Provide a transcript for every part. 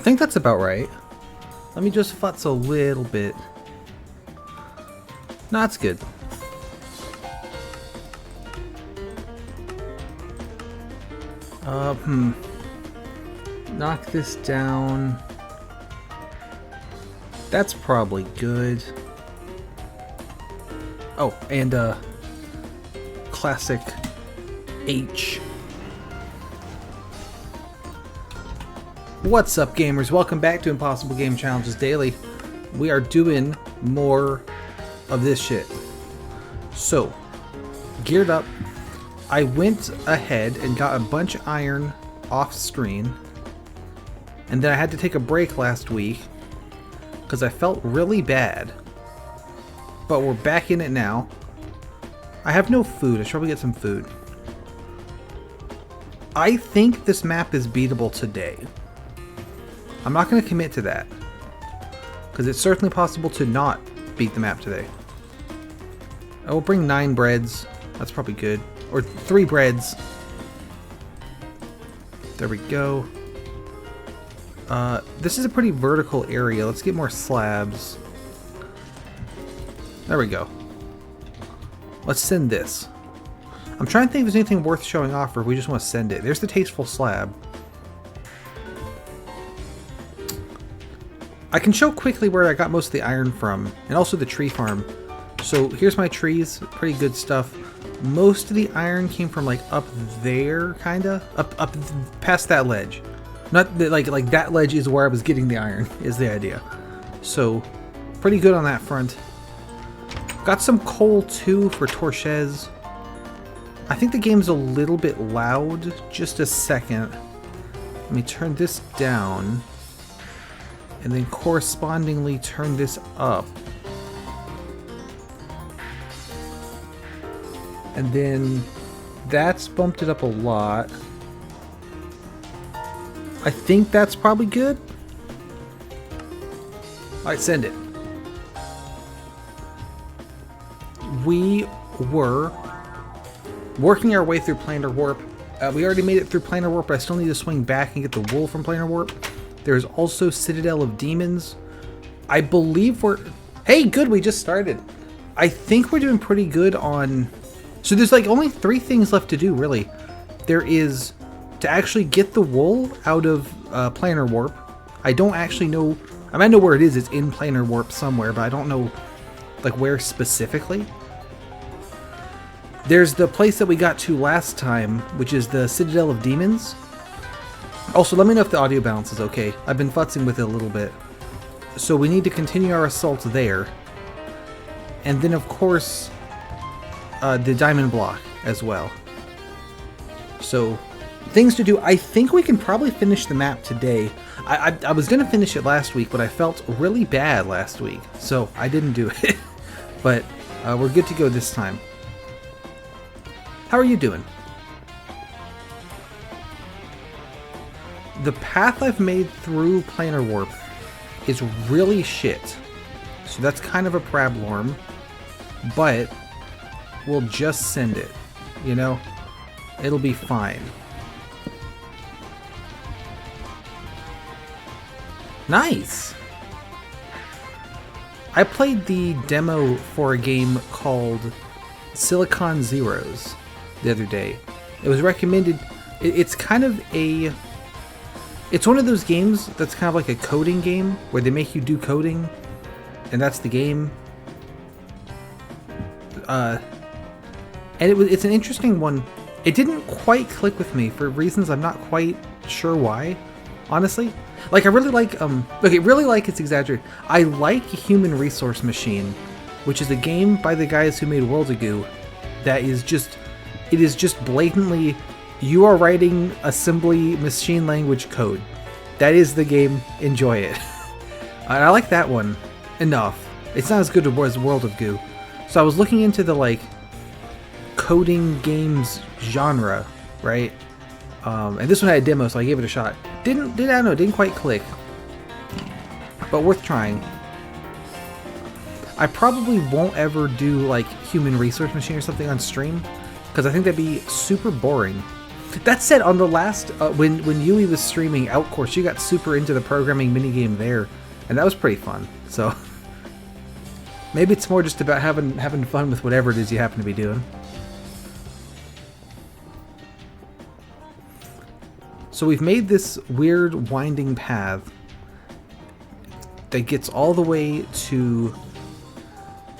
think that's about right. Let me just futz a little bit. No, that's good. Knock this down. That's probably good. Oh, and classic H. What's up, gamers? Welcome back to Impossible Game Challenges Daily. We are doing more of this shit. So, geared up. I went ahead and got a bunch of iron off screen, and then I had to take a break last week because I felt really bad. But we're back in it now. I have no food. I should probably get some food. I think this map is beatable today. I'm not going to commit to that, because it's certainly possible to not beat the map today. I will bring 9 breads. That's probably good. Or 3 breads. There we go. This is a pretty vertical area. Let's get more slabs. There we go. Let's send this. I'm trying to think if there's anything worth showing off, or if we just want to send it. There's the tasteful slab. I can show quickly where I got most of the iron from, and also the tree farm. So here's my trees, pretty good stuff. Most of the iron came from like up there, kinda up past that ledge. Not that, like that ledge is where I was getting the iron, is the idea. So pretty good on that front. Got some coal too for torches. I think the game's a little bit loud. Just a second. Let me turn this down. And then correspondingly turn this up. And then that's bumped it up a lot. I think that's probably good. Alright, send it. We were working our way through Planar Warp. We already made it through Planar Warp, but I still need to swing back and get the wool from Planar Warp. There's also Citadel of Demons. I believe we're... Hey, good, we just started. I think we're doing pretty good on... So there's like only 3 things left to do, really. There is to actually get the wool out of Planar Warp. I don't actually know... I might know where it is. It's in Planar Warp somewhere, but I don't know like where specifically. There's the place that we got to last time, which is the Citadel of Demons. Also, let me know if the audio balance is okay. I've been futzing with it a little bit. So we need to continue our assault there. And then, of course, the diamond block as well. So, things to do. I think we can probably finish the map today. I was going to finish it last week, but I felt really bad last week. So, I didn't do it. But we're good to go this time. How are you doing? The path I've made through Planar Warp is really shit. So that's kind of a problem, but we'll just send it, you know? It'll be fine. Nice! I played the demo for a game called Silicon Zeros the other day. It was recommended. It's kind of a... It's one of those games that's kind of like a coding game where they make you do coding, and that's the game. And it's an interesting one. It didn't quite click with me for reasons I'm not quite sure why, honestly. Like I really like okay, really like it's exaggerated. I like Human Resource Machine, which is a game by the guys who made World of Goo that is just blatantly you are writing assembly machine language code. That is the game. Enjoy it. And I like that one enough. It's not as good as World of Goo. So I was looking into the like coding games genre, right? And this one had a demo, so I gave it a shot. Didn't quite click. But worth trying. I probably won't ever do like Human Resource Machine or something on stream, because I think that'd be super boring. That said, on the last when Yui was streaming Outcourse, she got super into the programming minigame there, and that was pretty fun. So maybe it's more just about having fun with whatever it is you happen to be doing. So we've made this weird winding path that gets all the way to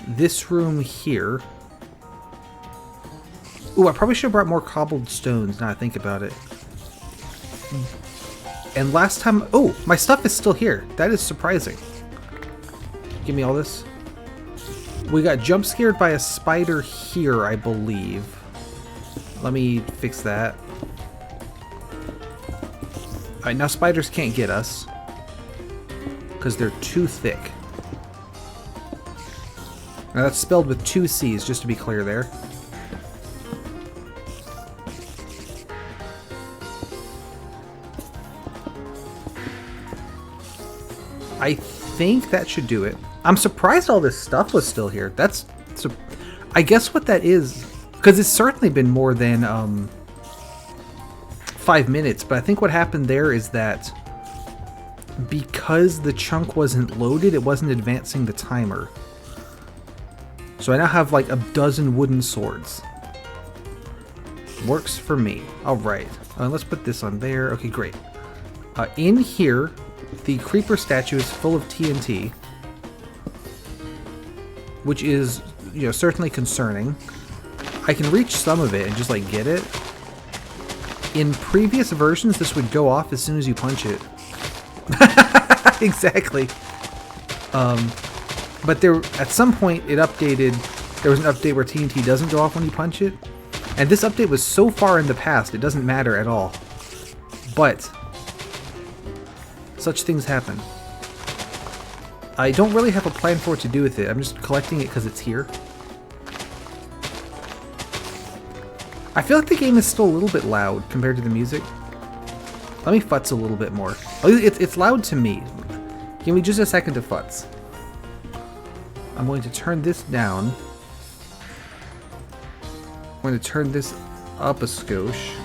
this room here. Ooh, I probably should have brought more cobbled stones now I think about it. And last time... Oh, my stuff is still here. That is surprising. Give me all this. We got jump scared by a spider here, I believe. Let me fix that. Alright, now spiders can't get us. Because they're too thick. Now that's spelled with 2 C's, just to be clear there. I think that should do it. I'm surprised all this stuff was still here. That's... I guess what that is... Because it's certainly been more than 5 minutes, but I think what happened there is that because the chunk wasn't loaded, it wasn't advancing the timer. So I now have like a dozen wooden swords. Works for me. Alright. Let's put this on there. Okay, great. In here, the creeper statue is full of TNT. Which is, you know, certainly concerning. I can reach some of it and just like get it. In previous versions, this would go off as soon as you punch it. Exactly. But there, at some point, it updated. There was an update where TNT doesn't go off when you punch it. And this update was so far in the past, it doesn't matter at all. But such things happen. I don't really have a plan for what to do with it. I'm just collecting it because it's here. I feel like the game is still a little bit loud compared to the music. Let me futz a little bit more. It's loud to me. Give me just a second to futz. I'm going to turn this down. I'm going to turn this up a skosh.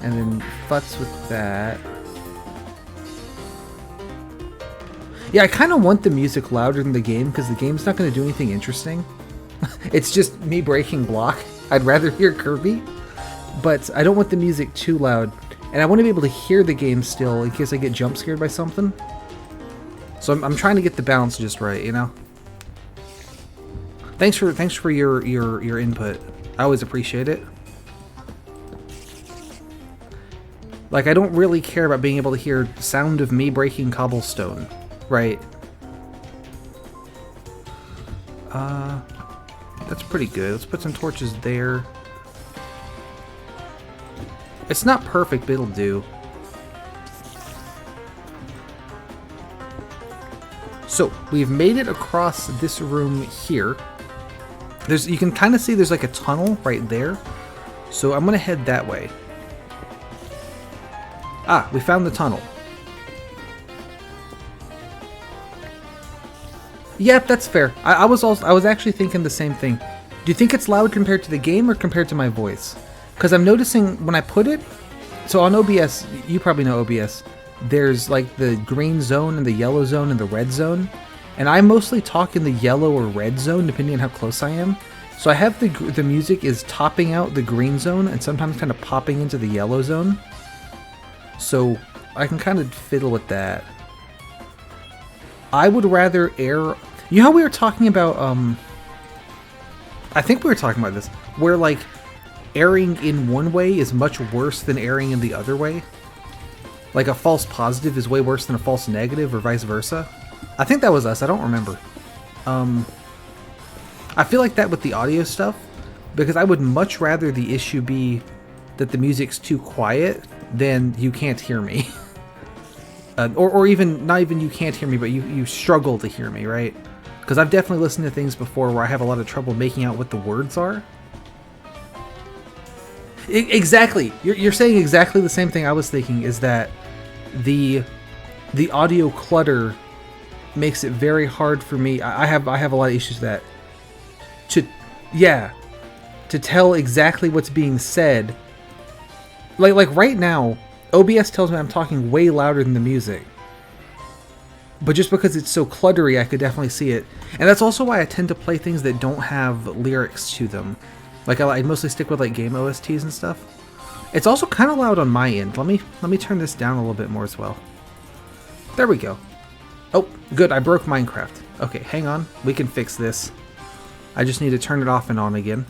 And then futz with that. Yeah, I kind of want the music louder than the game because the game's not going to do anything interesting. It's just me breaking block. I'd rather hear Kirby, but I don't want the music too loud. And I want to be able to hear the game still in case I get jump scared by something. So I'm trying to get the balance just right, you know? Thanks for your input. I always appreciate it. Like, I don't really care about being able to hear the sound of me breaking cobblestone, right? That's pretty good. Let's put some torches there. It's not perfect, but it'll do. So, we've made it across this room here. You can kind of see there's like a tunnel right there. So I'm going to head that way. Ah, we found the tunnel. Yep, that's fair. I was actually thinking the same thing. Do you think it's loud compared to the game or compared to my voice? Because I'm noticing when I put it... So on OBS, you probably know OBS, there's like the green zone and the yellow zone and the red zone. And I mostly talk in the yellow or red zone depending on how close I am. So I have the music is topping out the green zone and sometimes kind of popping into the yellow zone. So I can kind of fiddle with that. I would rather air... You know how we were talking about, I think we were talking about this, where like airing in one way is much worse than airing in the other way? Like a false positive is way worse than a false negative or vice versa? I think that was us, I don't remember. I feel like that with the audio stuff, because I would much rather the issue be that the music's too quiet than you can't hear me. Or even, not even you can't hear me, but you struggle to hear me, right? Because I've definitely listened to things before where I have a lot of trouble making out what the words are. Exactly! You're saying exactly the same thing I was thinking, is that the audio clutter makes it very hard for me. I have a lot of issues with that. To tell exactly what's being said Like right now, OBS tells me I'm talking way louder than the music. But just because it's so cluttery, I could definitely see it. And that's also why I tend to play things that don't have lyrics to them. Like I mostly stick with like game OSTs and stuff. It's also kind of loud on my end. Let me turn this down a little bit more as well. There we go. Oh, good. I broke Minecraft. Okay, hang on. We can fix this. I just need to turn it off and on again.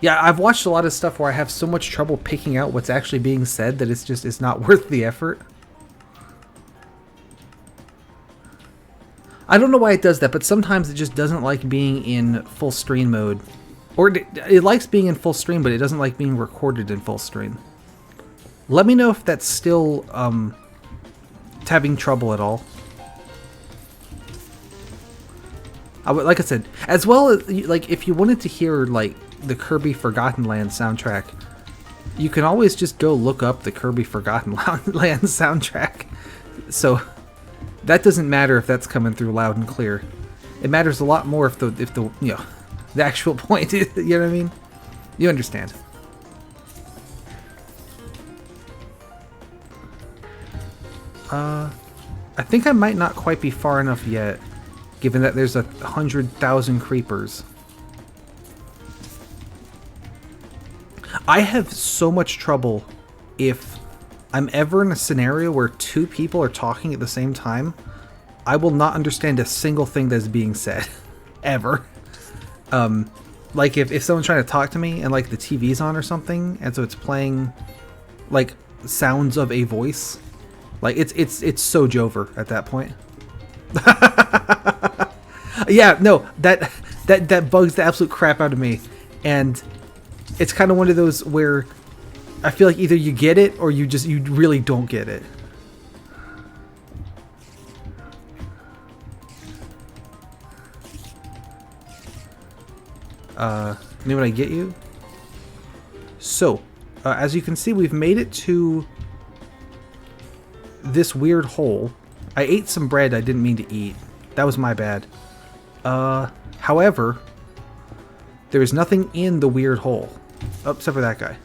Yeah, I've watched a lot of stuff where I have so much trouble picking out what's actually being said that it's not worth the effort. I don't know why it does that, but sometimes it just doesn't like being in full screen mode. Or it likes being in full screen, but it doesn't like being recorded in full screen. Let me know if that's still having trouble at all. Like I said, as well as like if you wanted to hear like the Kirby Forgotten Land soundtrack, you can always just go look up the Kirby Forgotten Land soundtrack. So that doesn't matter if that's coming through loud and clear. It matters a lot more if the you know, the actual point, you know what I mean? You understand. I think I might not quite be far enough yet, given that there's 100,000 creepers. I have so much trouble if I'm ever in a scenario where two people are talking at the same time. I will not understand a single thing that's being said. Ever. Like if someone's trying to talk to me and like the TV's on or something, and so it's playing like sounds of a voice, like it's so Jover at that point. Yeah, no, that bugs the absolute crap out of me, and it's kind of one of those where I feel like either you get it or you really don't get it. Knew what I get you? So, as you can see, we've made it to this weird hole. I ate some bread I didn't mean to eat. That was my bad. However, there is nothing in the weird hole. Oh, except for that guy.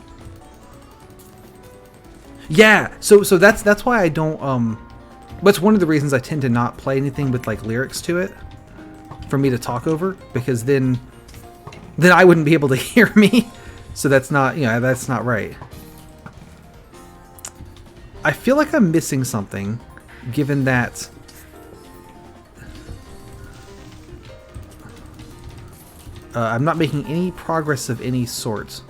Yeah, so that's why I don't, that's one of the reasons I tend to not play anything with, like, lyrics to it. For me to talk over, because then I wouldn't be able to hear me. So that's not, you know, that's not right. I feel like I'm missing something, given that I'm not making any progress of any sort.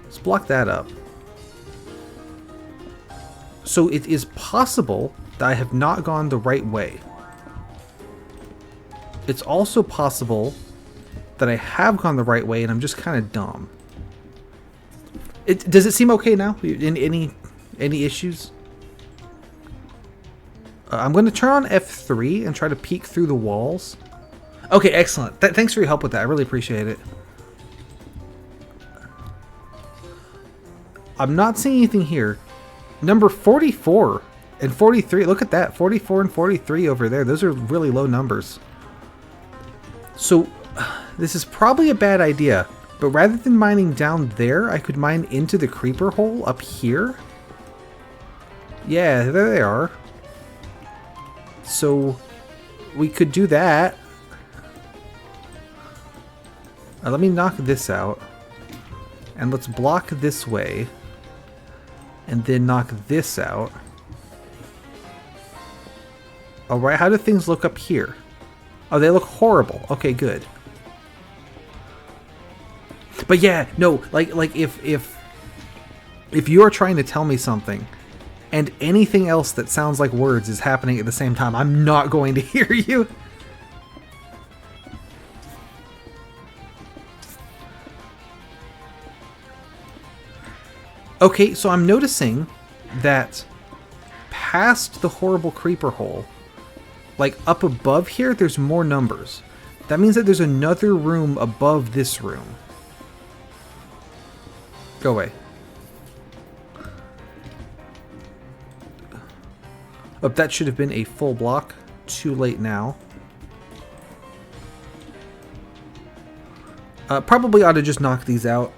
Let's block that up. So it is possible that I have not gone the right way. It's also possible that I have gone the right way and I'm just kind of dumb. Does it seem okay now? Any issues? I'm going to turn on F3 and try to peek through the walls. Okay, excellent. Thanks for your help with that. I really appreciate it. I'm not seeing anything here. Number 44 and 43. Look at that. 44 and 43 over there. Those are really low numbers. So this is probably a bad idea. But rather than mining down there, I could mine into the creeper hole up here. Yeah, there they are. So we could do that. Let me knock this out. And let's block this way. And then knock this out. Alright, how do things look up here? Oh, they look horrible. Okay, good. But yeah, no, like if you're trying to tell me something and anything else that sounds like words is happening at the same time, I'm not going to hear you. Okay, so I'm noticing that past the horrible creeper hole, like up above here, there's more numbers. That means that there's another room above this room. Go away. Oh, that should have been a full block. Too late now. Probably ought to just knock these out.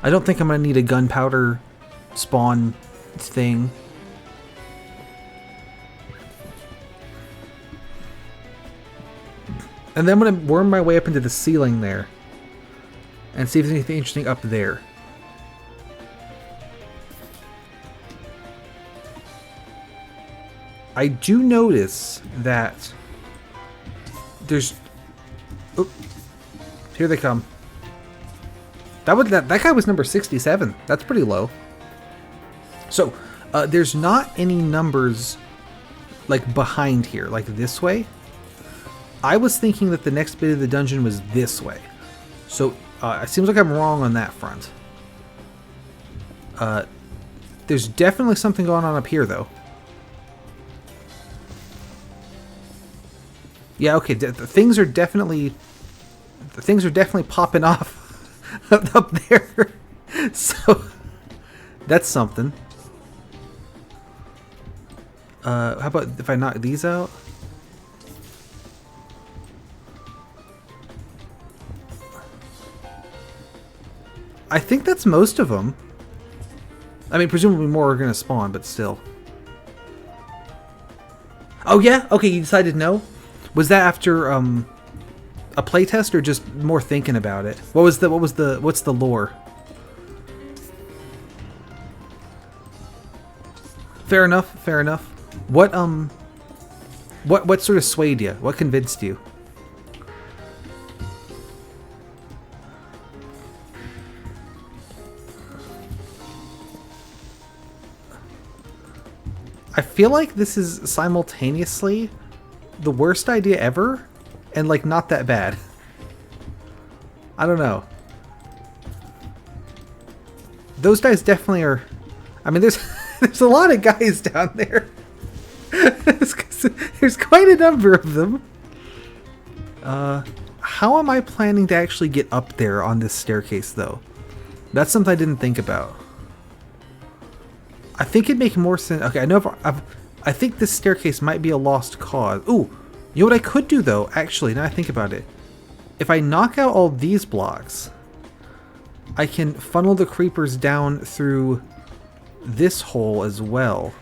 I don't think I'm going to need a gunpowder spawn thing. And then I'm going to worm my way up into the ceiling there. And see if there's anything interesting up there. I do notice that there's... Oh, here they come. That guy was number 67. That's pretty low. So, there's not any numbers like behind here, like this way. I was thinking that the next bit of the dungeon was this way. So, it seems like I'm wrong on that front. There's definitely something going on up here, though. Yeah, okay, things are definitely popping off up there. So, that's something. How about if I knock these out? I think that's most of them. I mean, presumably more are going to spawn, but still. Oh yeah? Okay, you decided no? Was that after a playtest or just more thinking about it? What's the lore? Fair enough, fair enough. What sort of swayed you? What convinced you? I feel like this is simultaneously the worst idea ever and like not that bad. I don't know. Those guys definitely are... I mean, there's a lot of guys down there. There's quite a number of them. How am I planning to actually get up there on this staircase, though? That's something I didn't think about. I think it'd make more sense... Okay, I know I think this staircase might be a lost cause. Ooh, you know what I could do, though? Actually, now I think about it. If I knock out all these blocks, I can funnel the creepers down through this hole as well.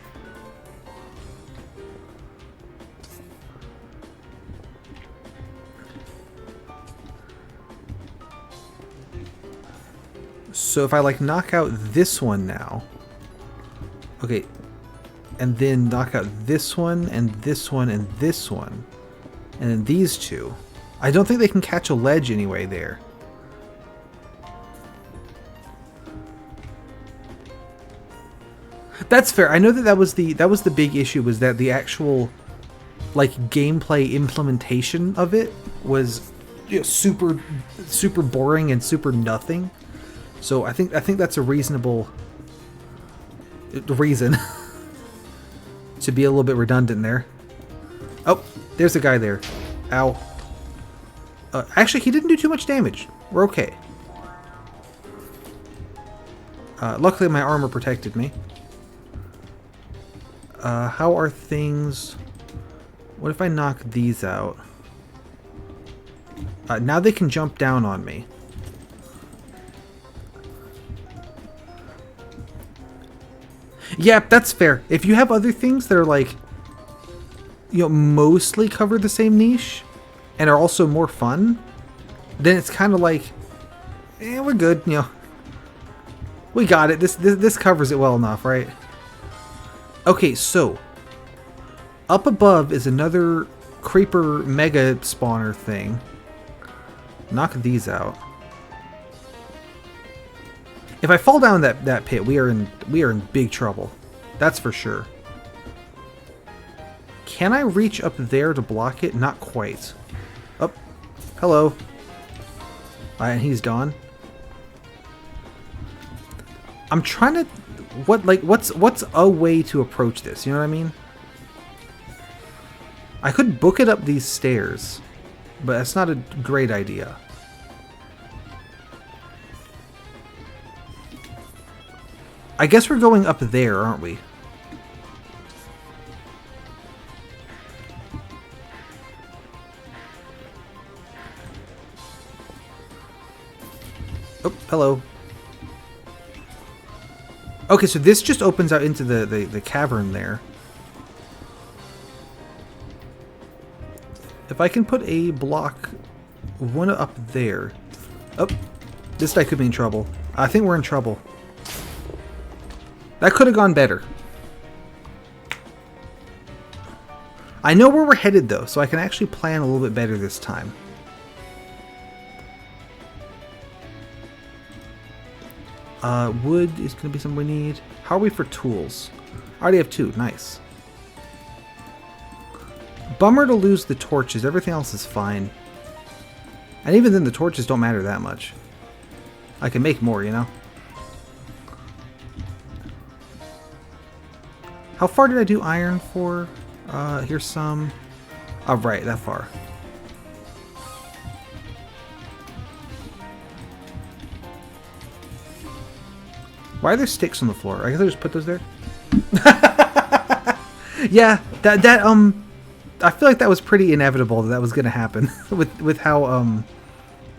So if I like knock out this one now, okay, and then knock out this one and this one and this one, and then these two, I don't think they can catch a ledge anyway there. That's fair. I know that was the big issue, was that the actual like gameplay implementation of it was, you know, super boring and super nothing. So I think that's a reasonable reason to be a little bit redundant there. Oh, there's a guy there. Ow. Actually, he didn't do too much damage. We're okay. Luckily, my armor protected me. How are things... What if I knock these out? Now they can jump down on me. Yeah, that's fair. If you have other things that are like, you know, mostly cover the same niche and are also more fun, then it's kind of like, we're good, you know. We got it. This covers it well enough, right? Okay, so up above is another creeper mega spawner thing. Knock these out. If I fall down that pit, we are in big trouble. That's for sure. Can I reach up there to block it? Not quite. Oh, hello. And he's gone. I'm trying to... What's a way to approach this? You know what I mean? I could book it up these stairs, but that's not a great idea. I guess we're going up there, aren't we? Oh, hello. Okay, so this just opens out into the cavern there. If I can put a block, one up there. Oh, this guy could be in trouble. I think we're in trouble. That could have gone better. I know where we're headed though, so I can actually plan a little bit better this time. Wood is going to be something we need. How are we for tools? I already have 2. Nice. Bummer to lose the torches. Everything else is fine. And even then, the torches don't matter that much. I can make more, you know? How far did I do iron for? Here's some. Oh, right, that far. Why are there sticks on the floor? I guess I just put those there. Yeah, I feel like that was pretty inevitable that was going to happen with how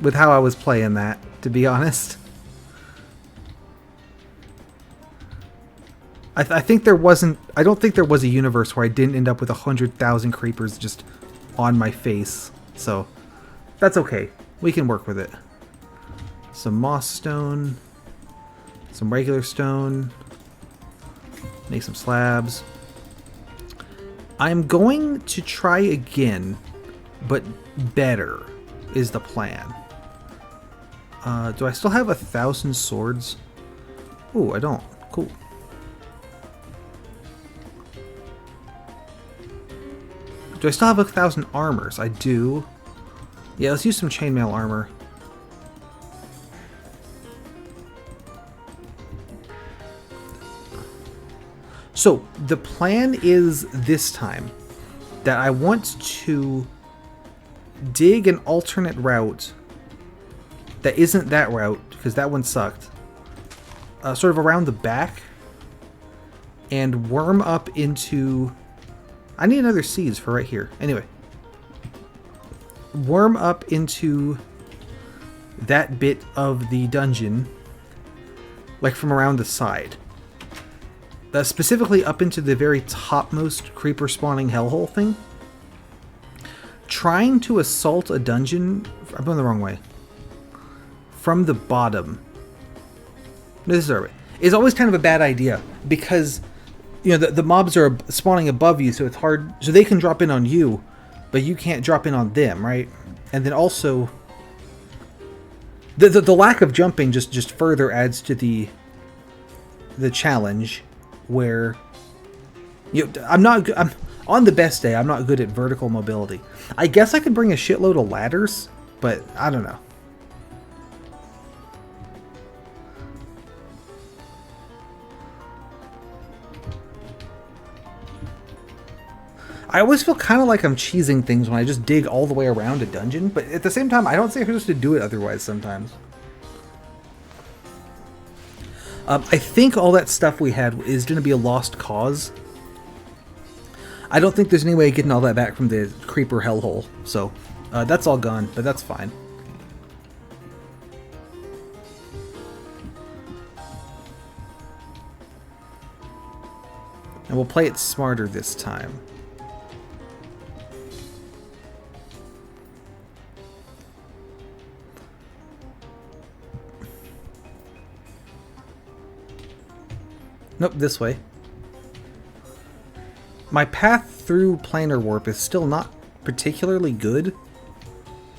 I was playing that, to be honest. I think there wasn't. I don't think there was a universe where I didn't end up with 100,000 creepers just on my face. So that's okay. We can work with it. Some moss stone. Some regular stone. Make some slabs. I'm going to try again, but better is the plan. Do I still have 1,000 swords? Ooh, I don't. Cool. Do I still have 1,000 armors? I do. Yeah, let's use some chainmail armor. So, the plan is this time that I want to dig an alternate route that isn't that route, because that one sucked, sort of around the back, and worm up into... I need another seeds for right here. Anyway. Worm up into that bit of the dungeon, like from around the side. Specifically up into the very topmost creeper spawning hellhole thing. Trying to assault a dungeon... I'm going the wrong way. From the bottom. This is always kind of a bad idea, because you know the mobs are spawning above you, so it's hard. So they can drop in on you, but you can't drop in on them, right? And then also the lack of jumping just further adds to the challenge, where I'm on the best day, I'm not good at vertical mobility. I guess I could bring a shitload of ladders, but I don't know. I always feel kind of like I'm cheesing things when I just dig all the way around a dungeon, but at the same time, I don't see if you're supposed to do it otherwise sometimes. I think all that stuff we had is going to be a lost cause. I don't think there's any way of getting all that back from the creeper hellhole, so that's all gone, but that's fine. And we'll play it smarter this time. Nope, this way. My path through planar warp is still not particularly good,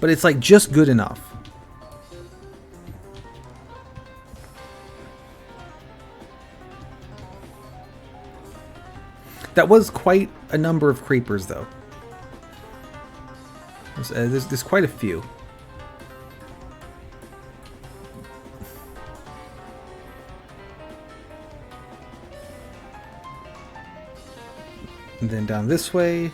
but it's like just good enough. That was quite a number of creepers, though. There's quite a few. And then down this way.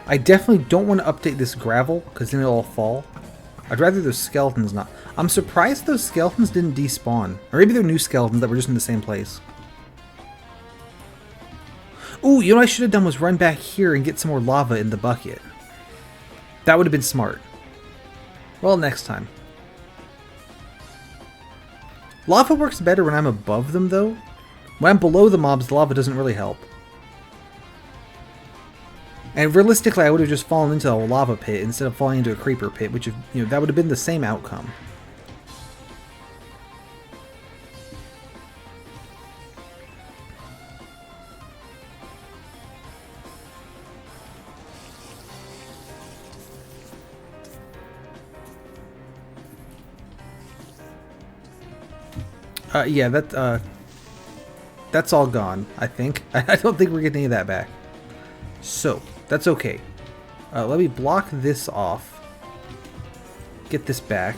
I definitely don't want to update this gravel, because then it'll all fall. I'd rather those skeletons not. I'm surprised those skeletons didn't despawn. Or maybe they're new skeletons that were just in the same place. Ooh, you know what I should have done was run back here and get some more lava in the bucket. That would have been smart. Well, next time. Lava works better when I'm above them, though. When I'm below the mobs, the lava doesn't really help. And realistically, I would have just fallen into a lava pit instead of falling into a creeper pit, which, that would have been the same outcome. Yeah, that's all gone, I think. I don't think we're getting any of that back. So, that's okay. Let me block this off. Get this back.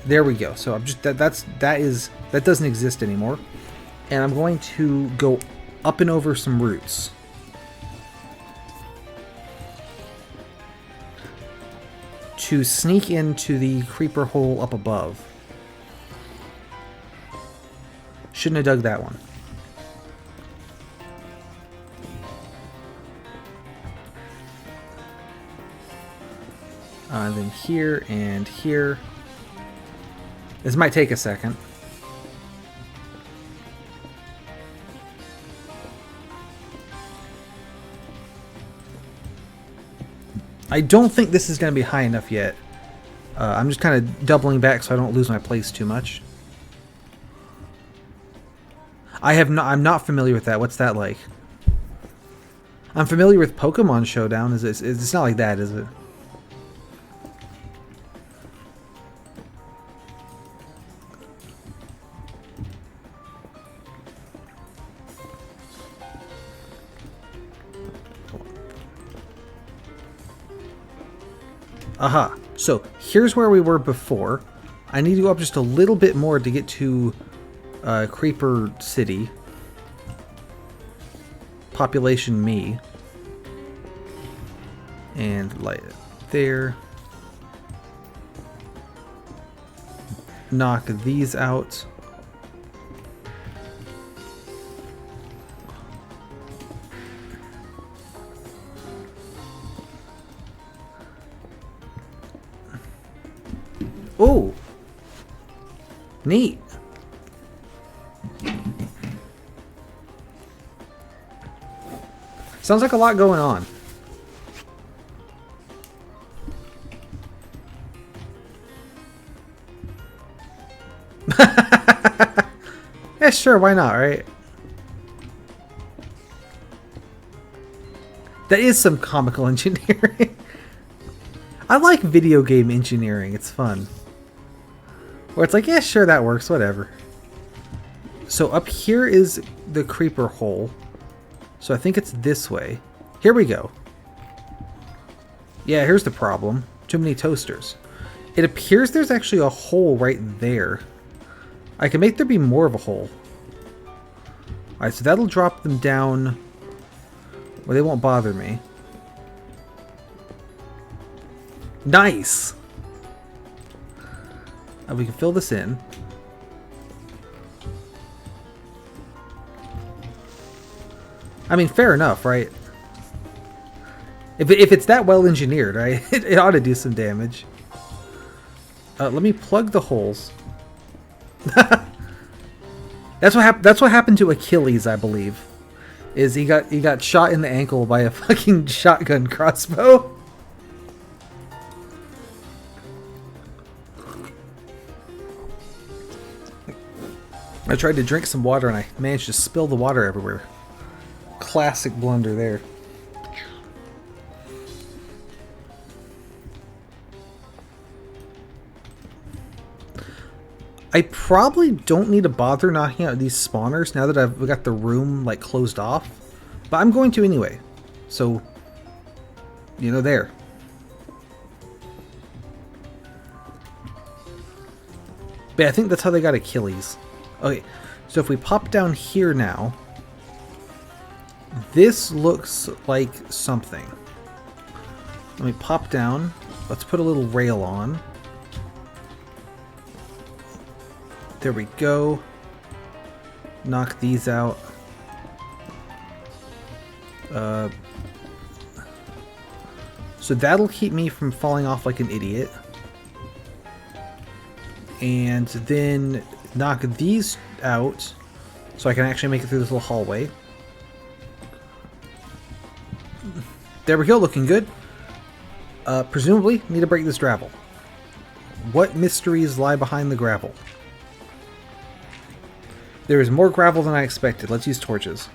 There we go. So I'm just that doesn't exist anymore. And I'm going to go up and over some roots. To sneak into the creeper hole up above. Shouldn't have dug that one. Then here and here. This might take a second. I don't think this is going to be high enough yet. I'm just kind of doubling back so I don't lose my place too much. I'm not familiar with that. What's that like? I'm familiar with Pokemon Showdown. It's not like that, is it? Aha. So, here's where we were before. I need to go up just a little bit more to get to Creeper City. Population me. And light it there. Knock these out. Oh! Neat. Sounds like a lot going on. Yeah, sure, why not, right? That is some comical engineering. I like video game engineering, it's fun. Where it's like, yeah, sure, that works, whatever. So up here is the creeper hole. So I think it's this way. Here we go. Yeah, here's the problem. Too many toasters. It appears there's actually a hole right there. I can make there be more of a hole. Alright, so that'll drop them down where they won't bother me. Nice! We can fill this in. I mean, fair enough, right? If it's that well engineered, right? It ought to do some damage. Let me plug the holes. That's what happened to Achilles, I believe. Is he got shot in the ankle by a fucking shotgun crossbow. I tried to drink some water and I managed to spill the water everywhere. Classic blunder there. I probably don't need to bother knocking out these spawners now that I've got the room like closed off, but I'm going to anyway. So, there. But I think that's how they got Achilles. Okay, so if we pop down here now, this looks like something. Let me pop down. Let's put a little rail on. There we go. Knock these out. So that'll keep me from falling off like an idiot. And then knock these out so I can actually make it through this little hallway. There we go, looking good. Presumably, need to break this gravel. What mysteries lie behind the gravel? There is more gravel than I expected. Let's use torches.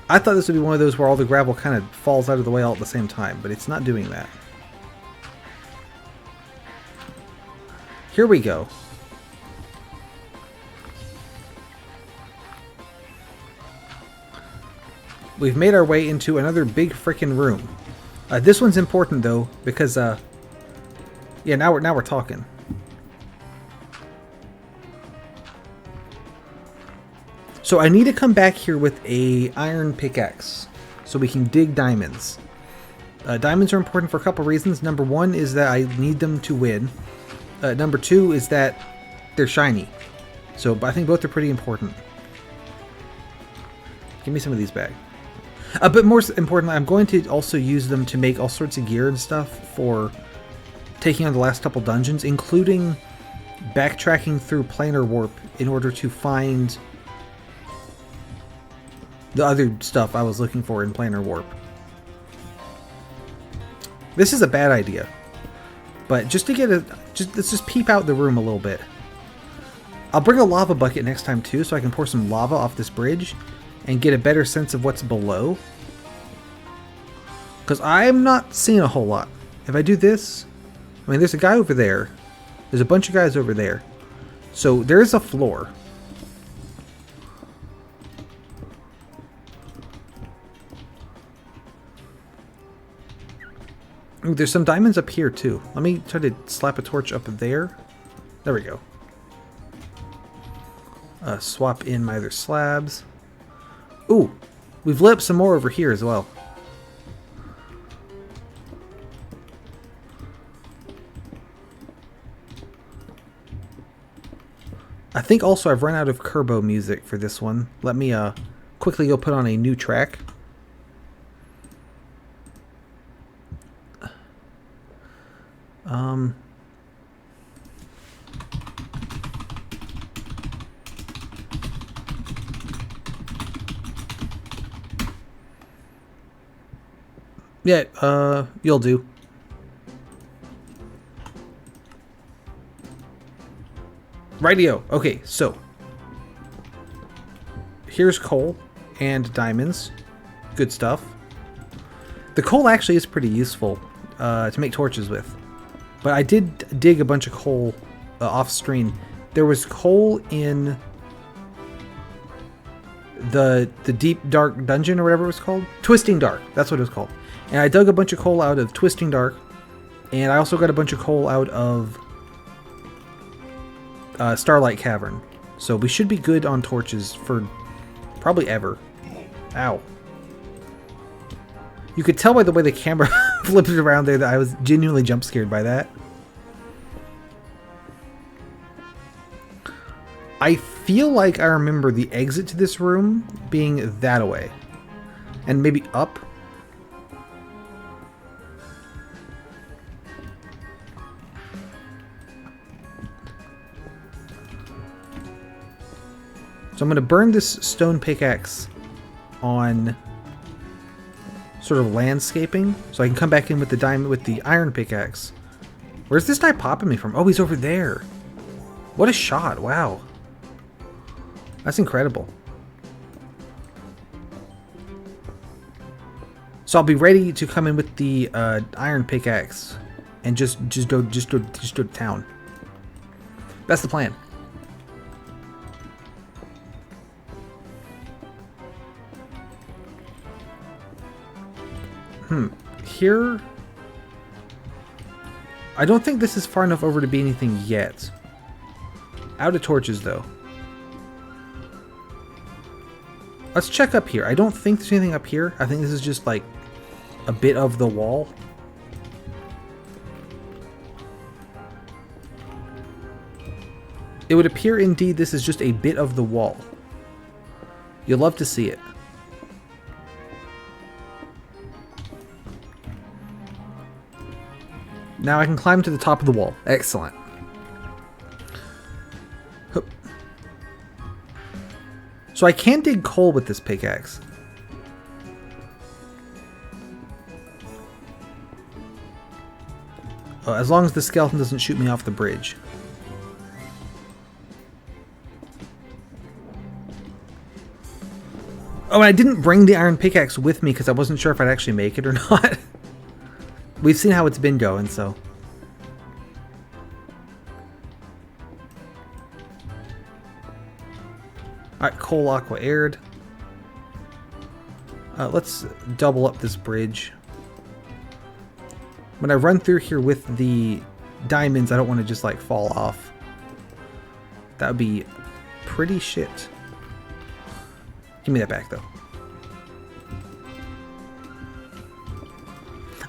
I thought this would be one of those where all the gravel kind of falls out of the way all at the same time, but it's not doing that. Here we go. We've made our way into another big frickin' room. This one's important though, because yeah, now we're talking. So I need to come back here with a iron pickaxe so we can dig diamonds. Diamonds are important for a couple reasons. Number one is that I need them to win. Number two is that they're shiny. So I think both are pretty important. Give me some of these back. But more importantly, I'm going to also use them to make all sorts of gear and stuff for taking on the last couple dungeons, including backtracking through planar warp in order to find the other stuff I was looking for in planar warp. This is a bad idea, but just to get let's just peep out the room a little bit. I'll bring a lava bucket next time too, so I can pour some lava off this bridge and get a better sense of what's below. Because I'm not seeing a whole lot. If I do this, I mean, there's a guy over there. There's a bunch of guys over there. So there's a floor. Ooh, there's some diamonds up here too. Let me try to slap a torch up there. There we go. Swap in my other slabs. Ooh, we've lit up some more over here as well. I think also I've run out of Kerbo music for this one. Let me quickly go put on a new track. Yeah, you'll do. Rightio. Okay, so here's coal and diamonds. Good stuff. The coal actually is pretty useful to make torches with. But I did dig a bunch of coal off screen. There was coal in the deep dark dungeon or whatever it was called. Twisting Dark. That's what it was called. And I dug a bunch of coal out of Twisting Dark. And I also got a bunch of coal out of Starlight Cavern. So we should be good on torches for probably ever. Ow. You could tell by the way the camera flipped around there that I was genuinely jump scared by that. I feel like I remember the exit to this room being that away. And maybe up. So I'm going to burn this stone pickaxe on sort of landscaping, so I can come back in with the diamond with the iron pickaxe. Where's this guy popping me from? Oh, he's over there. What a shot! Wow, that's incredible. So I'll be ready to come in with the iron pickaxe and just go to town. That's the plan. Here, I don't think this is far enough over to be anything yet. Out of torches, though. Let's check up here. I don't think there's anything up here. I think this is just like a bit of the wall. It would appear indeed this is just a bit of the wall. You'll love to see it. Now I can climb to the top of the wall. Excellent. Hup. So I can dig coal with this pickaxe. As long as the skeleton doesn't shoot me off the bridge. Oh, and I didn't bring the iron pickaxe with me because I wasn't sure if I'd actually make it or not. We've seen how it's been going, so. Alright, coal, aqua, aired. Let's double up this bridge. When I run through here with the diamonds, I don't want to just like fall off. That would be pretty shit. Give me that back though.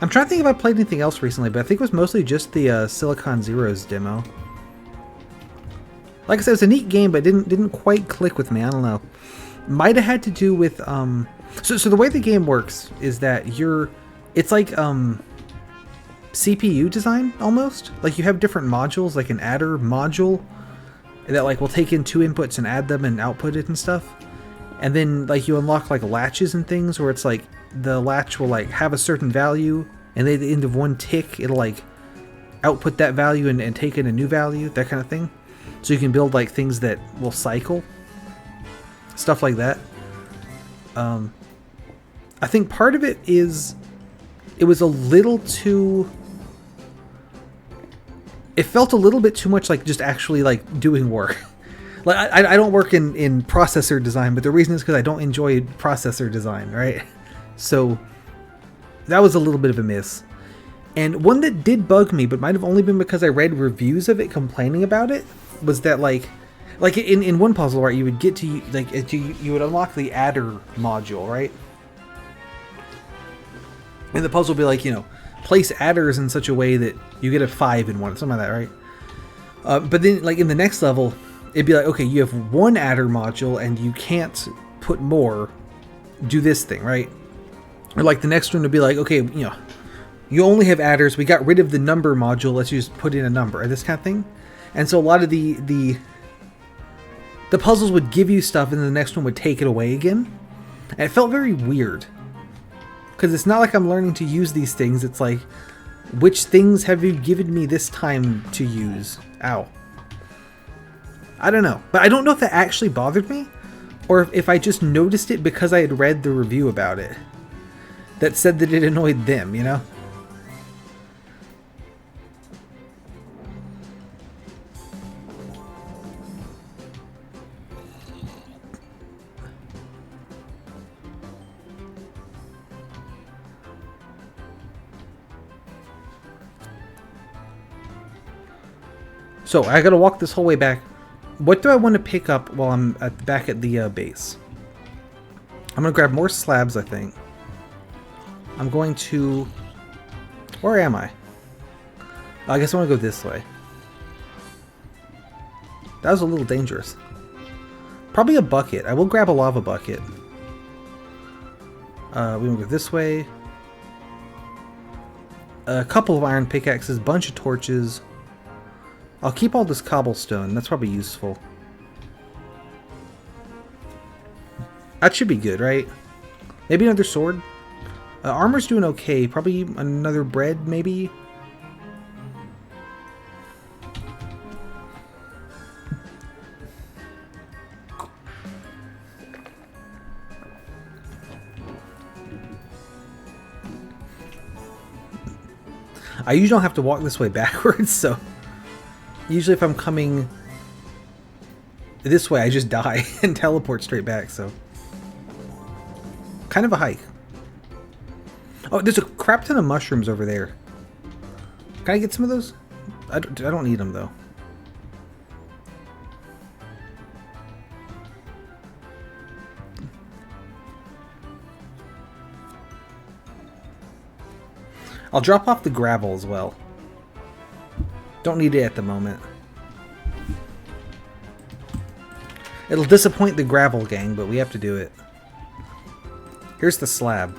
I'm trying to think if I played anything else recently, but I think it was mostly just the Silicon Zeros demo. Like I said, it's a neat game, but didn't quite click with me. I don't know. Might have had to do with so the way the game works is that it's like CPU design almost. Like you have different modules, like an adder module that like will take in 2 inputs and add them and output it and stuff. And then like you unlock like latches and things where it's like the latch will like have a certain value, and at the end of 1 tick it'll like output that value and take in a new value, that kind of thing. So you can build like things that will cycle, stuff like that. I think part of it is it was a little too. It felt a little bit too much like just actually like doing work. Like I don't work in processor design, but the reason is because I don't enjoy processor design, right? So that was a little bit of a miss. And one that did bug me, but might have only been because I read reviews of it complaining about it, was that like in one puzzle, right, you would get to like you would unlock the adder module, right? And the puzzle would be like, you know, place adders in such a way that you get a 5 in one, something like that, right? But then like in the next level, it'd be like, okay, you have 1 adder module and you can't put more. Do this thing, right? Or like the next one would be like, okay, you know, you only have adders. We got rid of the number module. Let's just put in a number, or this kind of thing. And so a lot of the puzzles would give you stuff, and then the next one would take it away again. And it felt very weird, because it's not like I'm learning to use these things. It's like, which things have you given me this time to use? Ow. I don't know. But I don't know if that actually bothered me, or if I just noticed it because I had read the review about it that said that it annoyed them, you know? So, I gotta walk this whole way back. What do I want to pick up while I'm back at the base? I'm gonna grab more slabs, I think. I'm going to... Where am I? I guess I want to go this way. That was a little dangerous. Probably a bucket. I will grab a lava bucket. We want to go this way. A couple of iron pickaxes, bunch of torches. I'll keep all this cobblestone. That's probably useful. That should be good, right? Maybe another sword. Armor's doing okay. Probably another bread, maybe? I usually don't have to walk this way backwards, so... Usually if I'm coming this way, I just die and teleport straight back, so... Kind of a hike. Oh, there's a crap ton of mushrooms over there. Can I get some of those? I don't need them, though. I'll drop off the gravel as well. Don't need it at the moment. It'll disappoint the gravel gang, but we have to do it. Here's the slab.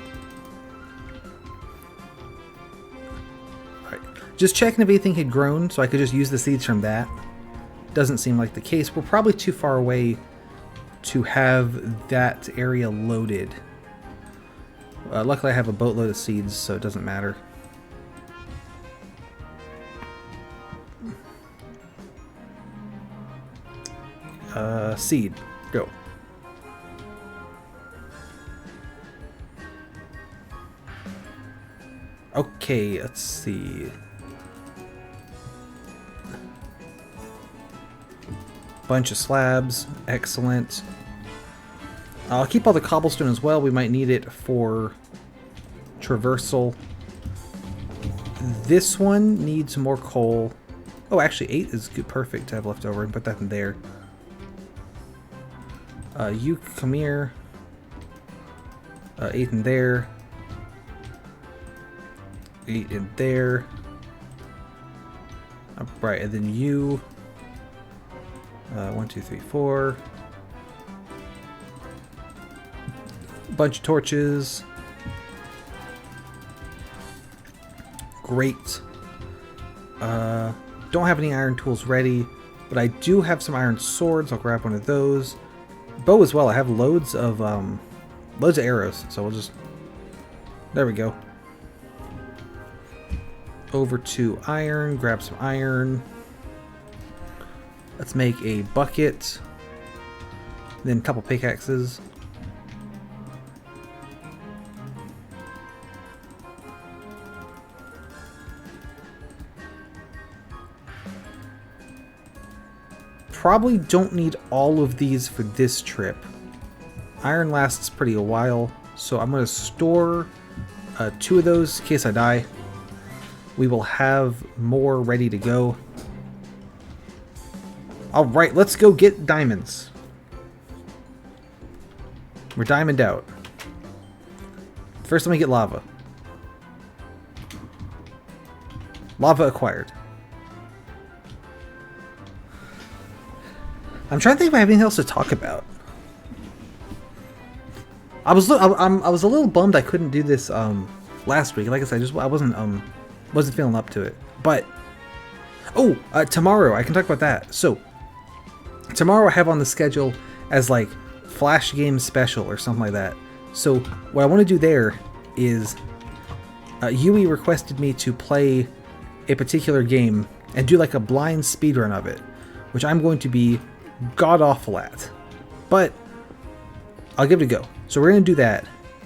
Alright. Just checking if anything had grown so I could just use the seeds from that. Doesn't seem like the case. We're probably too far away to have that area loaded. Luckily I have a boatload of seeds, so it doesn't matter. Seed. Go. Okay, let's see. Bunch of slabs. Excellent. I'll keep all the cobblestone as well. We might need it for traversal. This one needs more coal. Oh, actually 8 is good, perfect to have left over, and put that in there. You come here. 8 in there. 8 in there. Right, and then you. 1, 2, 3, 4. Bunch of torches. Great. Don't have any iron tools ready, but I do have some iron swords. I'll grab one of those. Bow as well. I have loads of arrows, so we'll just. There we go. Over to iron. Grab some iron. Let's make a bucket. Then a couple pickaxes. Probably don't need all of these for this trip. Iron lasts pretty a while, so I'm going to store 2 of those in case I die. We will have more ready to go. Alright, let's go get diamonds. We're diamond out. First, let me get lava. Lava acquired. I'm trying to think if I have anything else to talk about. I was a little bummed I couldn't do this last week. Like I said, I wasn't feeling up to it. But tomorrow I can talk about that. So tomorrow I have on the schedule as like Flash Game Special or something like that. So what I want to do there is Yui requested me to play a particular game and do like a blind speedrun of it, which I'm going to be god awful at, but I'll give it a go. So we're gonna do that.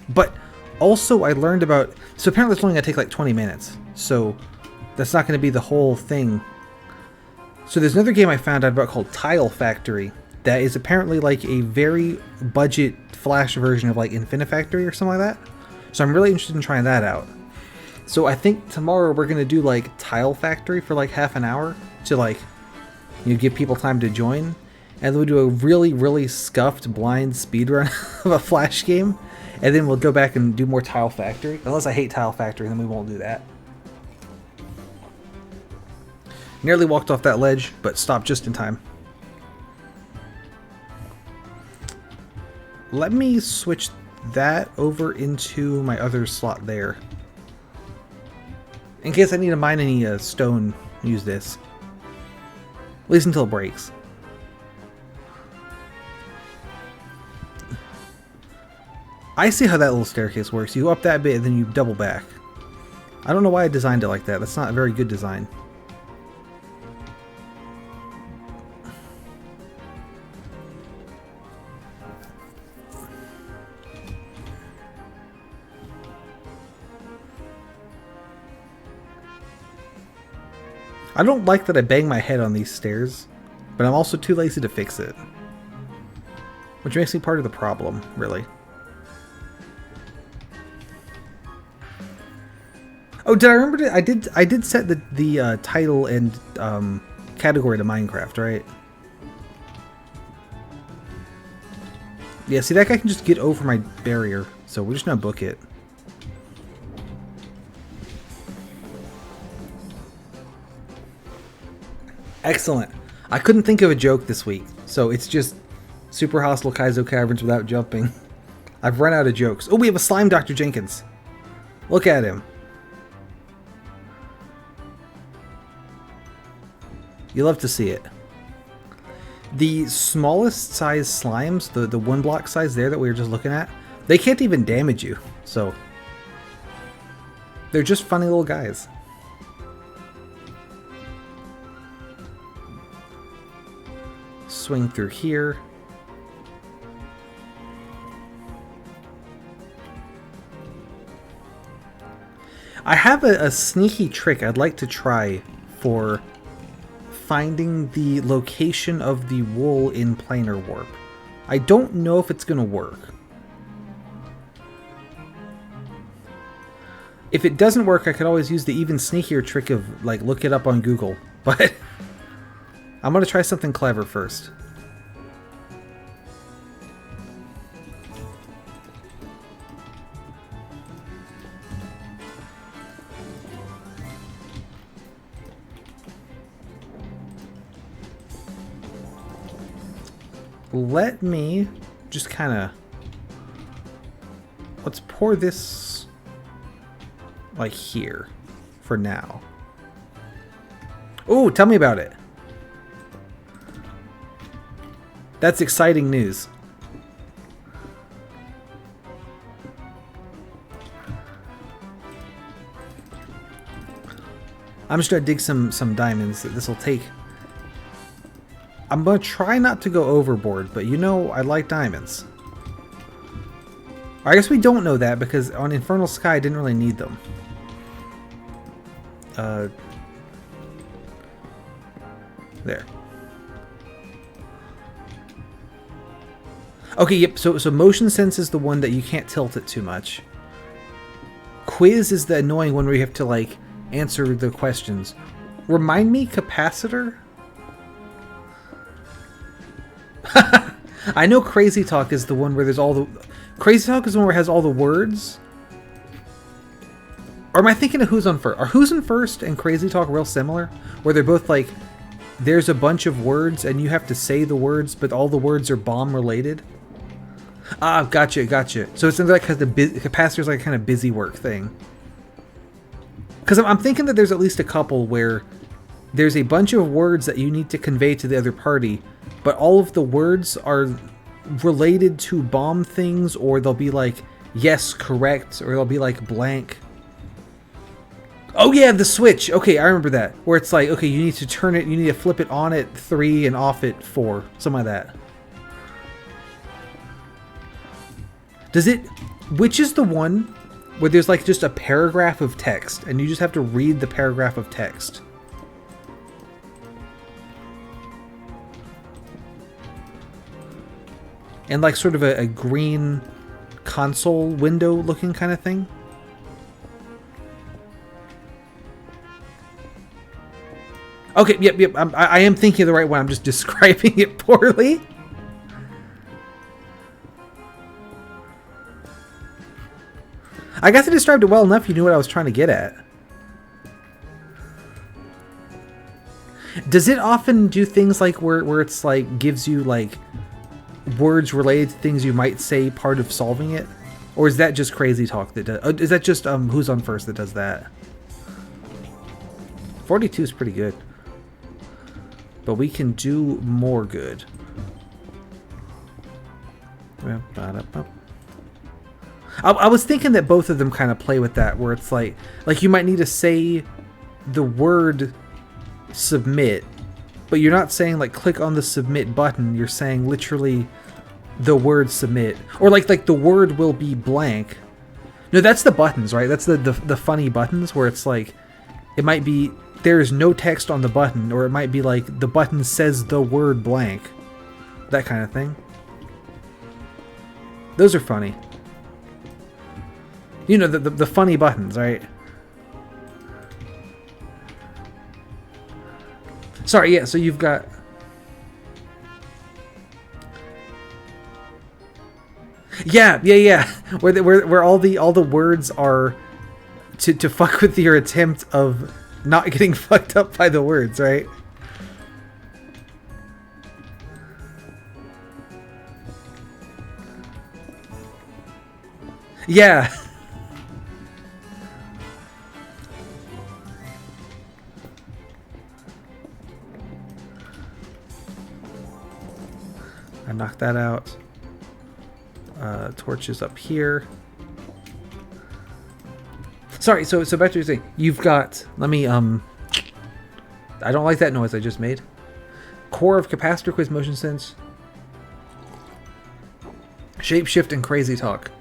But also I learned about, so apparently it's only gonna take like 20 minutes, so that's not gonna be the whole thing. So there's another game I found out about called Tile Factory that is apparently like a very budget Flash version of like Infinifactory or something like that. So I'm really interested in trying that out. So I think tomorrow we're gonna do like Tile Factory for like half an hour to like, you know, give people time to join. And then we'll do a really, really scuffed blind speedrun of a Flash game. And then we'll go back and do more Tile Factory. Unless I hate Tile Factory, then we won't do that. Nearly walked off that ledge, but stopped just in time. Let me switch that over into my other slot there. In case I need to mine any stone, use this. At least until it breaks. I see how that little staircase works. You go up that bit and then you double back. I don't know why I designed it like that. That's not a very good design. I don't like that I bang my head on these stairs, but I'm also too lazy to fix it. Which makes me part of the problem, really. Oh, did I remember? I did set the title and category to Minecraft, right? Yeah, see, that guy can just get over my barrier, so we're just gonna book it. Excellent. I couldn't think of a joke this week, so it's just super hostile Kaizo Caverns without jumping. I've run out of jokes. Oh, we have a slime Dr. Jenkins. Look at him. You love to see it. The smallest size slimes, the 1 block size there that we were just looking at, they can't even damage you. So they're just funny little guys. Swing through here. I have a sneaky trick I'd like to try for finding the location of the wool in planar warp. I don't know if it's going to work. If it doesn't work, I could always use the even sneakier trick of, like, look it up on Google. But I'm going to try something clever first. Let me just kind of... Let's pour this, like, here for now. Oh, tell me about it. That's exciting news. I'm just gonna dig some diamonds. This will take... I'm gonna try not to go overboard, but you know I like diamonds. I guess we don't know that because on Infernal Sky I didn't really need them. There. Okay, yep, so Motion Sense is the one that you can't tilt it too much. Quiz is the annoying one where you have to, like, answer the questions. Remind me, Capacitor? I know Crazy Talk is the one where there's all the... Crazy Talk is the one where it has all the words. Or am I thinking of Who's on First? Are Who's on First and Crazy Talk real similar? Where they're both like, there's a bunch of words and you have to say the words, but all the words are bomb related? Ah, gotcha. So it's like the Capacitor's like a kind of busy work thing. Because I'm thinking that there's at least a couple where there's a bunch of words that you need to convey to the other party, but all of the words are related to bomb things, or they'll be like, yes, correct, or they'll be like blank. Oh yeah, the switch. Okay, I remember that. Where it's like, okay, you need to turn it, you need to flip it on at 3 and off at 4. Something like that. Does it... Which is the one where there's like just a paragraph of text, and you just have to read the paragraph of text? And like sort of a green console window looking kind of thing? Okay, yep. I am thinking of the right one. I'm just describing it poorly. I guess I described it well enough. You knew what I was trying to get at. Does it often do things like where it's like gives you like words related to things you might say part of solving it? Or is that just Crazy Talk that does? Is that just Who's on First that does that? 42 is pretty good. But we can do more good. I was thinking that both of them kind of play with that, where it's like you might need to say the word submit, but you're not saying like click on the submit button. You're saying literally the word submit, or like the word will be blank. No, that's the buttons, right? That's the funny buttons where it's like it might be there's no text on the button, or it might be like the button says the word blank, that kind of thing. Those are funny. You know, the funny buttons, right? Sorry, yeah, so you've got... Yeah. Where all the words are to fuck with your attempt of not getting fucked up by the words, right? Yeah. knock that out. Torches up here. Sorry, so back to what you're saying. You've got, let me, I don't like that noise I just made. Core of capacitor quiz motion sense. Shapeshift and crazy talk.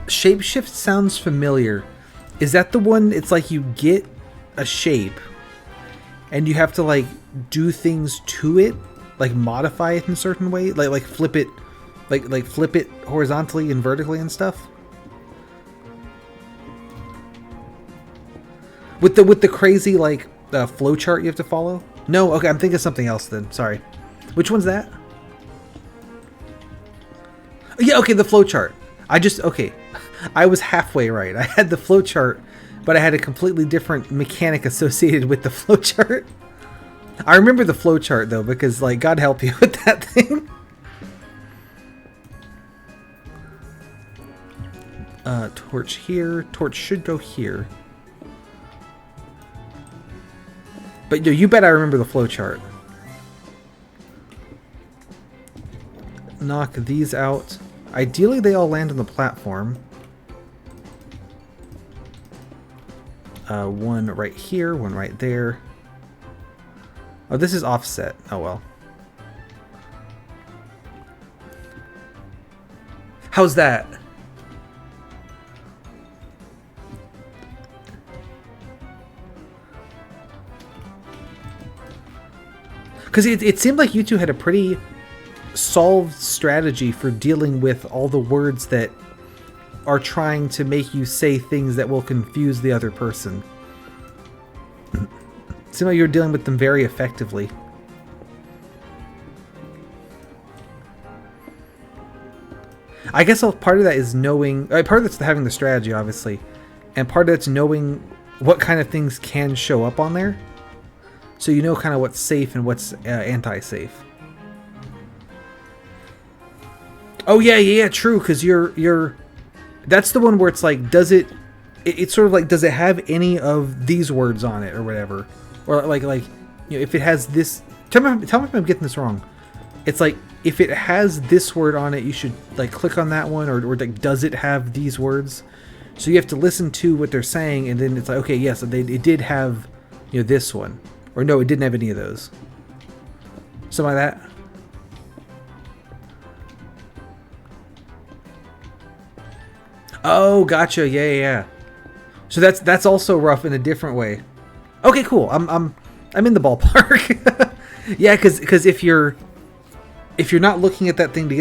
Shapeshift sounds familiar. Is that the one, it's like you get a shape and you have to like do things to it, like modify it in a certain way, like flip it, like flip it horizontally and vertically and stuff? With the crazy like flow chart you have to follow? No, okay, I'm thinking of something else then. Sorry. Which one's that? Yeah, okay, the flow chart. Okay. I was halfway right. I had the flow chart, but I had a completely different mechanic associated with the flow chart. I remember the flow chart though, because like God help you with that thing. Torch here. Torch should go here. But you bet I remember the flow chart. Knock these out. Ideally, they all land on the platform. One right here, one right there. Oh, this is offset. Oh well. How's that? Because it seemed like you two had a pretty solved strategy for dealing with all the words that are trying to make you say things that will confuse the other person. It seemed like you were dealing with them very effectively. I guess part of that is knowing... part of that's having the strategy, obviously. And part of that's knowing what kind of things can show up on there. So you know kind of what's safe and what's anti-safe. Oh yeah, true. Because you're. That's the one where it's like, does it? It's sort of like, does it have any of these words on it or whatever, or like you know, if it has this. Tell me if I'm getting this wrong. It's like if it has this word on it, you should like click on that one, or like, does it have these words? So you have to listen to what they're saying, and then it's like, okay, yes, it did have, you know, this one. Or no, it didn't have any of those. Something like that. Oh, gotcha. Yeah. So that's also rough in a different way. Okay, cool. I'm in the ballpark. Yeah, because if you're not looking at that thing to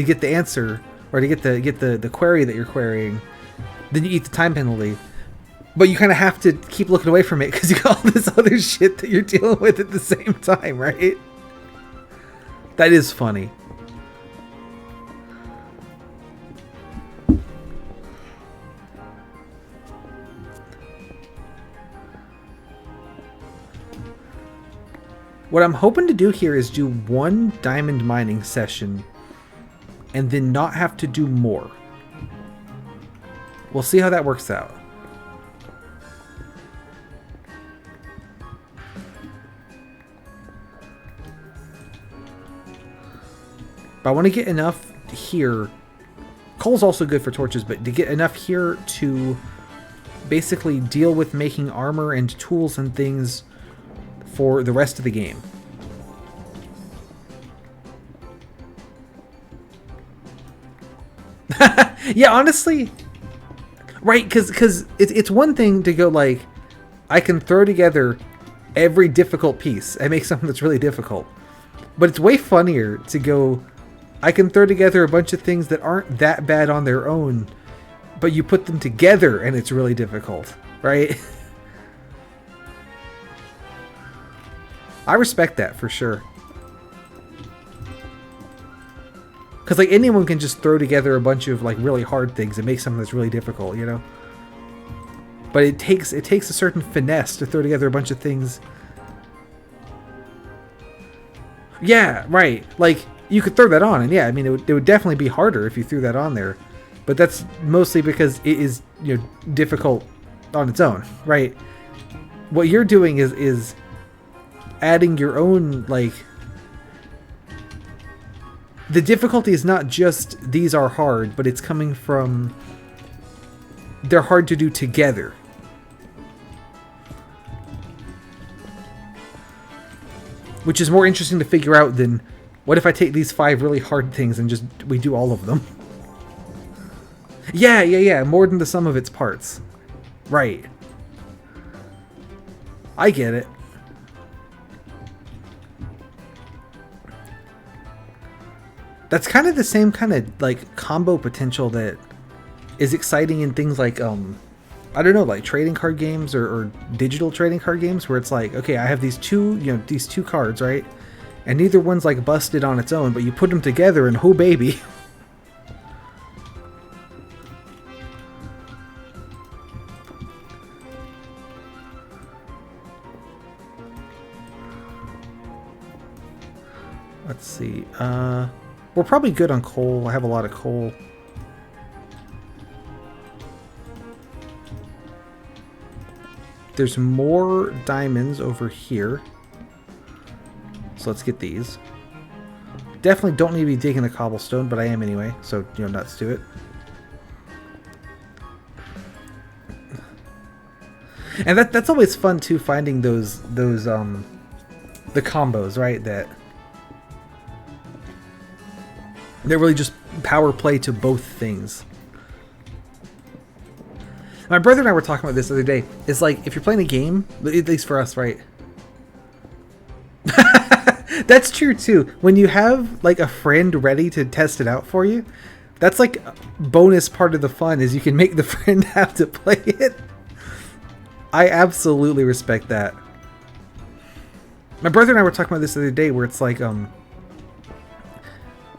get the answer, or to get the query that you're querying, then you eat the time penalty. But you kind of have to keep looking away from it because you got all this other shit that you're dealing with at the same time, right? That is funny. What I'm hoping to do here is do one diamond mining session and then not have to do more. We'll see how that works out. I want to get enough here. Coal's also good for torches, but to get enough here to basically deal with making armor and tools and things for the rest of the game. Yeah, honestly, right? Because it's one thing to go like, I can throw together every difficult piece and make something that's really difficult, but it's way funnier to go, I can throw together a bunch of things that aren't that bad on their own, but you put them together and it's really difficult, right? I respect that for sure. Because like anyone can just throw together a bunch of like really hard things and make something that's really difficult, you know? But it takes a certain finesse to throw together a bunch of things. Yeah, right. Like, you could throw that on, and yeah, I mean, it would definitely be harder if you threw that on there. But that's mostly because it is, you know, difficult on its own, right? What you're doing is adding your own, like, the difficulty is not just these are hard, but it's coming from they're hard to do together. Which is more interesting to figure out than, what if I take these 5 really hard things and just we do all of them? Yeah, more than the sum of its parts. Right. I get it. That's kind of the same kind of like combo potential that is exciting in things like I don't know, like trading card games or digital trading card games, where it's like, okay, I have these two cards, right? And neither one's like busted on its own, but you put them together and oh baby. Let's see. We're probably good on coal. I have a lot of coal. There's more diamonds over here. So let's get these. Definitely don't need to be digging the cobblestone, but I am anyway. So, nuts to it. And that's always fun too, finding those the combos, right? That really just power play to both things. My brother and I were talking about this the other day. It's like, if you're playing a game, at least for us, right? That's true too. When you have like a friend ready to test it out for you, that's like a bonus part of the fun, is you can make the friend have to play it. I absolutely respect that. My brother and I were talking about this the other day, where it's like,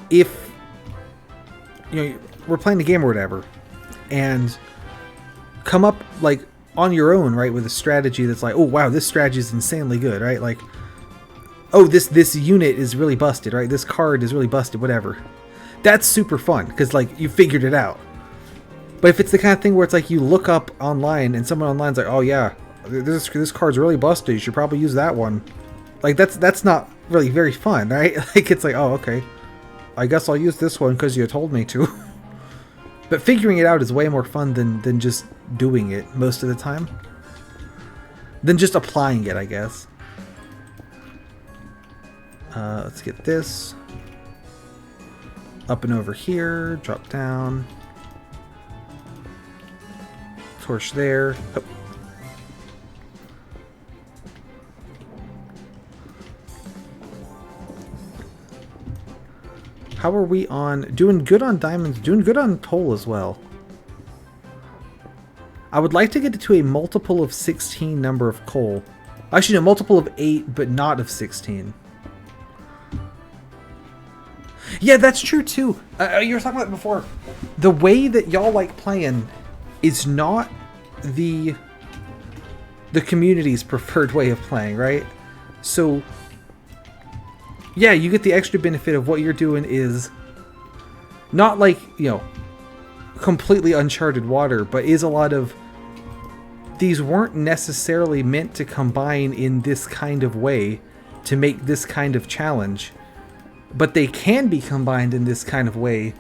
if we're playing the game or whatever, and come up like on your own, right, with a strategy that's like, oh wow, this strategy is insanely good, right? Like, oh, this unit is really busted, right? This card is really busted, whatever. That's super fun because like you figured it out. But if it's the kind of thing where it's like you look up online and someone online's like, oh yeah, this card's really busted, you should probably use that one. Like that's not really very fun, right? Like, it's like, oh okay, I guess I'll use this one because you told me to. But figuring it out is way more fun than just doing it most of the time. Than just applying it, I guess. Let's get this. Up and over here. Drop down. Torch there. Oh. How are we on? Doing good on diamonds, doing good on coal as well. I would like to get to a multiple of 16 number of coal. Actually, no, multiple of 8, but not of 16. Yeah, that's true too. You were talking about it before. The way that y'all like playing is not the community's preferred way of playing, right? So yeah, you get the extra benefit of what you're doing is not like, completely uncharted water, but is a lot of, these weren't necessarily meant to combine in this kind of way to make this kind of challenge, but they can be combined in this kind of way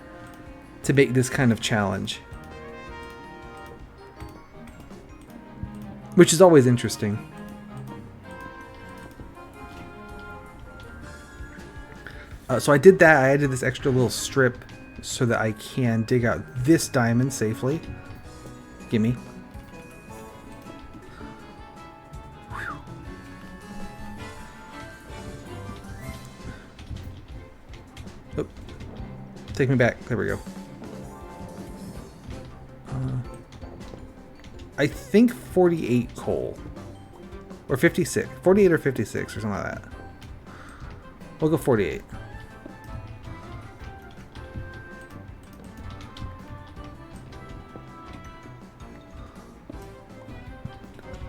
to make this kind of challenge. Which is always interesting. So I did that. I added this extra little strip so that I can dig out this diamond safely. Gimme. Oh. Take me back. There we go. I think 48 coal. Or 56. 48 or 56 or something like that. We'll go 48.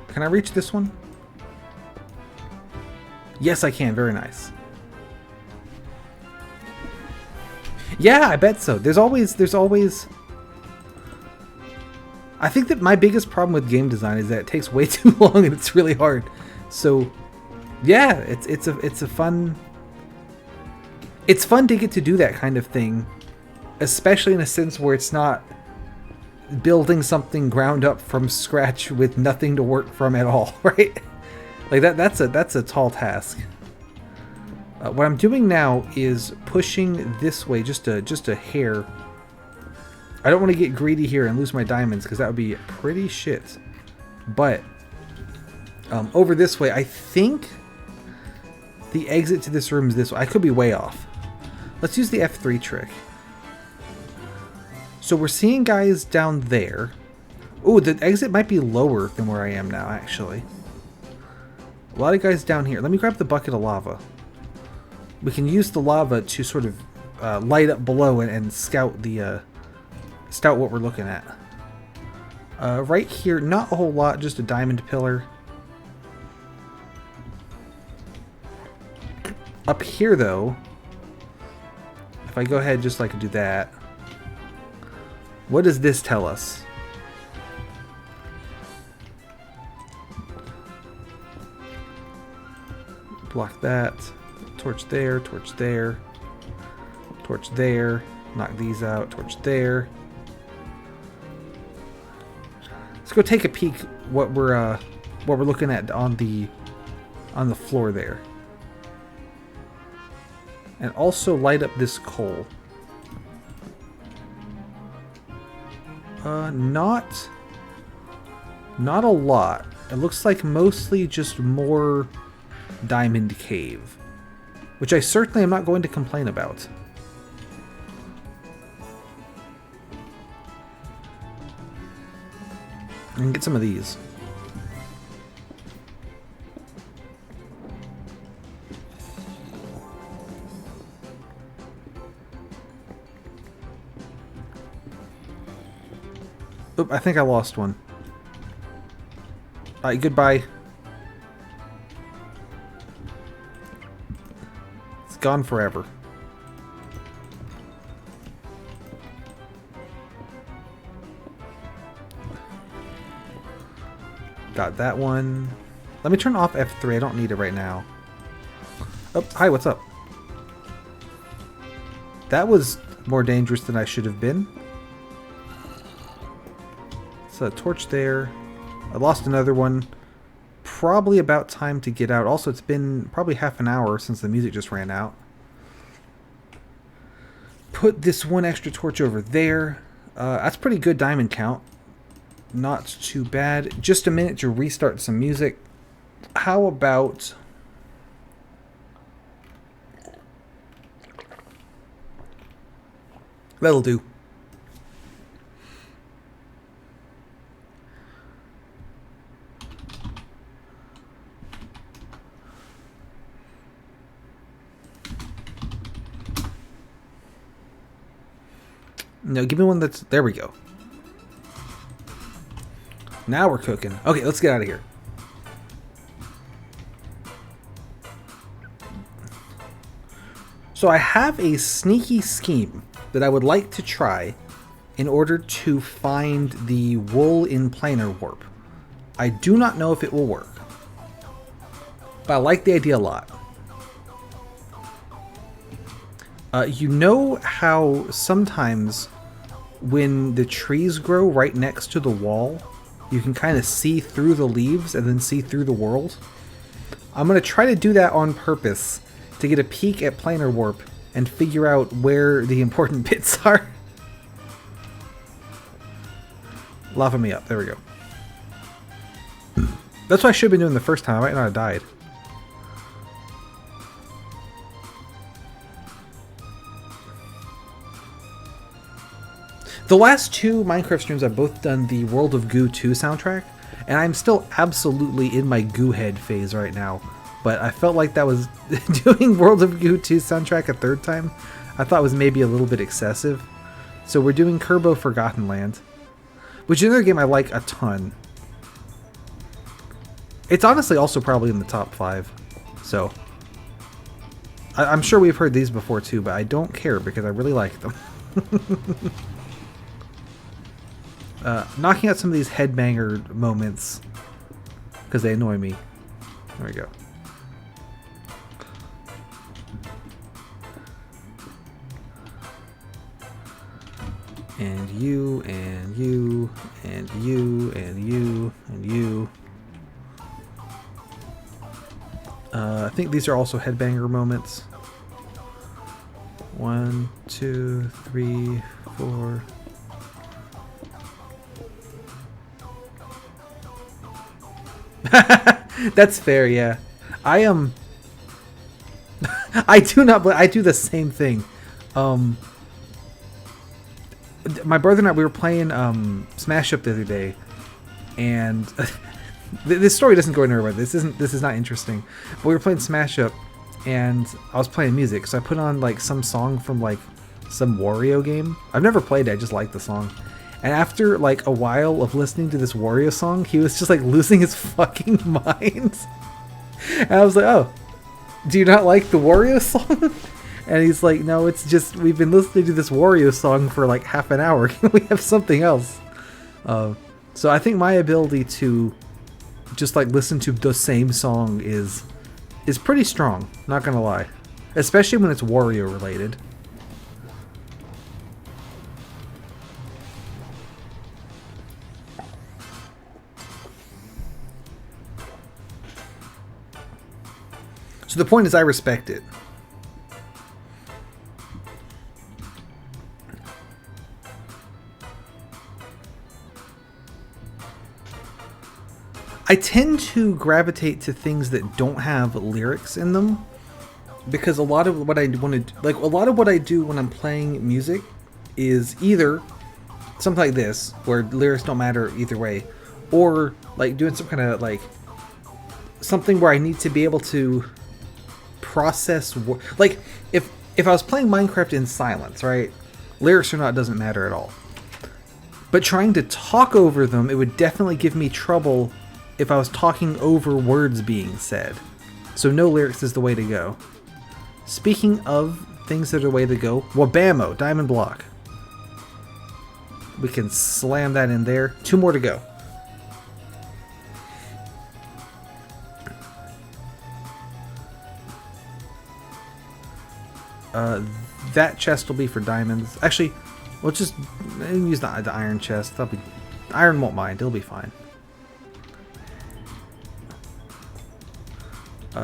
Can I reach this one? Yes, I can. Very nice. Yeah, I bet so. There's always... I think that my biggest problem with game design is that it takes way too long and it's really hard. So, yeah, it's a fun... it's fun to get to do that kind of thing, especially in a sense where it's not building something ground up from scratch with nothing to work from at all, right? Like that's a tall task. What I'm doing now is pushing this way just a hair. I don't want to get greedy here and lose my diamonds because that would be pretty shit. But over this way, I think the exit to this room is this way. I could be way off. Let's use the F3 trick. So we're seeing guys down there. Ooh, the exit might be lower than where I am now, actually. A lot of guys down here. Let me grab the bucket of lava. We can use the lava to sort of light up below and scout the scout what we're looking at. Right here, not a whole lot, just a diamond pillar. Up here, though, if I go ahead just like do that, what does this tell us? Block that. Torch there, torch there, torch there. Knock these out, torch there. Let's go take a peek what we're looking at on the floor there. And also light up this coal. Not a lot. It looks like mostly just more diamond cave, which I certainly am not going to complain about. And get some of these. Oop, I think I lost one. Alright, goodbye. It's gone forever. Got that one. Let me turn off F3. I don't need it right now. Oh, hi, what's up? That was more dangerous than I should have been. So a torch there. I lost another one. Probably about time to get out. Also, it's been probably half an hour since the music just ran out. Put this one extra torch over there. That's pretty good diamond count. Not too bad. Just a minute to restart some music. How about... That'll do. No, give me one that's... There we go. Now we're cooking. Okay, let's get out of here. So I have a sneaky scheme that I would like to try in order to find the wool in planar warp. I do not know if it will work, but I like the idea a lot. You know how sometimes when the trees grow right next to the wall, you can kind of see through the leaves and then see through the world? I'm going to try to do that on purpose to get a peek at planar warp and figure out where the important bits are. Lava me up. There we go. That's what I should have been doing the first time. I might not have died. The last two Minecraft streams I've both done the World of Goo 2 soundtrack, and I'm still absolutely in my goo head phase right now. But I felt like that was doing World of Goo 2 soundtrack a third time. I thought was maybe a little bit excessive. So we're doing Kerbo Forgotten Land, which is another game I like a ton. It's honestly also probably in the top 5. So I'm sure we've heard these before too, but I don't care because I really like them. Knocking out some of these headbanger moments because they annoy me. There we go. And you, and you, and you, and you, and you. I think these are also headbanger moments. 1, 2, 3, 4. That's fair, yeah. I am. I do not. I do the same thing. My brother and I, we were playing Smash Up the other day, and this story doesn't go anywhere. This is not interesting. But we were playing Smash Up, and I was playing music, so I put on like some song from like some Wario game. I've never played it. I just like the song. And after like a while of listening to this Wario song, he was just like losing his fucking mind. And I was like, "Oh, do you not like the Wario song?" And he's like, "No, it's just we've been listening to this Wario song for like half an hour. Can we have something else?" So I think my ability to just like listen to the same song is pretty strong. Not gonna lie, especially when it's Wario related. So the point is, I respect it. I tend to gravitate to things that don't have lyrics in them, because a lot of what I want to, like a lot of what I do when I'm playing music is either something like this, where lyrics don't matter either way, or like doing some kind of like something where I need to be able to process, like if I was playing Minecraft in silence, right? Lyrics or not doesn't matter at all. But trying to talk over them, it would definitely give me trouble if I was talking over words being said. So no lyrics is the way to go. Speaking of things that are the way to go, Wabamo, Diamond Block. We can slam that in there. 2 more to go. That chest will be for diamonds. Actually, we'll just use the iron chest. That'll be, iron won't mind. It'll be fine.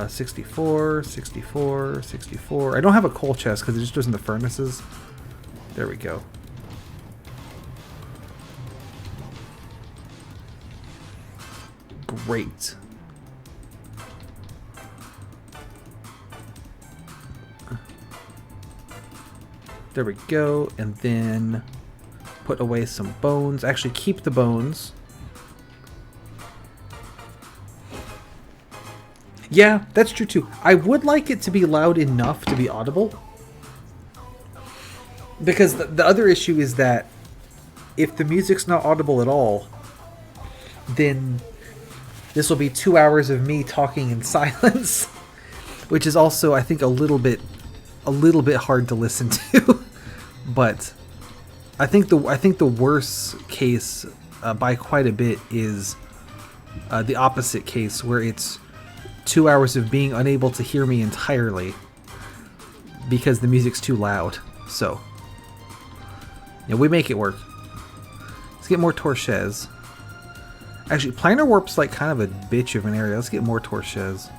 64, 64, 64. I don't have a coal chest because it just goes in the furnaces. There we go. Great. There we go, and then put away some bones. Actually, keep the bones. Yeah, that's true too. I would like it to be loud enough to be audible. Because the other issue is that if the music's not audible at all, then this will be 2 hours of me talking in silence, which is also, I think, a little bit hard to listen to. But I think the worst case by quite a bit is the opposite case, where it's 2 hours of being unable to hear me entirely because the music's too loud. So yeah, we make it work. Let's get more torches. Actually, planar warp's like kind of a bitch of an area. Let's get more torches.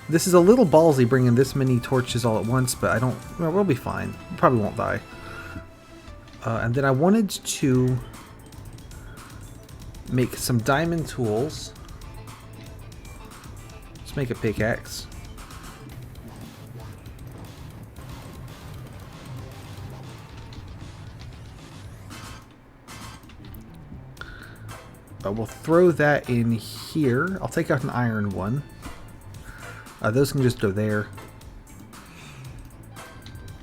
This is a little ballsy bringing this many torches all at once, but I don't... Well, we'll be fine. We probably won't die. And then I wanted to make some diamond tools. Let's make a pickaxe. We'll throw that in here. I'll take out an iron one. Those can just go there.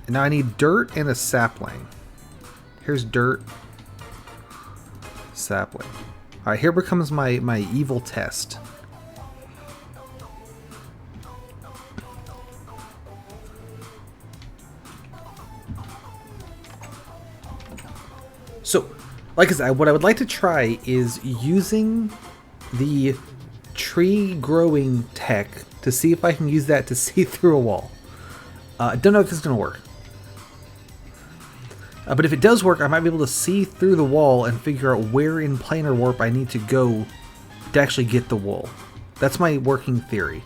And now I need dirt and a sapling. Here's dirt. Sapling. Alright, here becomes my evil test. So, like I said, what I would like to try is using the tree growing tech to see if I can use that to see through a wall. I don't know if this is going to work. But if it does work, I might be able to see through the wall and figure out where in planar warp I need to go to actually get the wool. That's my working theory.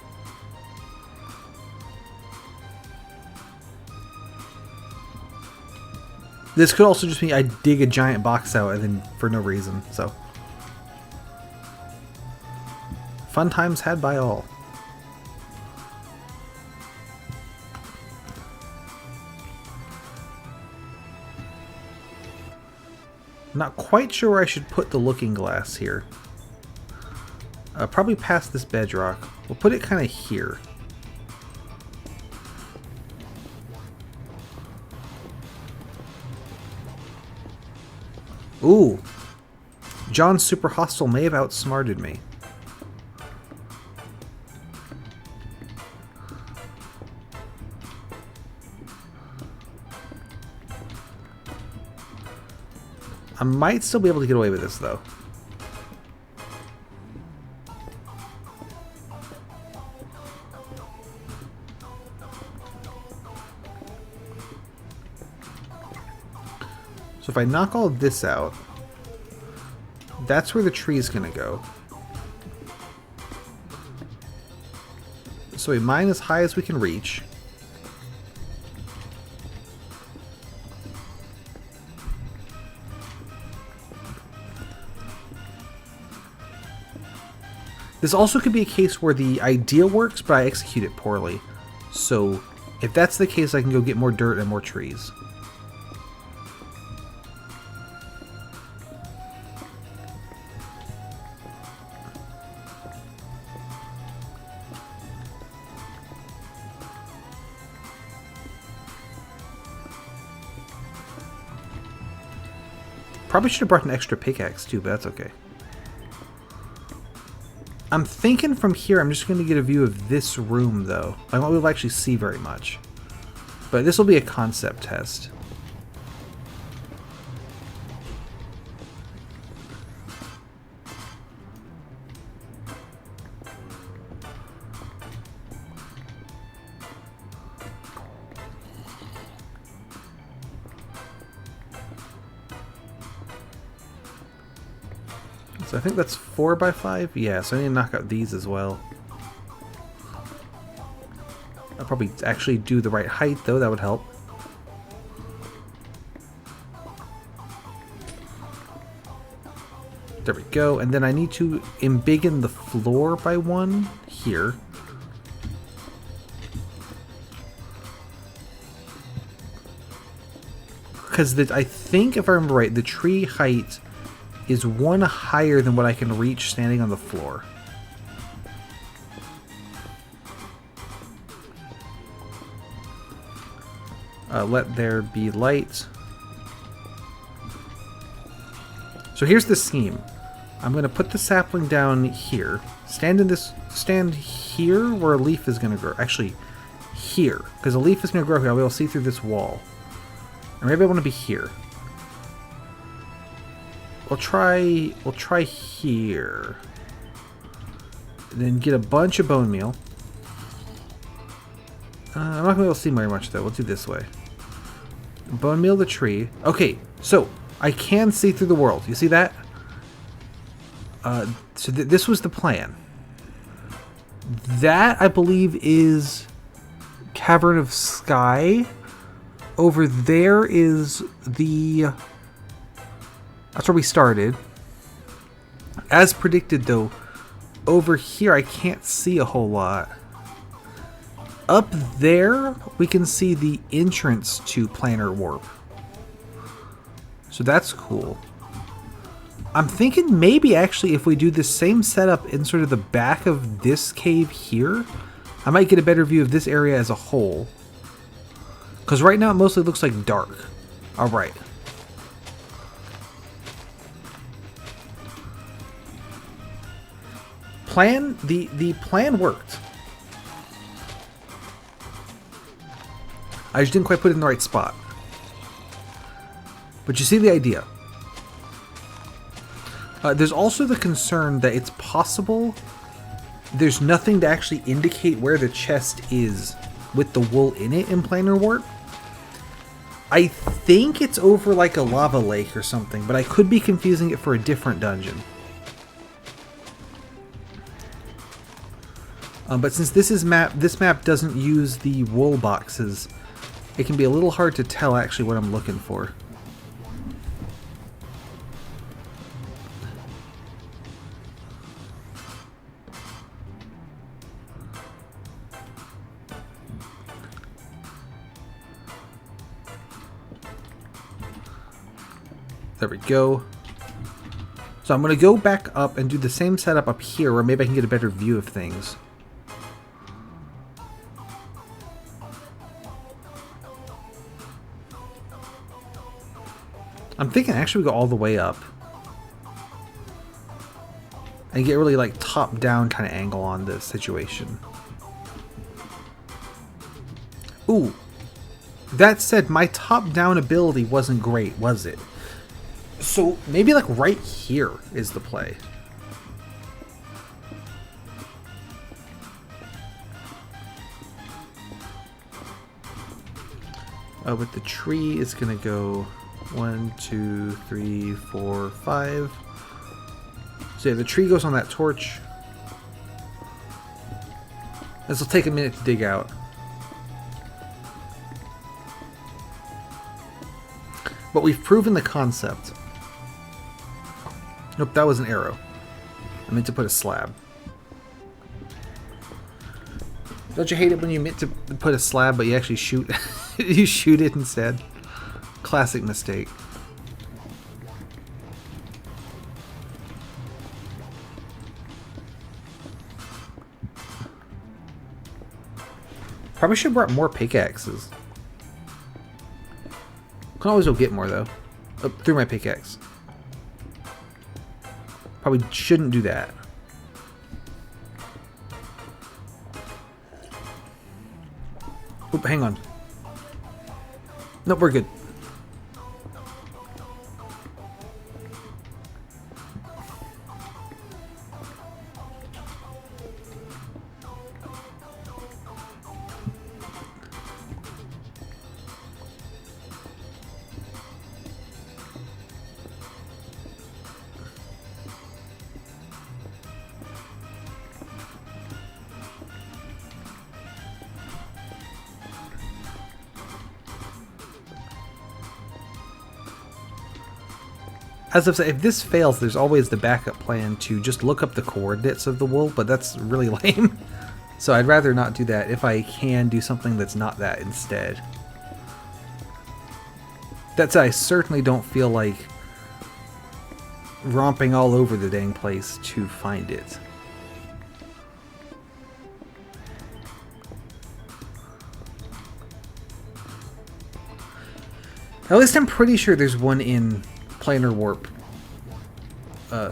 This could also just be I dig a giant box out and then for no reason, so. Fun times had by all. Not quite sure where I should put the looking glass here. Probably past this bedrock. We'll put it kind of here. Ooh. John Super Hostile may have outsmarted me. I might still be able to get away with this, though. So if I knock all this out, that's where the tree is going to go. So we mine as high as we can reach. This also could be a case where the idea works, but I execute it poorly. So if that's the case, I can go get more dirt and more trees. Probably should have brought an extra pickaxe too, but that's okay. I'm thinking from here I'm just going to get a view of this room though. I won't be able to actually see very much. But this will be a concept test. So I think that's 4 by 5. Yeah, so I need to knock out these as well. I'll probably actually do the right height though, that would help. There we go, and then I need to embiggen the floor by 1 here. Because I think, if I remember right, the tree height is 1 higher than what I can reach standing on the floor. Let there be light. So here's the scheme. I'm going to put the sapling down here. Stand here where a leaf is going to grow. Actually, here. Because a leaf is going to grow here. I'll be able to see through this wall. Or maybe I want to be here. We'll try here. Then get a bunch of bone meal. I'm not going to be able to see very much though. We'll do this way. Bone meal the tree. Okay, so I can see through the world. You see that? So this was the plan. That, I believe, is Cavern of Sky. Over there is the... That's where we started. As predicted, though, over here I can't see a whole lot. Up there, we can see the entrance to Planar Warp. So that's cool. I'm thinking maybe actually if we do the same setup in sort of the back of this cave here, I might get a better view of this area as a whole. Because right now it mostly looks like dark. Alright. The plan worked. I just didn't quite put it in the right spot. But you see the idea. There's also the concern that it's possible there's nothing to actually indicate where the chest is with the wool in it in Planar Warp. I think it's over like a lava lake or something, but I could be confusing it for a different dungeon. But since this map doesn't use the wool boxes, it can be a little hard to tell actually what I'm looking for. There we go. So I'm going to go back up and do the same setup up here, where maybe I can get a better view of things. I'm thinking actually we go all the way up. And get really like top-down kind of angle on this situation. Ooh. That said, my top-down ability wasn't great, was it? So maybe like right here is the play. With the tree, it's gonna go 1, 2, 3, 4, 5. So yeah, the tree goes on that torch. This will take a minute to dig out. But we've proven the concept. Nope, that was an arrow. I meant to put a slab. Don't you hate it when you meant to put a slab, but you actually shoot you shoot it instead? Classic mistake. Probably should have brought more pickaxes. Can always go get more though. Oh, through my pickaxe. Probably shouldn't do that. Oop, hang on. Nope, we're good. As I've said, if this fails, there's always the backup plan to just look up the coordinates of the wool, but that's really lame. So I'd rather not do that if I can do something that's not that instead. That said, I certainly don't feel like romping all over the dang place to find it. At least I'm pretty sure there's one in Planar Warp.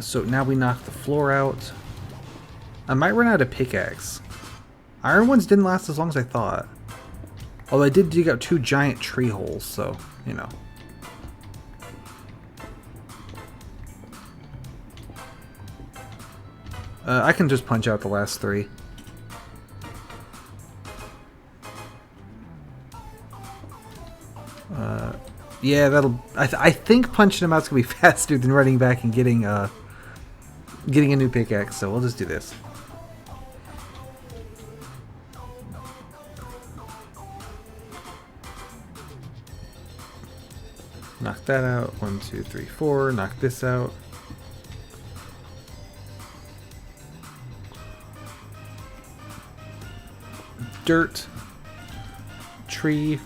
So now we knock the floor out. I might run out of pickaxe. Iron ones didn't last as long as I thought. Although I did dig out 2 giant tree holes, so, you know. I can just punch out the last 3. Yeah, that'll. I think punching them out's gonna be faster than running back and getting a new pickaxe. So we'll just do this. Knock that out. 1, 2, 3, 4. Knock this out. Dirt. Tree.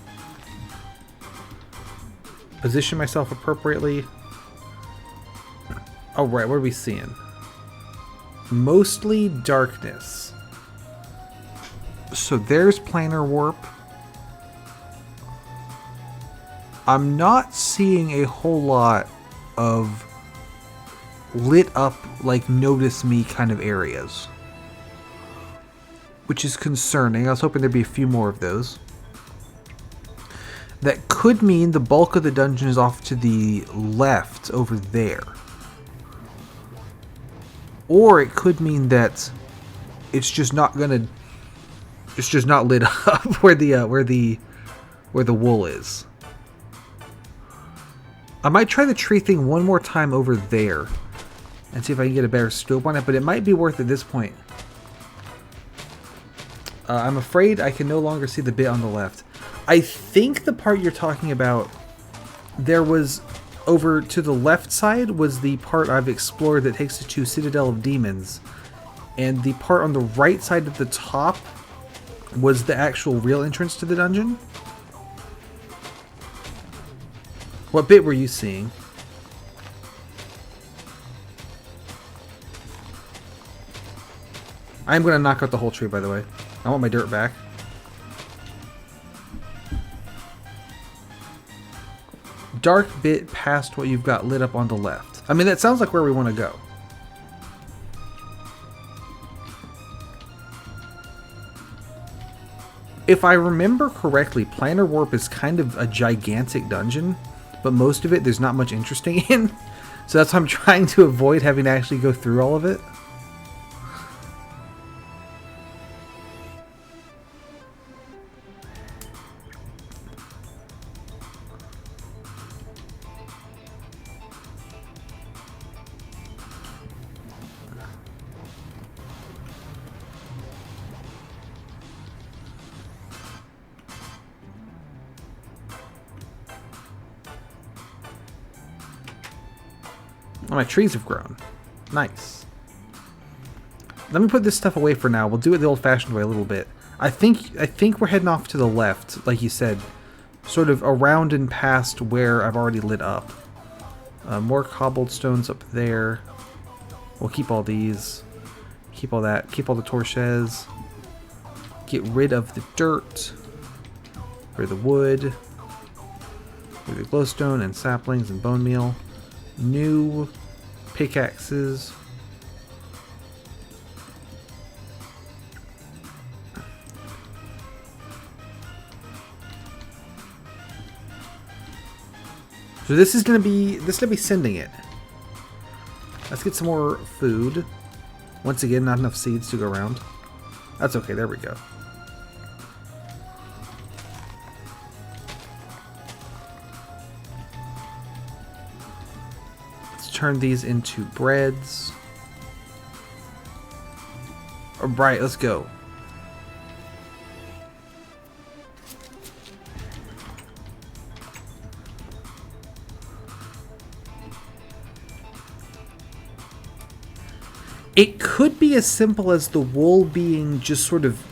Position myself appropriately. Oh, right, what are we seeing? Mostly darkness. So there's Planar Warp. I'm not seeing a whole lot of lit up, like, notice me kind of areas. Which is concerning. I was hoping there'd be a few more of those. That could mean the bulk of the dungeon is off to the left over there. Or it could mean that it's just not going to It's just not lit up where the wool is. I might try the tree thing one more time over there and see if I can get a better scope on it, but it might be worth at this point. I'm afraid I can no longer see the bit on the left. I think the part you're talking about, there was over to the left side was the part I've explored that takes us to Citadel of Demons, and the part on the right side at the top was the actual real entrance to the dungeon. What bit were you seeing? I'm going to knock out the whole tree, by the way. I want my dirt back. Dark bit past what you've got lit up on the left. I mean, that sounds like where we want to go. If I remember correctly, Planar Warp is kind of a gigantic dungeon, but most of it there's not much interesting in. So that's why I'm trying to avoid having to actually go through all of it. Oh, my trees have grown. Nice. Let me put this stuff away for now. We'll do it the old-fashioned way a little bit. I think we're heading off to the left, like you said. Sort of around and past where I've already lit up. More cobbled stones up there. We'll keep all these. Keep all that. Keep all the torches. Get rid of the dirt. Or the wood. Or the glowstone and saplings and bone meal. New pickaxes. So this is gonna be sending it. Let's get some more food. Once again, not enough seeds to go around. That's okay, there we go. Turn these into breads. Alright, let's go. It could be as simple as the wool being just sort of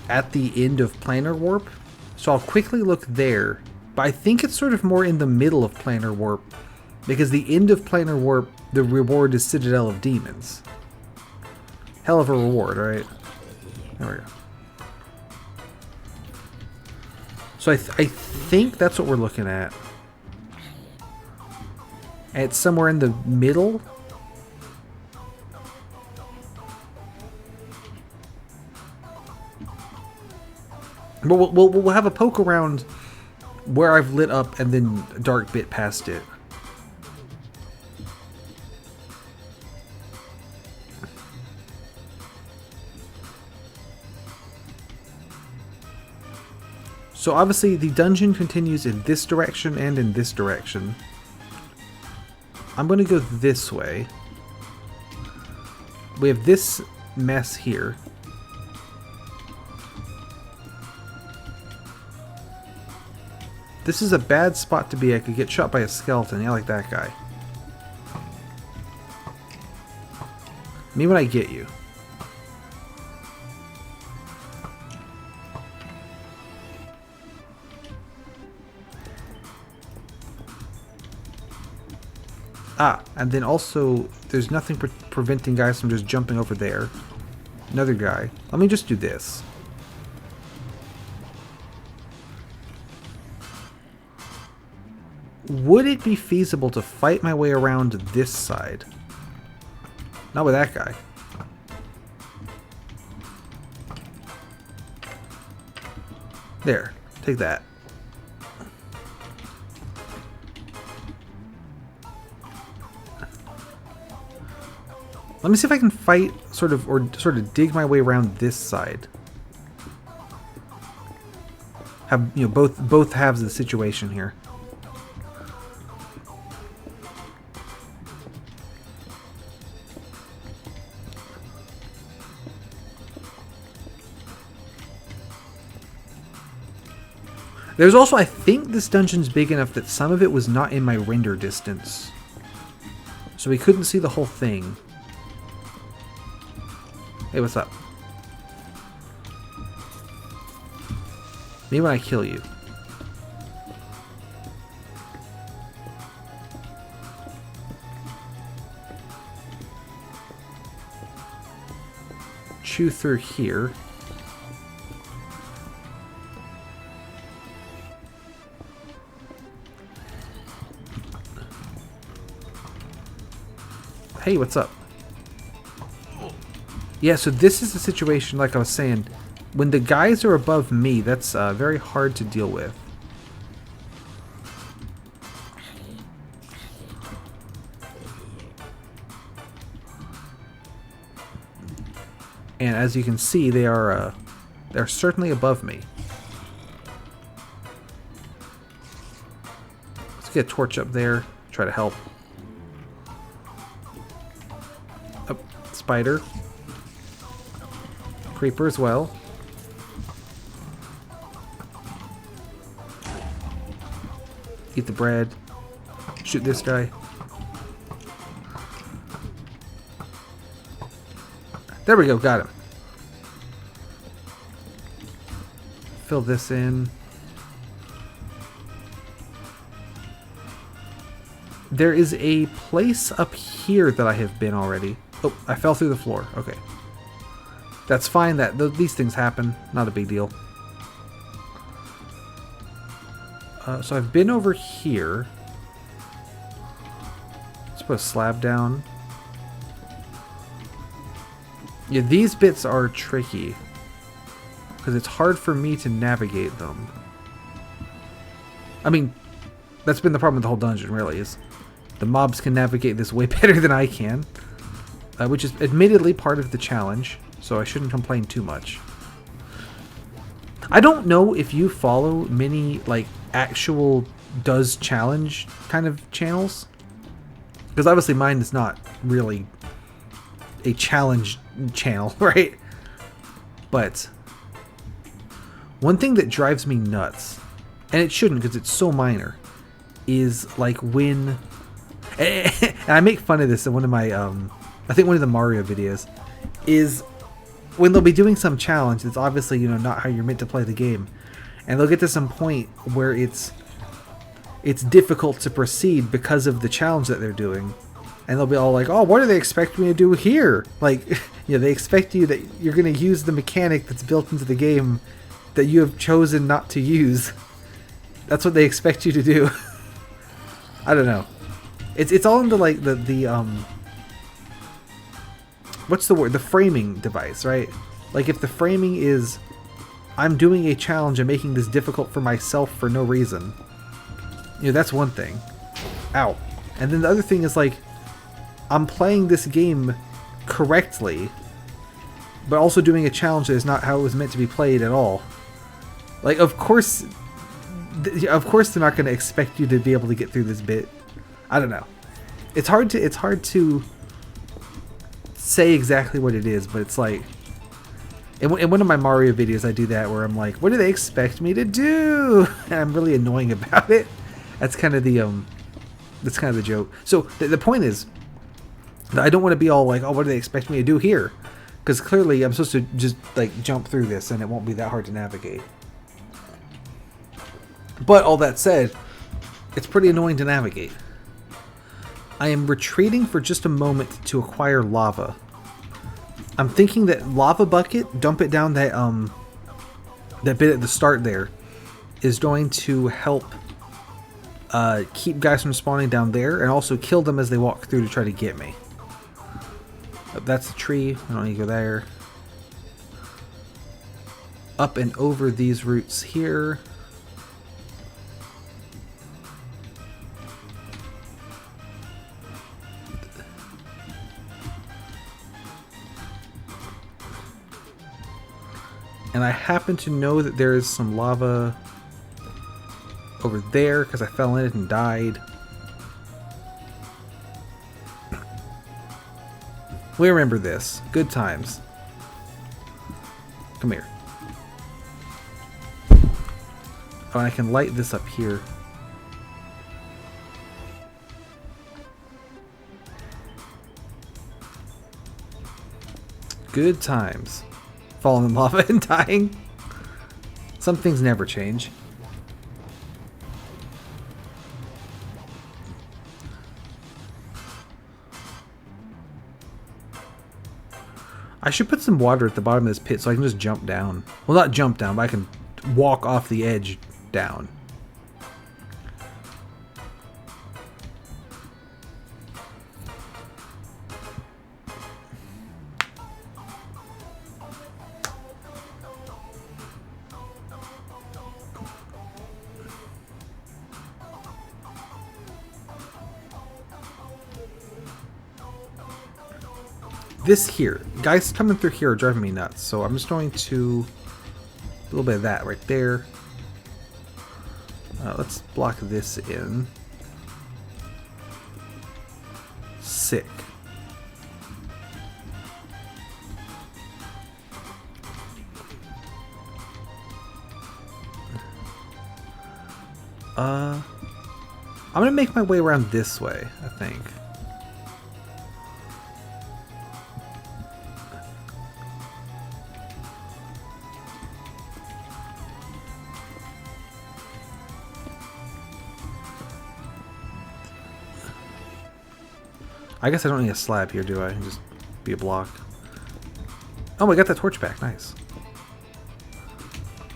at the end of Planar Warp. So I'll quickly look there. But I think it's sort of more in the middle of Planar Warp. Because the end of Planar Warp, the reward is Citadel of Demons. Hell of a reward, right? There we go. So I think that's what we're looking at. And it's somewhere in the middle. But we'll have a poke around where I've lit up and then dark bit past it. So obviously the dungeon continues in this direction and in this direction. I'm going to go this way. We have this mess here. This is a bad spot to be. I could get shot by a skeleton. Yeah, like that guy. Me when I get you. Ah, and then also, there's nothing preventing guys from just jumping over there. Another guy. Let me just do this. Would it be feasible to fight my way around this side? Not with that guy. There. Take that. Let me see if I can fight, sort of dig my way around this side. have, you know, both halves of the situation here. There's also, I think this dungeon's big enough that some of it was not in my render distance. So we couldn't see the whole thing. Hey, what's up? Me when I kill you. Chew through here. Hey, what's up? Yeah, so this is the situation, like I was saying, when the guys are above me, that's very hard to deal with. And as you can see, they're certainly above me. Let's get a torch up there, try to help. Oh, spider. Creeper as well. Eat the bread. Shoot this guy. There we go, got him. Fill this in. There is a place up here that I have been already. Oh, I fell through the floor. Okay. That's fine, these things happen. Not a big deal. So I've been over here. Let's put a slab down. Yeah, these bits are tricky. Because it's hard for me to navigate them. I mean, that's been the problem with the whole dungeon, really, is the mobs can navigate this way better than I can. Which is admittedly part of the challenge, so I shouldn't complain too much. I don't know if you follow many, like, actual does challenge kind of channels. Because obviously mine is not really a challenge channel, right? But one thing that drives me nuts, and it shouldn't because it's so minor, is like when... and I make fun of this in one of my... I think one of the Mario videos is when they'll be doing some challenge that's obviously, you know, not how you're meant to play the game, and they'll get to some point where it's difficult to proceed because of the challenge that they're doing, and they'll be all like, "Oh, what do they expect me to do here?" Like, you know, they expect you that you're going to use the mechanic that's built into the game that you have chosen not to use. That's what they expect you to do. I don't know. It's all into like the what's the word? The framing device, right? Like if the framing is, I'm doing a challenge and making this difficult for myself for no reason. You know, that's one thing. Ow. And then the other thing is like, I'm playing this game correctly, but also doing a challenge that is not how it was meant to be played at all. Like, of course they're not going to expect you to be able to get through this bit. I don't know. It's hard to say exactly what it is, but it's like in one of my Mario videos I do that where I'm like, what do they expect me to do? And I'm really annoying about it. That's kind of the joke. So the point is that I don't want to be all like, oh, what do they expect me to do here? Because clearly I'm supposed to just like jump through this and it won't be that hard to navigate. But all that said, it's pretty annoying to navigate. I am retreating for just a moment to acquire lava. I'm thinking that lava bucket, dump it down that bit at the start there, is going to help keep guys from spawning down there and also kill them as they walk through to try to get me. That's the tree. I don't need to go there. Up and over these roots here. And I happen to know that there is some lava over there because I fell in it and died. We remember this. Good times. Come here. Oh, and I can light this up here. Good times. Falling in lava and dying. Some things never change. I should put some water at the bottom of this pit so I can just jump down. Well, not jump down, but I can walk off the edge down. This here, guys coming through here are driving me nuts, so I'm just going to a little bit of that right there. Let's block this in. Sick. I'm gonna make my way around this way, I think. I guess I don't need a slab here, do I? Just be a block. Oh, I got that torch back. Nice.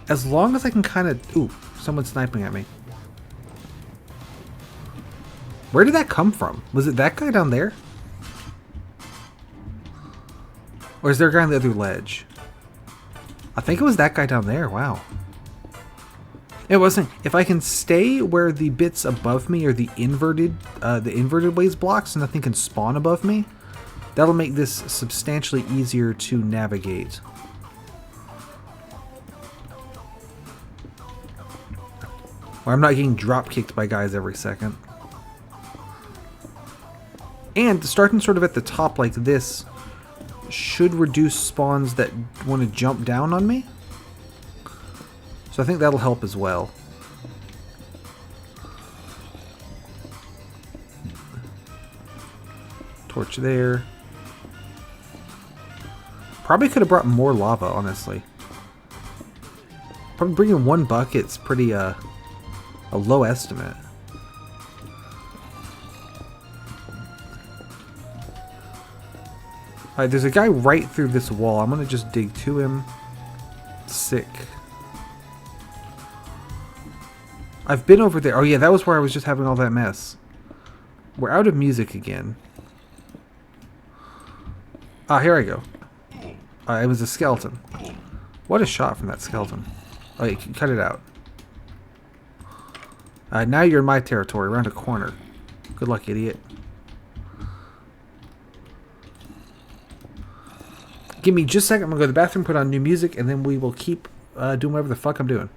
As long as I can kind of... Ooh, someone's sniping at me. Where did that come from? Was it that guy down there? Or is there a guy on the other ledge? I think it was that guy down there. Wow. It wasn't. If I can stay where the bits above me are the inverted ways blocks, and nothing can spawn above me, that'll make this substantially easier to navigate. Or I'm not getting drop kicked by guys every second. And starting sort of at the top like this should reduce spawns that want to jump down on me. So I think that'll help as well. Torch there. Probably could have brought more lava, honestly. Probably bringing one bucket's pretty, a low estimate. Alright, there's a guy right through this wall. I'm gonna just dig to him. Sick. I've been over there. Oh yeah, that was where I was just having all that mess. We're out of music again. Ah, here I go. It was a skeleton. What a shot from that skeleton. Oh, you can cut it out. Now you're in my territory, around a corner. Good luck, idiot. Give me just a second. I'm going to go to the bathroom, put on new music, and then we will keep doing whatever the fuck I'm doing.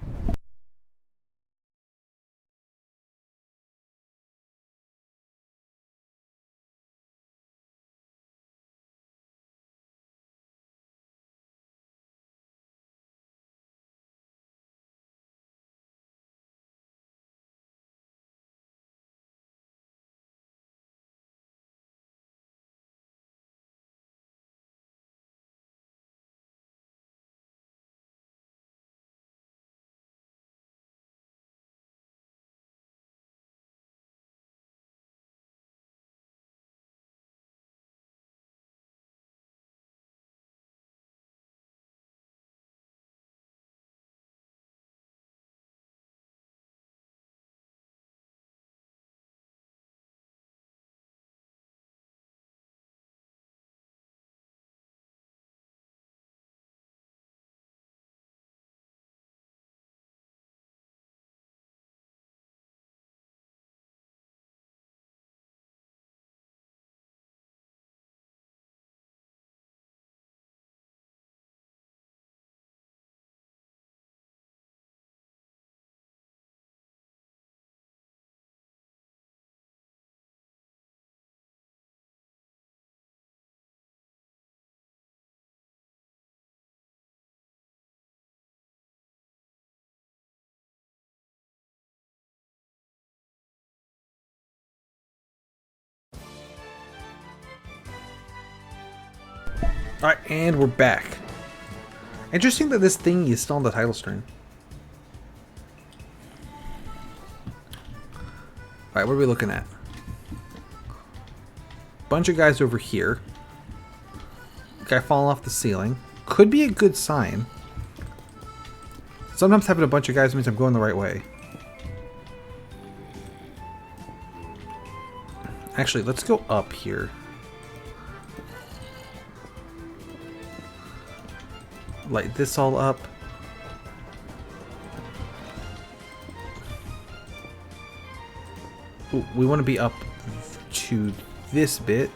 Alright, and we're back. Interesting that this thing is still on the title screen. Alright, what are we looking at? Bunch of guys over here. Guy falling off the ceiling. Could be a good sign. Sometimes having a bunch of guys means I'm going the right way. Actually, let's go up here. Light this all up. Ooh, we want to be up to this bit.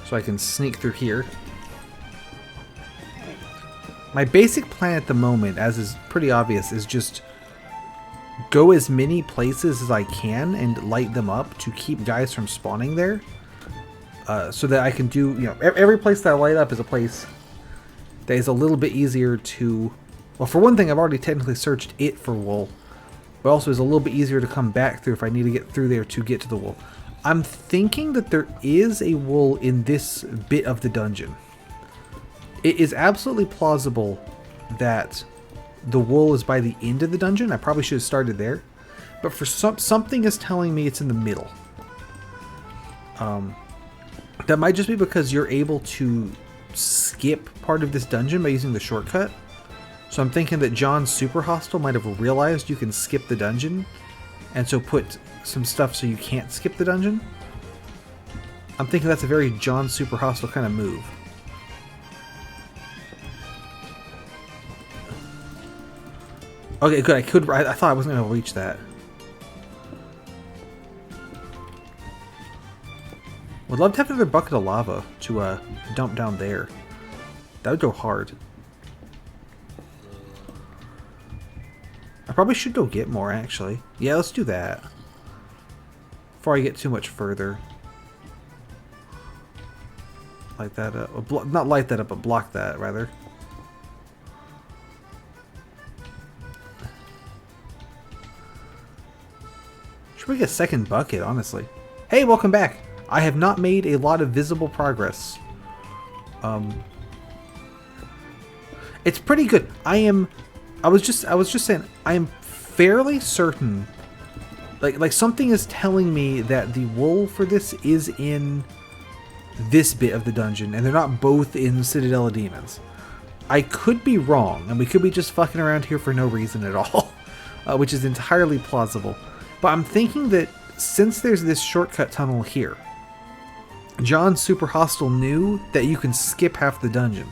So I can sneak through here. My basic plan at the moment, as is pretty obvious, is just go as many places as I can and light them up to keep guys from spawning there. So that I can do, you know, every place that I light up is a place that is a little bit easier to... Well, for one thing, I've already technically searched it for wool. But also is a little bit easier to come back through if I need to get through there to get to the wool. I'm thinking that there is a wool in this bit of the dungeon. It is absolutely plausible that the wool is by the end of the dungeon. I probably should have started there. But for something is telling me it's in the middle. That might just be because you're able to skip part of this dungeon by using the shortcut. So I'm thinking that John Super Hostile might have realized you can skip the dungeon, and so put some stuff so you can't skip the dungeon. I'm thinking that's a very John Super Hostile kind of move. Okay, good. I thought I wasn't going to reach that. Would love to have another bucket of lava to dump down there. That would go hard. I probably should go get more, actually. Yeah, let's do that. Before I get too much further. Light that up. Not light that up, but block that, rather. Should we get a second bucket, honestly? Hey, welcome back! I have not made a lot of visible progress. It's pretty good. I was just saying, I am fairly certain, like something is telling me that the wool for this is in this bit of the dungeon, and they're not both in Citadel of Demons. I could be wrong, and we could be just fucking around here for no reason at all, which is entirely plausible. But I'm thinking that since there's this shortcut tunnel here, John Super Hostile knew that you can skip half the dungeon.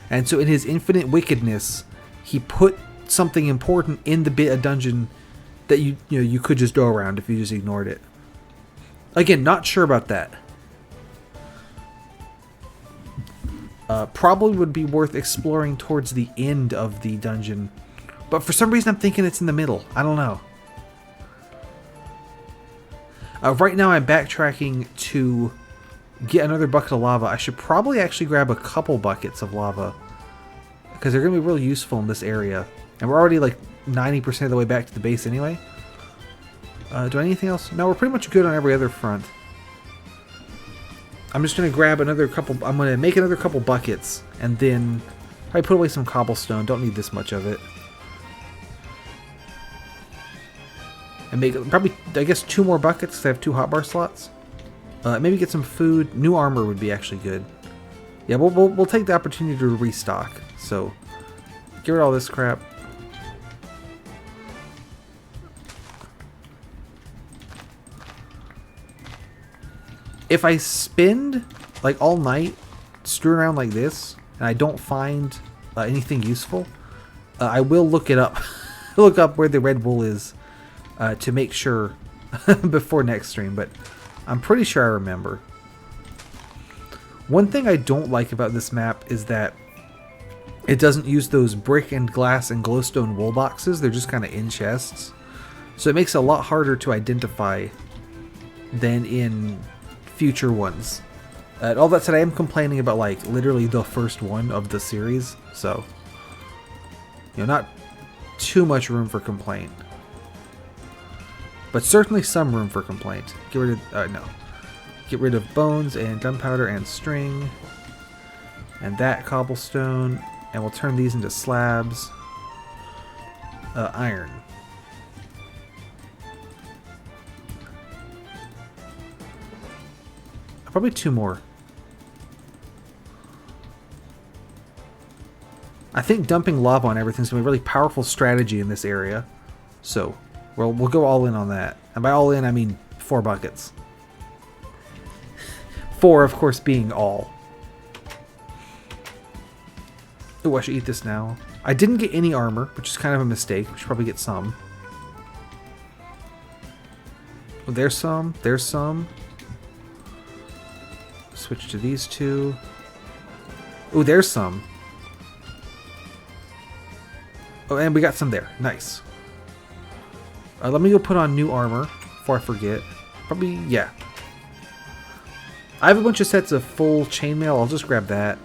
And so in his infinite wickedness, he put something important in the bit of dungeon that you could just go around if you just ignored it. Again, not sure about that. Probably would be worth exploring towards the end of the dungeon. But for some reason I'm thinking it's in the middle. I don't know. Right now I'm backtracking to get another bucket of lava. I should probably actually grab a couple buckets of lava, because they're going to be real useful in this area. And we're already like 90% of the way back to the base anyway. Do I need anything else? No, we're pretty much good on every other front. I'm just going to grab another couple. I'm going to make another couple buckets, and then probably put away some cobblestone. Don't need this much of it. And make probably, I guess, 2 more buckets because I have 2 hotbar slots. Maybe get some food. New armor would be actually good. Yeah, we'll take the opportunity to restock. So, get rid of all this crap. If I spend like all night screwing around like this and I don't find anything useful, I will look it up. Look up where the red wool is to make sure before next stream. But I'm pretty sure I remember. One thing I don't like about this map is that it doesn't use those brick and glass and glowstone wool boxes. They're just kind of in chests. So it makes it a lot harder to identify than in future ones. All that said, I am complaining about like literally the first one of the series. So, not too much room for complaint. But certainly some room for complaint. Get rid of, no. Get rid of bones and gunpowder and string. And that cobblestone. And we'll turn these into slabs. Iron. Probably 2 more. I think dumping lava on everything's gonna be a really powerful strategy in this area. So, we'll go all in on that. And by all in, I mean 4 buckets. 4, of course, being all. Oh, I should eat this now. I didn't get any armor, which is kind of a mistake. We should probably get some. Oh, there's some. There's some. Switch to these 2. Oh, there's some. Oh, and we got some there. Nice. Let me go put on new armor before I forget. Probably, yeah. I have a bunch of sets of full chainmail. I'll just grab that.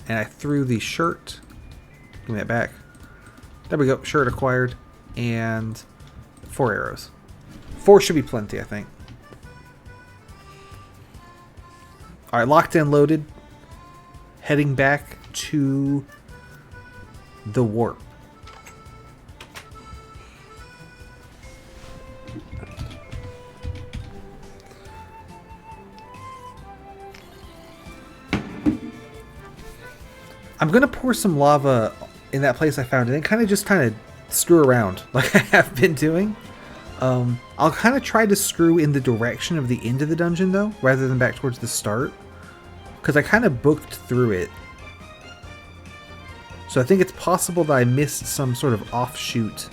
And I threw the shirt. Give me that back. There we go. Shirt acquired. And 4 arrows. 4 should be plenty, I think. Alright, locked and loaded. Heading back to the warp. I'm going to pour some lava in that place I found and then kind of screw around like I have been doing. I'll kind of try to screw in the direction of the end of the dungeon though, rather than back towards the start. Because I kind of booked through it. So I think it's possible that I missed some sort of offshoot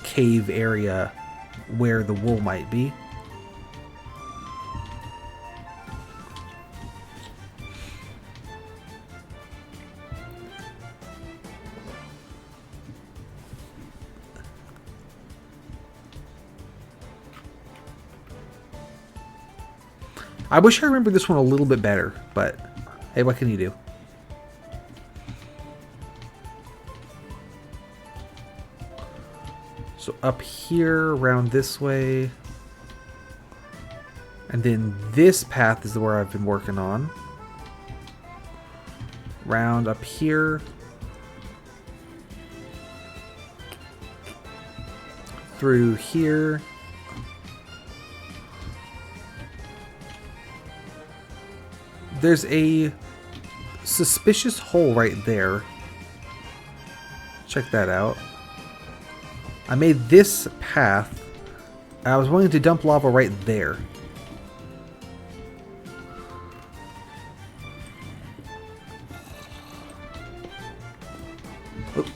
cave area where the wool might be. I wish I remembered this one a little bit better, but hey, what can you do? So up here, around this way, and then this path is where I've been working on. Round up here. Through here. There's a suspicious hole right there. Check that out. I made this path. I was willing to dump lava right there. Oop.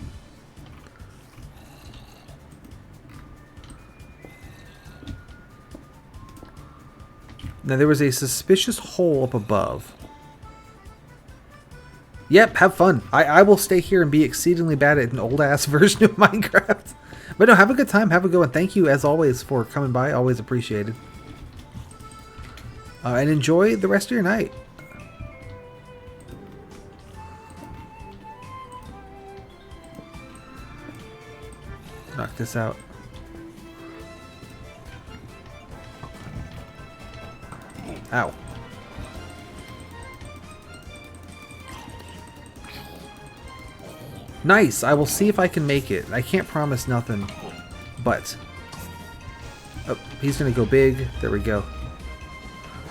Now there was a suspicious hole up above. Yep, have fun. I will stay here and be exceedingly bad at an old-ass version of Minecraft. But no, have a good time. Have a good one. Thank you, as always, for coming by. Always appreciated. And enjoy the rest of your night. Knock this out. Ow. Nice! I will see if I can make it. I can't promise nothing, but... Oh, he's gonna go big. There we go.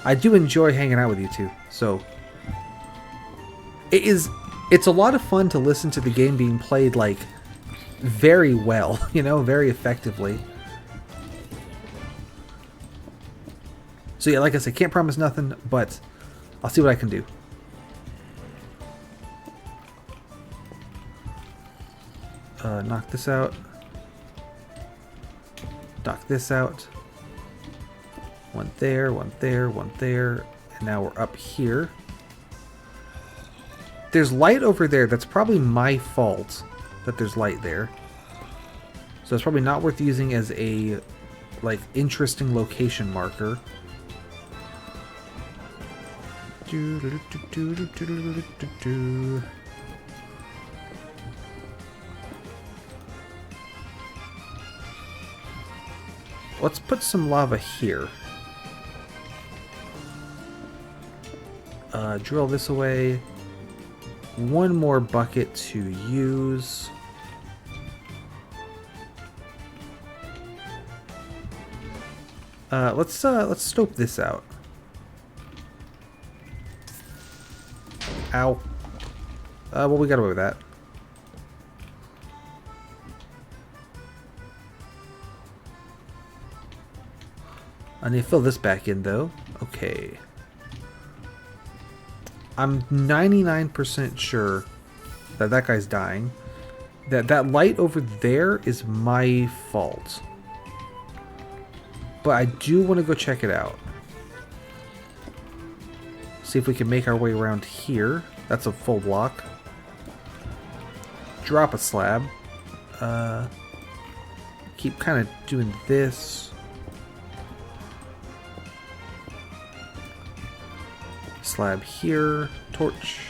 I do enjoy hanging out with you two, so... It's a lot of fun to listen to the game being played, like, very well, you know, very effectively. So yeah, like I said, can't promise nothing, but I'll see what I can do. Knock this out. Knock this out. One there, one there, one there. And now we're up here. There's light over there. That's probably my fault that there's light there. So it's probably not worth using as a, like, interesting location marker. Let's put some lava here. Drill this away. One more bucket to use. Let's stope this out. Ow. Well, we got away with that. I need to fill this back in, though. Okay. I'm 99% sure that that guy's dying. That light over there is my fault. But I do want to go check it out. See if we can make our way around here. That's a full block. Drop a slab. Keep kind of doing this. Slab here. Torch.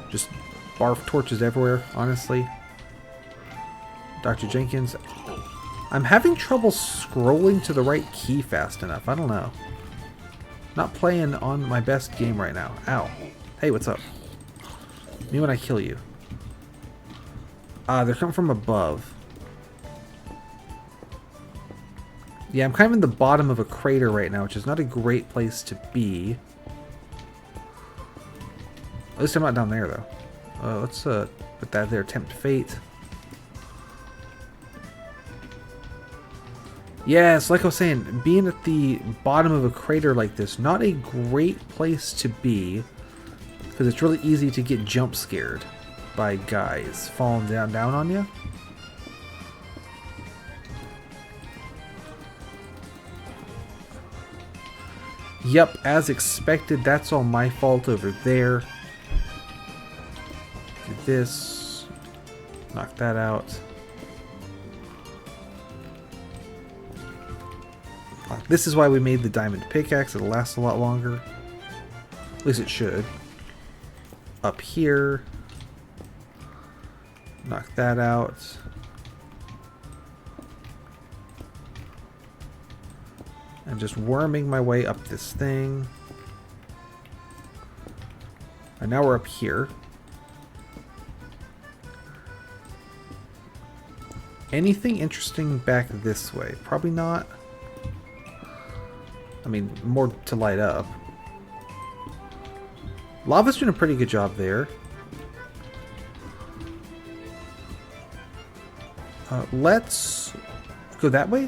Just barf torches everywhere, honestly. Dr. Jenkins. I'm having trouble scrolling to the right key fast enough. I don't know. Not playing on my best game right now. Ow. Hey, what's up? Me when I kill you. They're coming from above. Yeah, I'm kind of in the bottom of a crater right now, which is not a great place to be. At least I'm not down there, though. Let's put that there. Tempt fate. Yes, like I was saying, being at the bottom of a crater like this, not a great place to be, because it's really easy to get jump scared by guys falling down on you. Yep, as expected, that's all my fault over there. Do this. Knock that out. This is why we made the diamond pickaxe. It'll last a lot longer. At least it should. Up here. Knock that out. And just worming my way up this thing. And now we're up here. Anything interesting back this way? Probably not. I mean, more to light up. Lava's doing a pretty good job there. Let's go that way.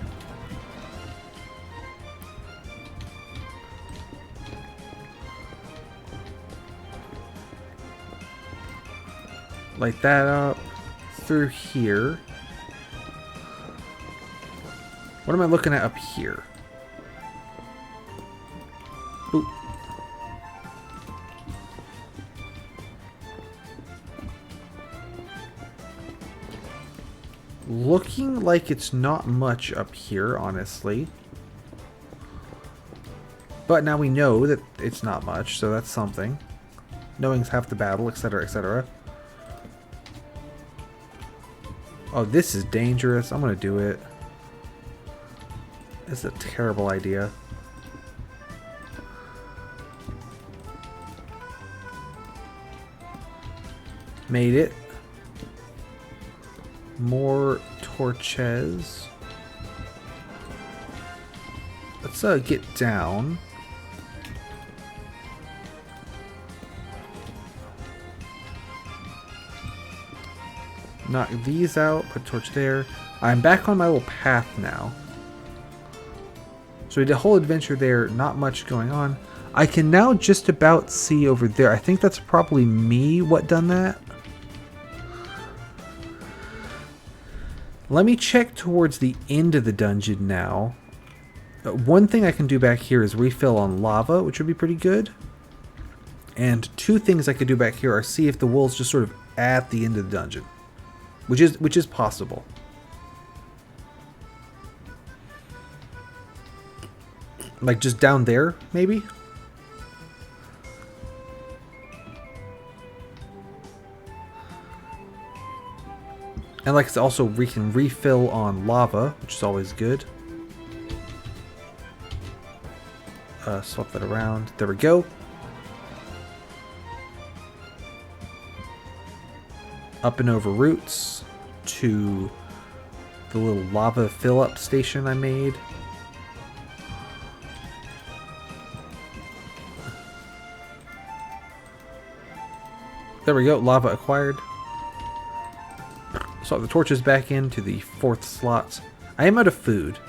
Light that up through here. What am I looking at up here? Oop. Looking like it's not much up here, honestly. But now we know that it's not much, so that's something. Knowing's half the battle, etc., etc. Oh, this is dangerous. I'm gonna do it. This is a terrible idea. Made it. More torches. Let's get down. Knock these out, put a torch there. I'm back on my little path now. So we did a whole adventure there, not much going on. I can now just about see over there. I think that's probably me what done that. Let me check towards the end of the dungeon now. One thing I can do back here is refill on lava, which would be pretty good. And two things I could do back here are see if the wool's just sort of at the end of the dungeon. Which is possible. Like just down there, maybe? And like it's also we can refill on lava, which is always good. swap that around. There we go. Up and over roots to the little lava fill-up station I made. There we go, lava acquired. Swap the torches back into the 4th slot. I am out of food.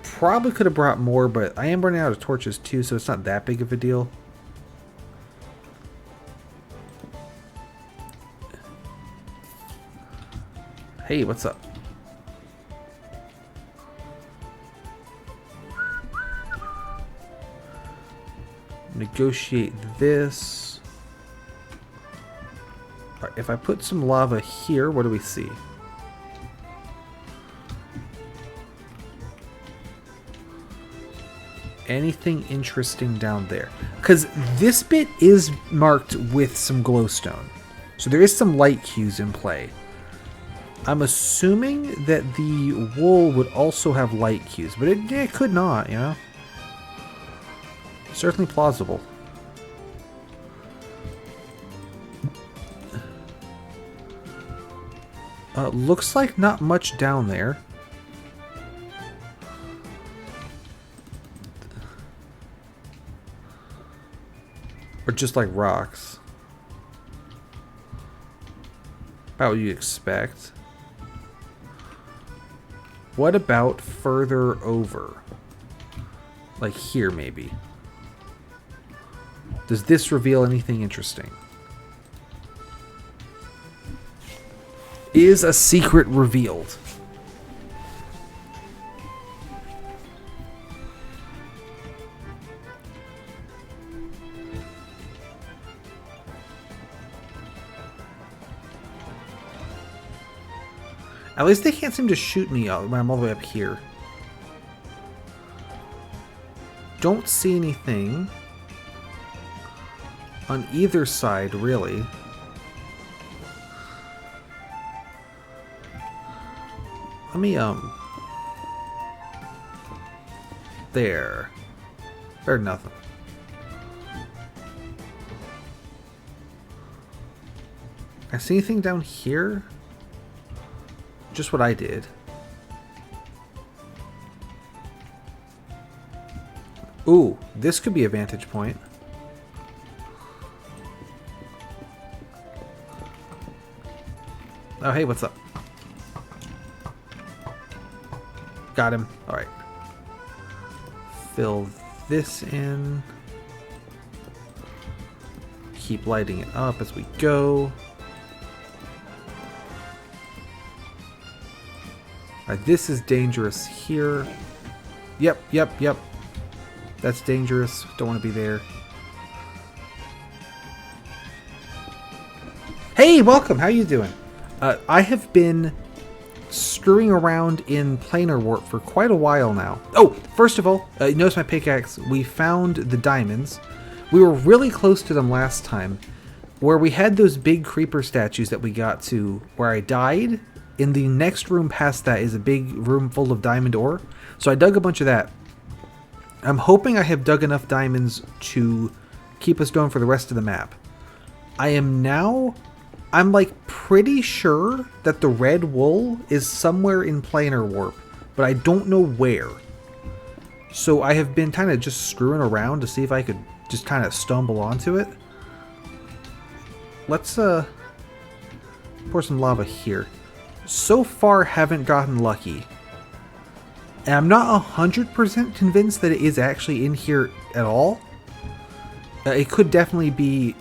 Probably could have brought more, but I am running out of torches too, so it's not that big of a deal. Hey, what's up? Negotiate this. All right, if I put some lava here, what do we see? Anything interesting down there? Because this bit is marked with some glowstone. So there is some light cues in play. I'm assuming that the wool would also have light cues, but it could not, you know? Certainly plausible. Looks like not much down there. Or just like rocks. About what you expect. What about further over? Like here, maybe. Does this reveal anything interesting? Is a secret revealed? At least they can't seem to shoot me when I'm all the way up here. Don't see anything on either side, really. Let me, there. Better than nothing. I see anything down here? Just what I did. Ooh, this could be a vantage point. Oh, hey, what's up? Got him. Alright. Fill this in. Keep lighting it up as we go. Alright, this is dangerous here. Yep. That's dangerous. Don't want to be there. Hey, welcome. How you doing? I have been screwing around in planar warp for quite a while now. Oh, first of all, you notice my pickaxe. We found the diamonds. We were really close to them last time, where we had those big creeper statues that we got to where I died. In the next room past that is a big room full of diamond ore. So I dug a bunch of that. I'm hoping I have dug enough diamonds to keep us going for the rest of the map. I'm like pretty sure that the red wool is somewhere in planar warp, but I don't know where. So I have been kind of just screwing around to see if I could just kind of stumble onto it. Let's pour some lava here. So far, haven't gotten lucky. And I'm not 100% convinced that it is actually in here at all. It could definitely be...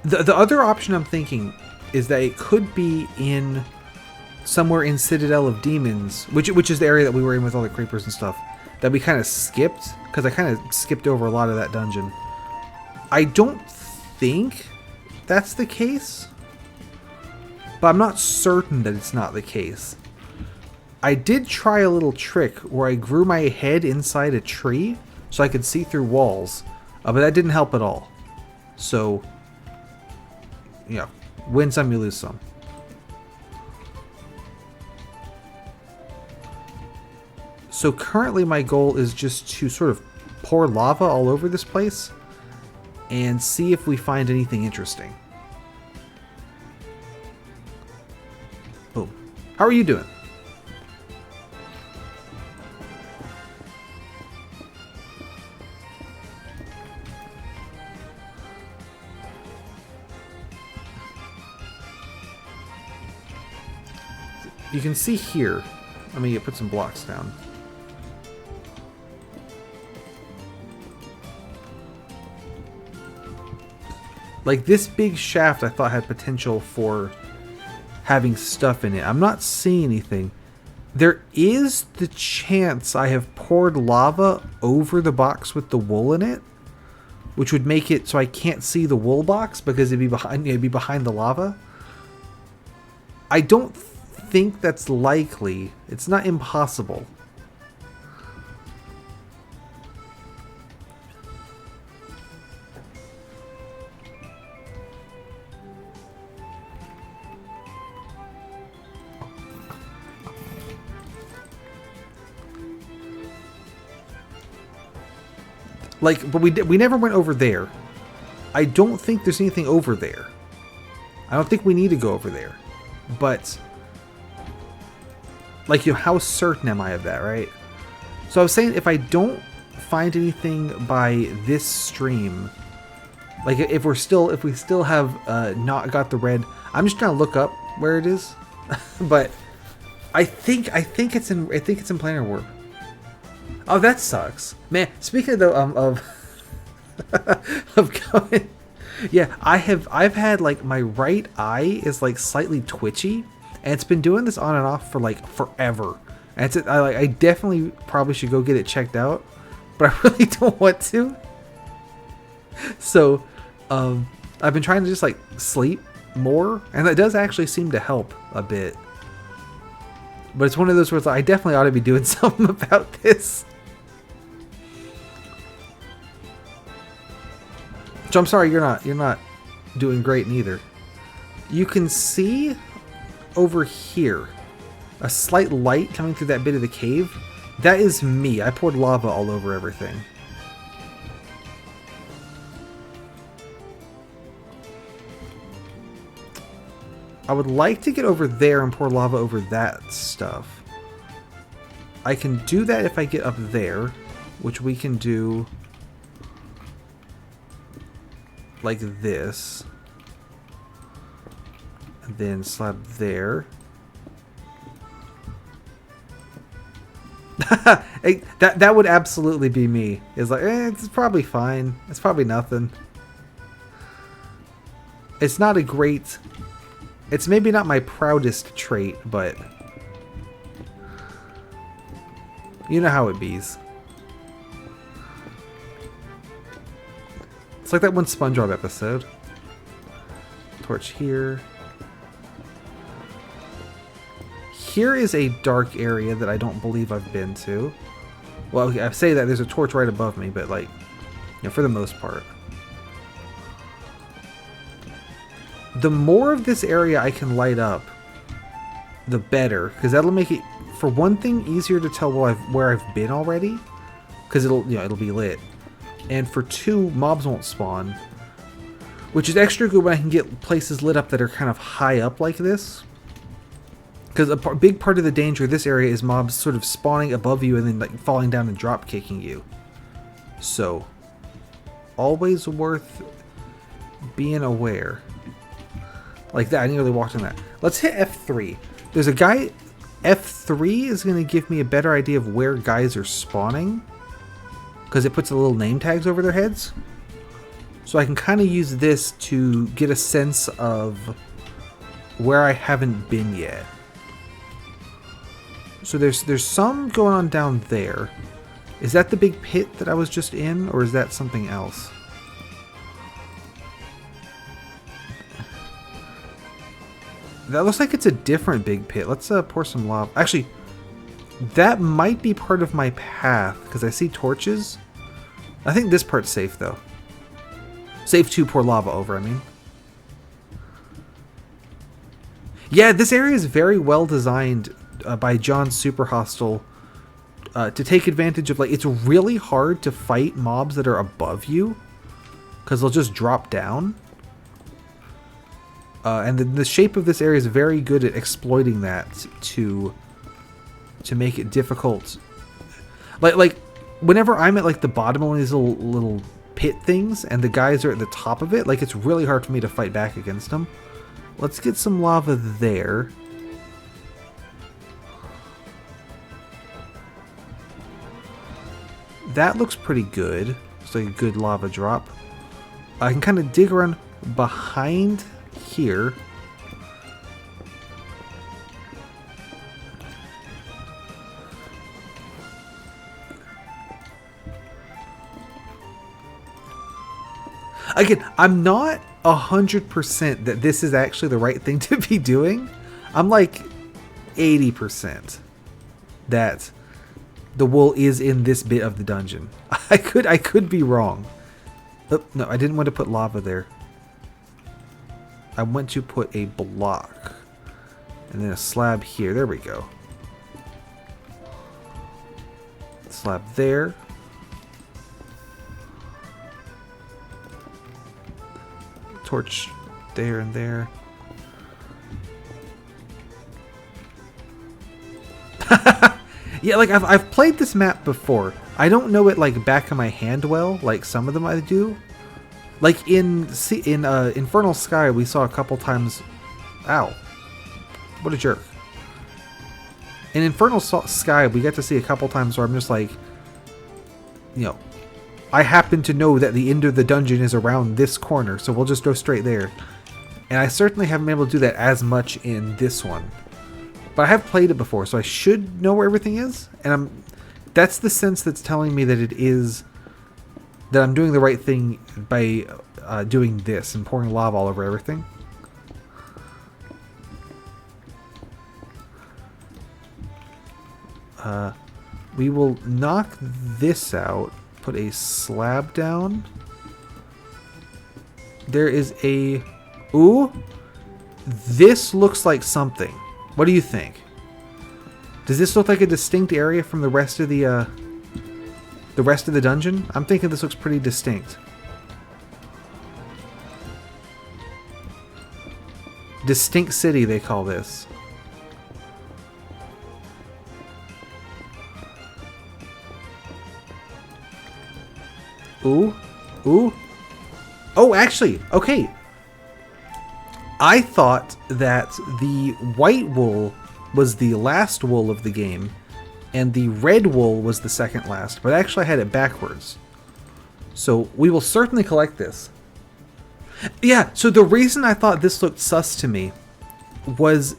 The other option I'm thinking is that it could be in somewhere in Citadel of Demons, which is the area that we were in with all the creepers and stuff, that we kind of skipped, because I kind of skipped over a lot of that dungeon. I don't think that's the case. But I'm not certain that it's not the case. I did try a little trick where I grew my head inside a tree so I could see through walls, but that didn't help at all. So, yeah, win some, you lose some. So currently my goal is just to sort of pour lava all over this place and see if we find anything interesting. Boom. How are you doing? You can see here. Let me put some blocks down. Like, this big shaft I thought had potential for having stuff in it. I'm not seeing anything. There is the chance I have poured lava over the box with the wool in it, which would make it so I can't see the wool box because it'd be behind the lava. I don't think that's likely. It's not impossible. Like, but we never went over there. I don't think there's anything over there. I don't think we need to go over there. But, like, you know, how certain am I of that, right? So I was saying, if I don't find anything by this stream, like if we still have not got the red, I'm just trying to look up where it is. But I think it's in Planar Warp. Oh, that sucks, man. Speaking though of going, yeah, I've had like my right eye is like slightly twitchy, and it's been doing this on and off for like forever. And I definitely probably should go get it checked out, but I really don't want to. So, I've been trying to just like sleep more, and that does actually seem to help a bit. But it's one of those where it's like, I definitely ought to be doing something about this. So I'm sorry you're not doing great neither. You can see over here a slight light coming through that bit of the cave. That is me. I poured lava all over everything. I would like to get over there and pour lava over that stuff. I can do that if I get up there, which we can do like this. And then slab there. that would absolutely be me. It's like, it's probably fine. It's probably nothing. It's not a great... It's maybe not my proudest trait, but... You know how it bees. It's like that one SpongeBob episode. Torch here. Here is a dark area that I don't believe I've been to. Well, I say that there's a torch right above me, but like, you know, for the most part. The more of this area I can light up, the better, because that'll make it, for one thing, easier to tell where I've been already, because it'll be lit. And for two, mobs won't spawn, which is extra good when I can get places lit up that are kind of high up like this. Because a big part of the danger of this area is mobs sort of spawning above you and then like falling down and drop kicking you. So, always worth being aware. Like that, I nearly walked on that. Let's hit F3. There's a guy. F3 is going to give me a better idea of where guys are spawning, because it puts the little name tags over their heads. So I can kind of use this to get a sense of where I haven't been yet. So there's some going on down there. Is that the big pit that I was just in, or is that something else? That looks like it's a different big pit. Let's pour some lava. Actually, that might be part of my path, because I see torches. I think this part's safe, though. Safe to pour lava over, I mean. Yeah, this area is very well designed by John's Super Hostile to take advantage of, like, it's really hard to fight mobs that are above you because they'll just drop down. And the shape of this area is very good at exploiting that to make it difficult. Like whenever I'm at like the bottom of one of these little pit things and the guys are at the top of it, like it's really hard for me to fight back against them. Let's get some lava there. That looks pretty good. It's like a good lava drop. I can kind of dig around behind here. Again, I'm not 100% that this is actually the right thing to be doing. I'm like 80% that the wool is in this bit of the dungeon. I could be wrong. Oh, no, I didn't want to put lava there. I want to put a block. And then a slab here. There we go. Slab there. Torch there and there. Yeah, like I've played this map before. I don't know it like back of my hand well, like some of them I do. Like in Infernal Sky, we saw a couple times. Ow! What a jerk! In Infernal Sky, we get to see a couple times where I'm just like, you know, I happen to know that the end of the dungeon is around this corner, so we'll just go straight there. And I certainly haven't been able to do that as much in this one. But I have played it before, so I should know where everything is. And that's the sense that's telling me that it is, that I'm doing the right thing by doing this and pouring lava all over everything. We will knock this out, put a slab down. There is a... Ooh! This looks like something. What do you think? Does this look like a distinct area from the rest of the dungeon? I'm thinking this looks pretty distinct. Distinct city, they call this. Ooh. Ooh. Oh, actually, okay. I thought that the white wool was the last wool of the game, and the red wool was the second last, but actually I had it backwards. So we will certainly collect this. Yeah, so the reason I thought this looked sus to me was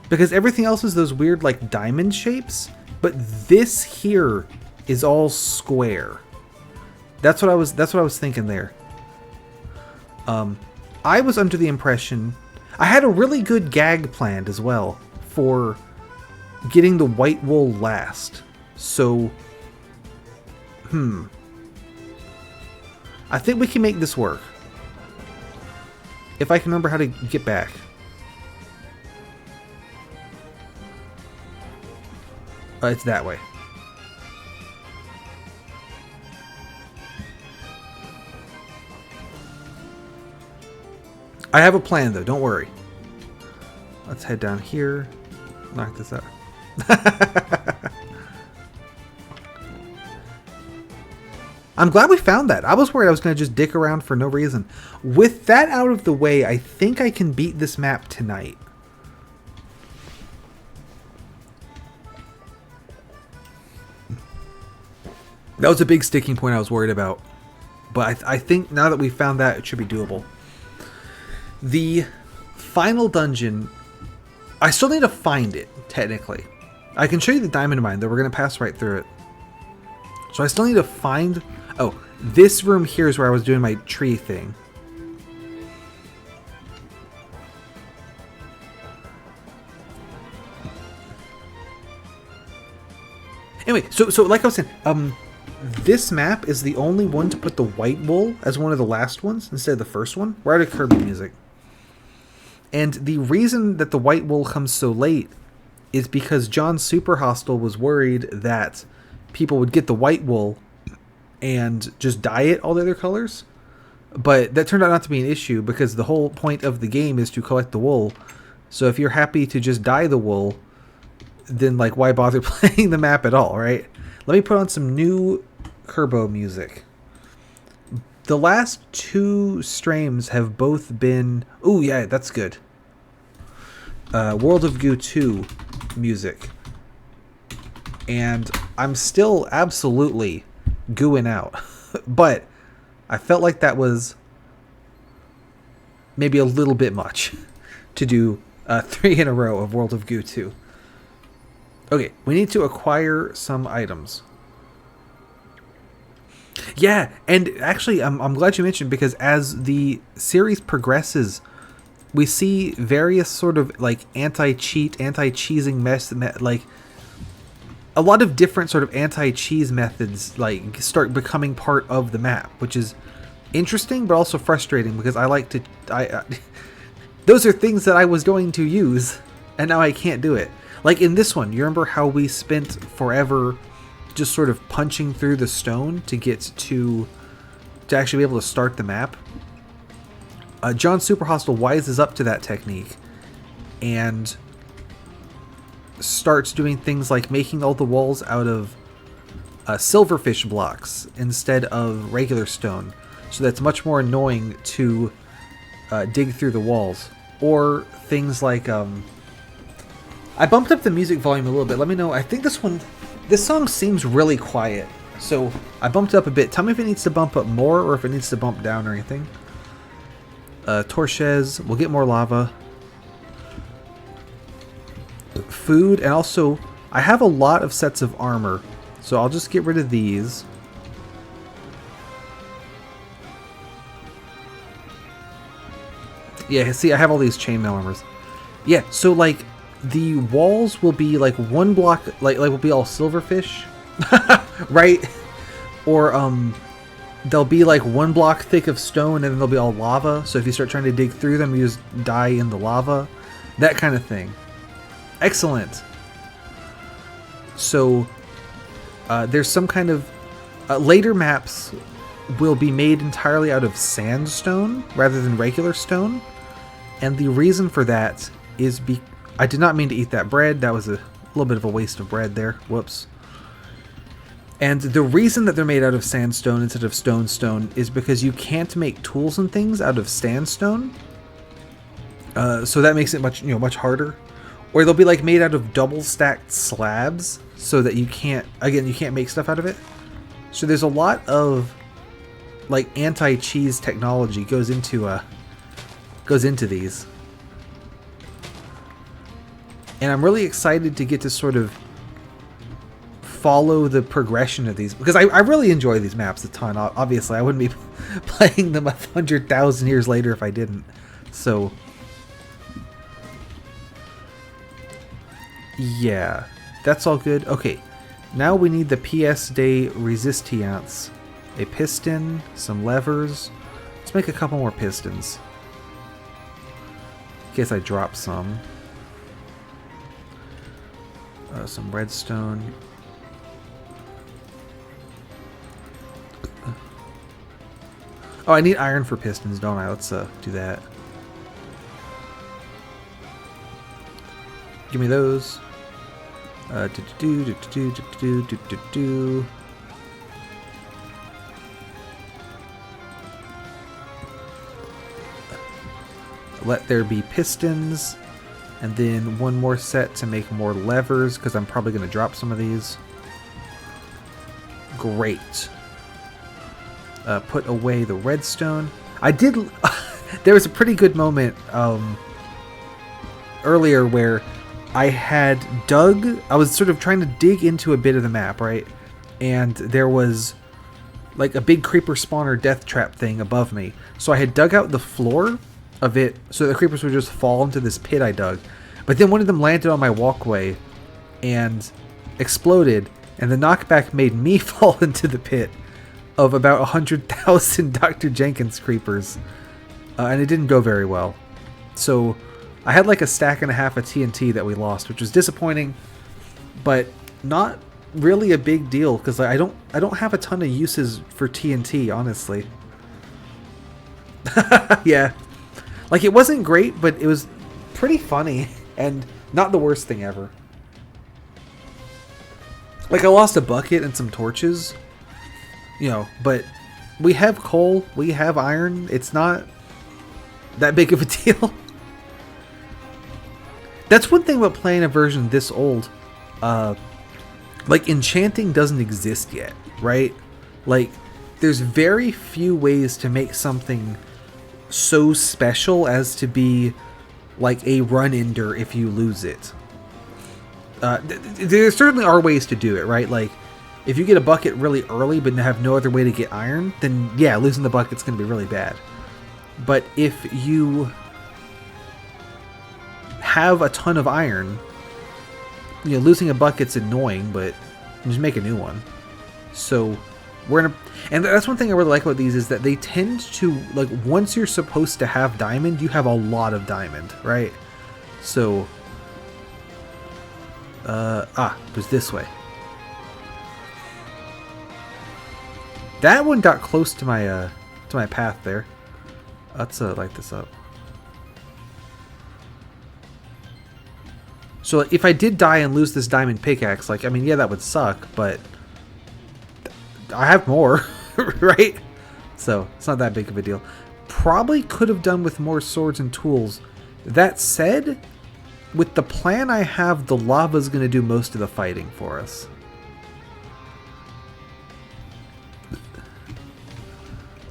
because everything else is those weird like diamond shapes, but this here is all square. That's what I was thinking there. I was under the impression I had a really good gag planned as well for getting the white wool last. So, I think we can make this work. If I can remember how to get back. It's that way. I have a plan though, don't worry. Let's head down here. Knock this out. I'm glad we found that. I was worried I was going to just dick around for no reason. With that out of the way, I think I can beat this map tonight. That was a big sticking point I was worried about. But I think now that we found that, it should be doable. The final dungeon, I still need to find it, technically. I can show you the diamond mine, though we're going to pass right through it. So I still need to find... Oh, this room here is where I was doing my tree thing. Anyway, so like I was saying, this map is the only one to put the white wool as one of the last ones instead of the first one. We're out of Kirby music. And the reason that the white wool comes so late is because John Super Hostile was worried that people would get the white wool and just dye it all the other colors. But that turned out not to be an issue because the whole point of the game is to collect the wool. So if you're happy to just dye the wool, then like why bother playing the map at all, right? Let me put on some new Kerbo music. The last 2 streams have both been... Oh yeah, that's good. World of Goo 2 music. And I'm still absolutely gooing out. But I felt like that was maybe a little bit much to do 3 in a row of World of Goo 2. Okay, we need to acquire some items. Yeah, and actually, I'm glad you mentioned, because as the series progresses, we see various sort of like anti-cheat, anti-cheesing like a lot of different sort of anti-cheese methods like start becoming part of the map, which is interesting but also frustrating because I like to those are things that I was going to use and now I can't do it. Like in this one, you remember how we spent forever just sort of punching through the stone to get to actually be able to start the map? John Super Hostile wises up to that technique and starts doing things like making all the walls out of silverfish blocks instead of regular stone. So that's much more annoying to dig through the walls. Or things like... I bumped up the music volume a little bit. Let me know. I think this song seems really quiet. So I bumped it up a bit. Tell me if it needs to bump up more or if it needs to bump down or anything. Torches. We'll get more lava. Food. And also, I have a lot of sets of armor. So I'll just get rid of these. Yeah, see, I have all these chainmail armors. Yeah, so like the walls will be like one block, like will be all silverfish, right? Or they'll be like one block thick of stone, and then they'll be all lava. So if you start trying to dig through them, you just die in the lava, that kind of thing. Excellent. So there's some kind of later maps will be made entirely out of sandstone rather than regular stone. And the reason for that is I did not mean to eat that bread. That was a little bit of a waste of bread there. Whoops. And the reason that they're made out of sandstone instead of stone is because you can't make tools and things out of sandstone. So that makes it much harder. Or they'll be like made out of double stacked slabs so that you can't make stuff out of it. So there's a lot of like anti-cheese technology goes into these. And I'm really excited to get to sort of follow the progression of these, because I really enjoy these maps a ton. Obviously, I wouldn't be playing them 100,000 years later if I didn't. So, yeah, that's all good. Okay, now we need the pièce de résistance. A piston, some levers. Let's make a couple more pistons. In case I drop some. Some redstone. Oh, I need iron for pistons, don't I? Let's do that. Give me those. Let there be pistons. And then one more set to make more levers, because I'm probably going to drop some of these. Great. Put away the redstone. I did... there was a pretty good moment earlier where I had dug... I was sort of trying to dig into a bit of the map, right? And there was like a big creeper spawner death trap thing above me. So I had dug out the floor of it so the creepers would just fall into this pit I dug. But then one of them landed on my walkway and exploded, and the knockback made me fall into the pit of about 100,000 Dr. Jenkins creepers. And it didn't go very well. So I had like a stack and a half of TNT that we lost, which was disappointing, but not really a big deal because I don't have a ton of uses for TNT, honestly. Yeah, like it wasn't great, but it was pretty funny and not the worst thing ever. Like I lost a bucket and some torches, you know, but we have coal, we have iron. It's not that big of a deal. That's one thing about playing a version this old. Like enchanting doesn't exist yet, right? Like there's very few ways to make something so special as to be like a run-ender if you lose it. There certainly are ways to do it, right? Like if you get a bucket really early but have no other way to get iron, then yeah, losing the bucket's going to be really bad. But if you have a ton of iron, you know, losing a bucket's annoying, but you just make a new one. So we're in a, and that's one thing I really like about these is that they tend to, like, once you're supposed to have diamond, you have a lot of diamond, right? So it was this way. That one got close to my path there. Let's light this up. So if I did die and lose this diamond pickaxe, like, I mean, yeah, that would suck, but I have more, right? So it's not that big of a deal. Probably could have done with more swords and tools. That said, with the plan I have, the lava's going to do most of the fighting for us.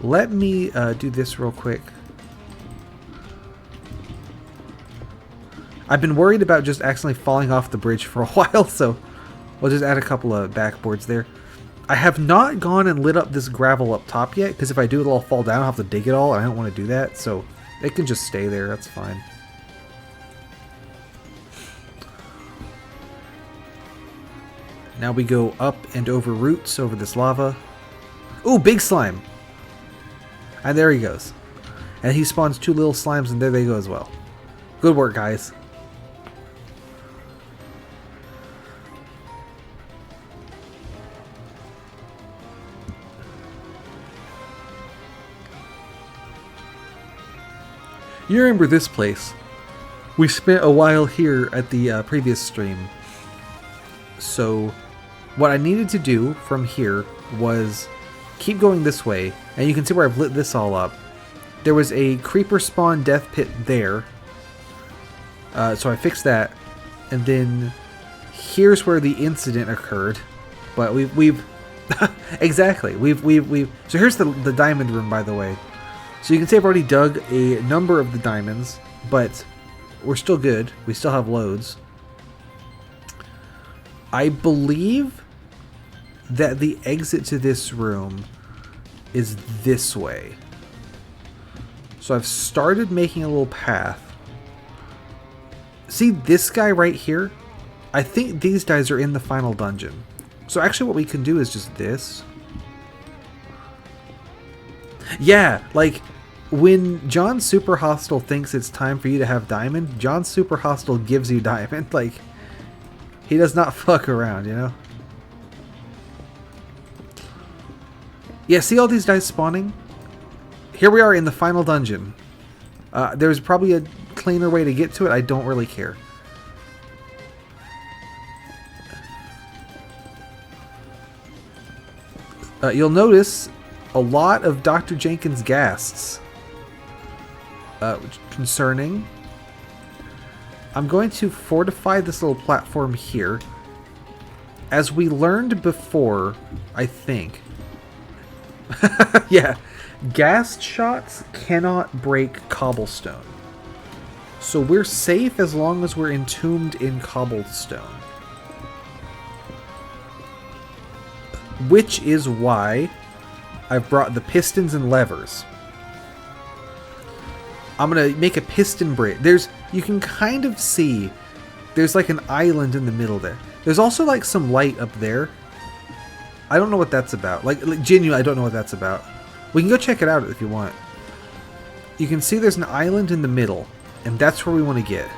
Let me do this real quick. I've been worried about just accidentally falling off the bridge for a while, so we'll just add a couple of backboards there. I have not gone and lit up this gravel up top yet, because if I do, it'll all fall down. I'll have to dig it all, and I don't want to do that, so it can just stay there. That's fine. Now we go up and over roots over this lava. Ooh, big slime! And there he goes. And he spawns two little slimes, and there they go as well. Good work, guys. You remember this place. We spent a while here at the previous stream. So what I needed to do from here was keep going this way. And you can see where I've lit this all up. There was a creeper spawn death pit there. So I fixed that. And then here's where the incident occurred. But we've exactly. We've so here's the diamond room, by the way. So you can see I've already dug a number of the diamonds, but we're still good. We still have loads. I believe that the exit to this room is this way. So I've started making a little path. See this guy right here? I think these guys are in the final dungeon. So actually what we can do is just this. Yeah, like when John Super Hostile thinks it's time for you to have diamond, John Super Hostile gives you diamond. Like, he does not fuck around, you know? Yeah, see all these guys spawning? Here we are in the final dungeon. There's probably a cleaner way to get to it. I don't really care. You'll notice a lot of Dr. Jenkins ghasts. Concerning. I'm going to fortify this little platform here. As we learned before, I think. Yeah. Ghast shots cannot break cobblestone. So we're safe as long as we're entombed in cobblestone. Which is why I've brought the pistons and levers. I'm gonna make a piston bridge. You can kind of see there's like an island in the middle there. There's also like some light up there. I don't know what that's about. Like genuinely, I don't know what that's about. We can go check it out if you want. You can see there's an island in the middle, and that's where we want to get.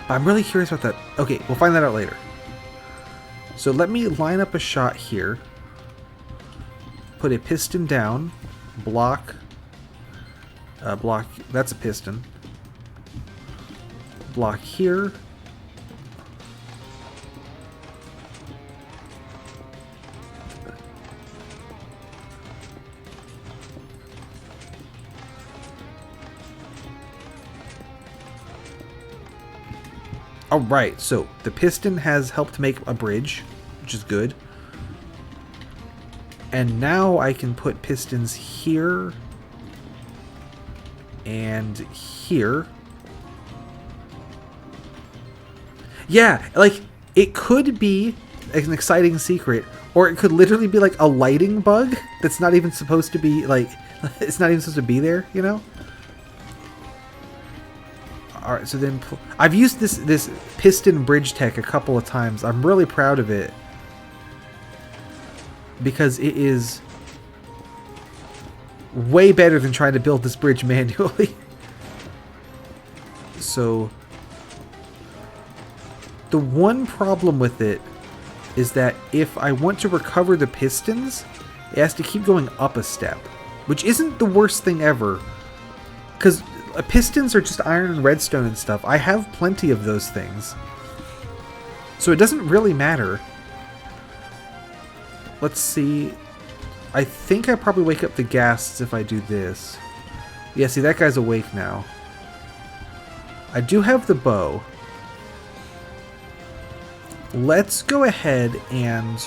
But I'm really curious about that. Okay, we'll find that out later. So let me line up a shot here. Put a piston down. Block. Block. That's a piston. Block here. Alright, so the piston has helped make a bridge, which is good. And now I can put pistons here and here. Yeah, like, it could be an exciting secret, or it could literally be like a lighting bug that's not even supposed to be, like, it's not even supposed to be there, you know? Alright, so then I've used this piston bridge tech a couple of times. I'm really proud of it because it is way better than trying to build this bridge manually. So the one problem with it is that if I want to recover the pistons, it has to keep going up a step, which isn't the worst thing ever, because pistons are just iron and redstone and stuff. I have plenty of those things, so it doesn't really matter. Let's see. I think I probably wake up the ghasts if I do this. Yeah, see, that guy's awake now. I do have the bow. Let's go ahead and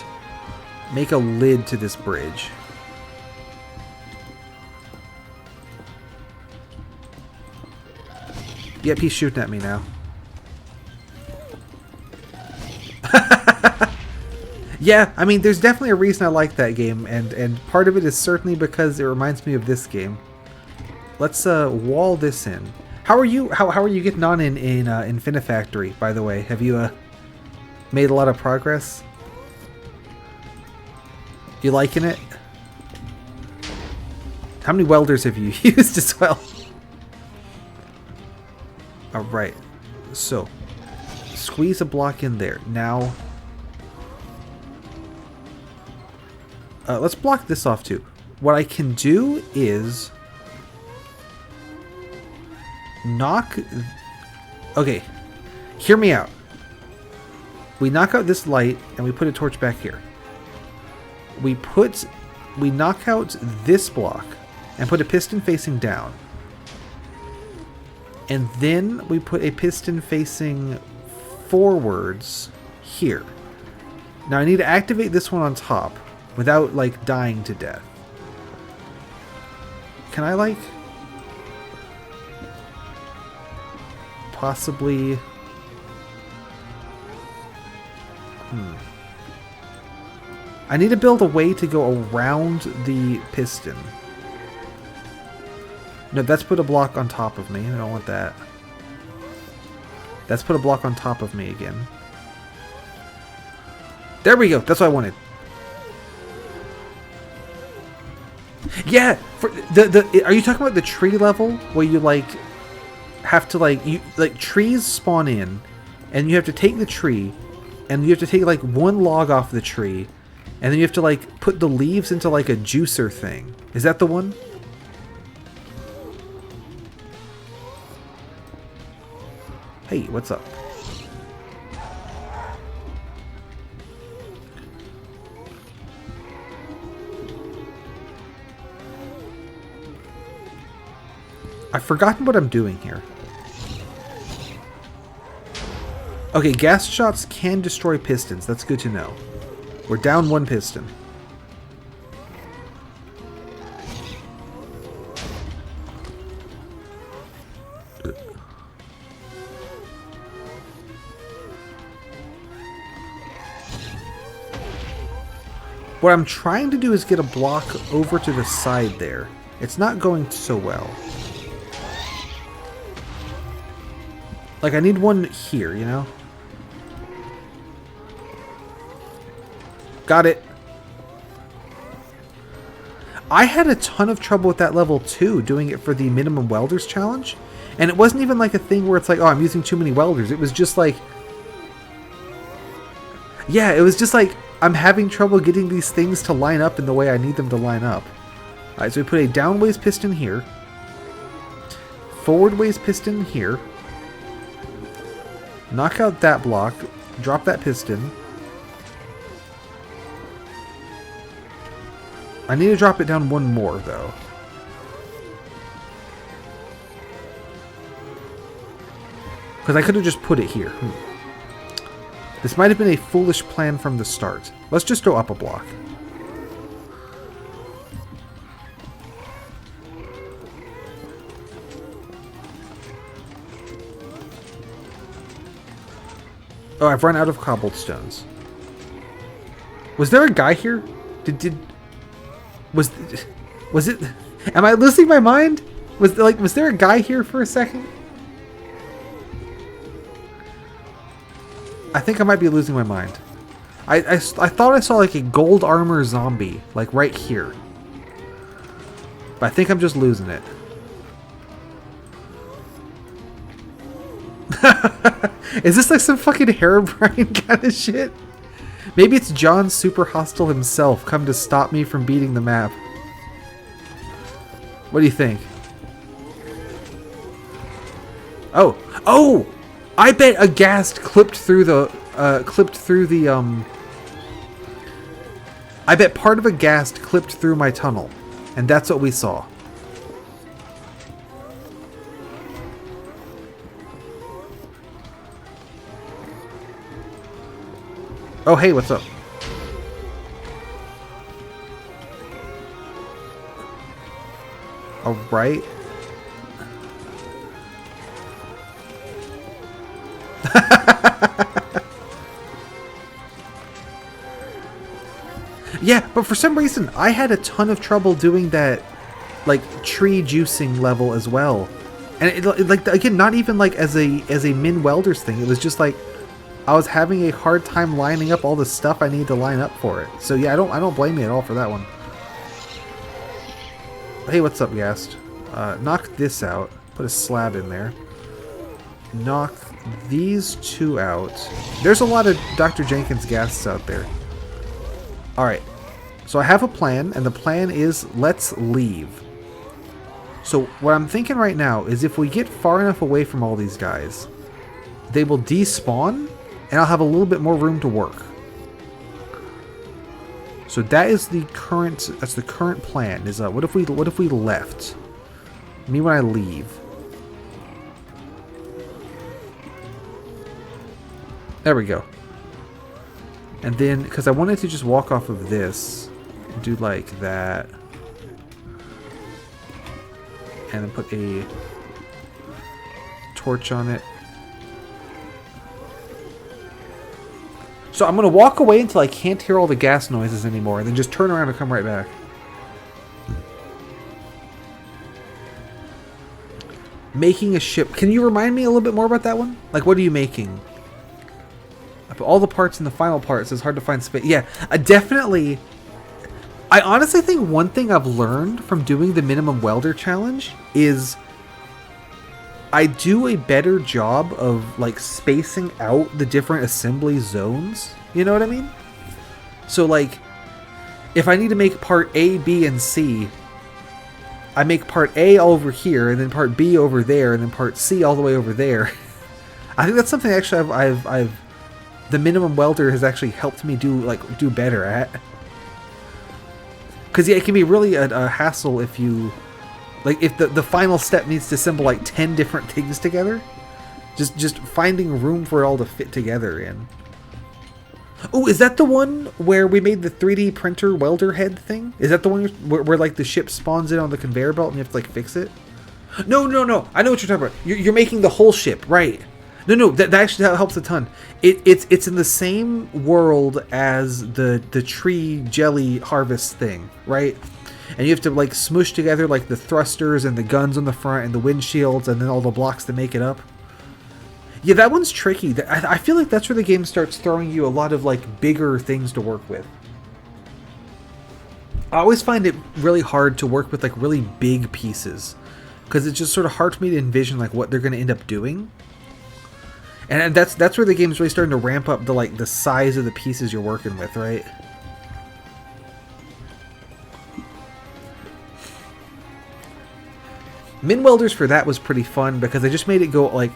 make a lid to this bridge. Yep, he's shooting at me now. Yeah, I mean, there's definitely a reason I like that game, and part of it is certainly because it reminds me of this game. Let's wall this in. How are you? How are you getting on in Infinifactory? By the way, have you made a lot of progress? You liking it? How many welders have you used as well? Alright, so squeeze a block in there. Now, let's block this off too. What I can do is knock... Okay, hear me out. We knock out this light and we put a torch back here. We knock out this block and put a piston facing down. And then we put a piston facing forwards here. Now I need to activate this one on top without, like, dying to death. Can I, like, possibly... I need to build a way to go around the piston. No, that's put a block on top of me. I don't want that. That's put a block on top of me again. There we go. That's what I wanted. Yeah. For are you talking about the tree level where you like have to like trees spawn in, and you have to take the tree, and you have to take like one log off the tree, and then you have to like put the leaves into like a juicer thing. Is that the one? Hey, what's up? I've forgotten what I'm doing here. Okay, gas shots can destroy pistons. That's good to know. We're down one piston. What I'm trying to do is get a block over to the side there. It's not going so well. Like, I need one here, you know? Got it. I had a ton of trouble with that level too, doing it for the minimum welders challenge. And it wasn't even like a thing where it's like, oh, I'm using too many welders. It was just like... Yeah, it was just like, I'm having trouble getting these things to line up in the way I need them to line up. Alright, so we put a downways piston here. Forwardways piston here. Knock out that block. Drop that piston. I need to drop it down one more, though. Because I could have just put it here. This might have been a foolish plan from the start. Let's just go up a block. Oh, I've run out of cobblestones. Was there a guy here? Was it? Am I losing my mind? Was there a guy here for a second? I think I might be losing my mind. I thought I saw like a gold armor zombie, like right here. But I think I'm just losing it. Is this like some fucking Herobrine kind of shit? Maybe it's John Super Hostile himself come to stop me from beating the map. What do you think? Oh! Oh! I bet a ghast clipped through the I bet part of a ghast clipped through my tunnel. And that's what we saw. Oh, hey, what's up? Alright. Yeah, but for some reason, I had a ton of trouble doing that, like, tree juicing level as well. And, like, again, not even, like, as a min welders thing. It was just, like, I was having a hard time lining up all the stuff I need to line up for it. So, yeah, I don't blame you at all for that one. Hey, what's up, Ghast? Knock this out. Put a slab in there. Knock these two out. There's a lot of Dr. Jenkins ghasts out there. Alright. So I have a plan, and the plan is let's leave. So what I'm thinking right now is if we get far enough away from all these guys, they will despawn, and I'll have a little bit more room to work. So that is the current. That's the current plan. Is what if we left? Me when I leave. There we go. And then, because I wanted to just walk off of this, and do like that, and then put a torch on it. So I'm going to walk away until I can't hear all the gas noises anymore, and then just turn around and come right back. Making a ship. Can you remind me a little bit more about that one? Like, what are you making? I put all the parts in the final part, so it's hard to find space. Yeah, definitely. I honestly think one thing I've learned from doing the minimum welder challenge is I do a better job of like spacing out the different assembly zones. You know what I mean? So like, if I need to make part A, B, and C, I make part A over here, and then part B over there, and then part C all the way over there. I think that's something actually I've the minimum welder has actually helped me do better at. Because yeah, it can be really a hassle if you, like, if the final step needs to assemble like 10 different things together. Just finding room for it all to fit together in. Oh, is that the one where we made the 3D printer welder head thing? Is that the one where like the ship spawns in on the conveyor belt and you have to like fix it? No. I know what you're talking about. You're making the whole ship, right? No, that actually helps a ton. It's in the same world as the tree jelly harvest thing, right? And you have to like smush together like the thrusters and the guns on the front and the windshields and then all the blocks to make it up. Yeah, that one's tricky. I feel like that's where the game starts throwing you a lot of like bigger things to work with. I always find it really hard to work with like really big pieces because it's just sort of hard for me to envision like what they're going to end up doing. And that's where the game's really starting to ramp up the size of the pieces you're working with, right? Min Welders for that was pretty fun because they just made it go like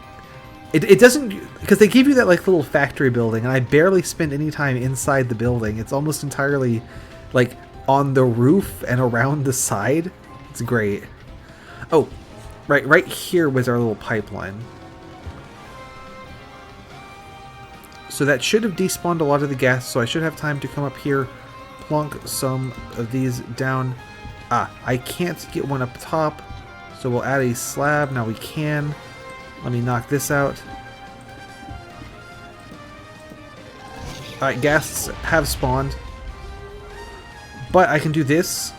it doesn't, because they give you that like little factory building, and I barely spend any time inside the building. It's almost entirely like on the roof and around the side. It's great. Oh, right here was our little pipeline. So that should have despawned a lot of the gas, so I should have time to come up here, plunk some of these down. I can't get one up top, so we'll add a slab. Now we can. Let me knock this out. Alright, ghasts have spawned. But I can do this.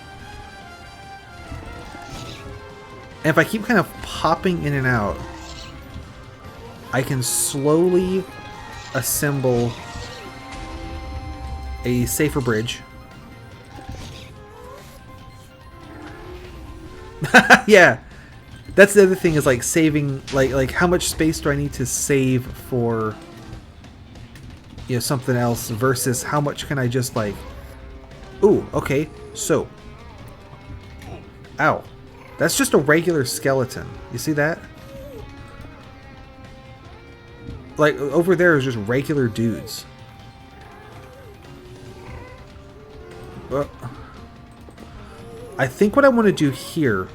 And if I keep kind of popping in and out, I can slowly assemble a safer bridge. Yeah. That's the other thing, is like saving, like how much space do I need to save for, you know, something else versus how much can I just like, ooh, okay, so, ow, that's just a regular skeleton. You see that? Like over there is just regular dudes. I think what I want to do here,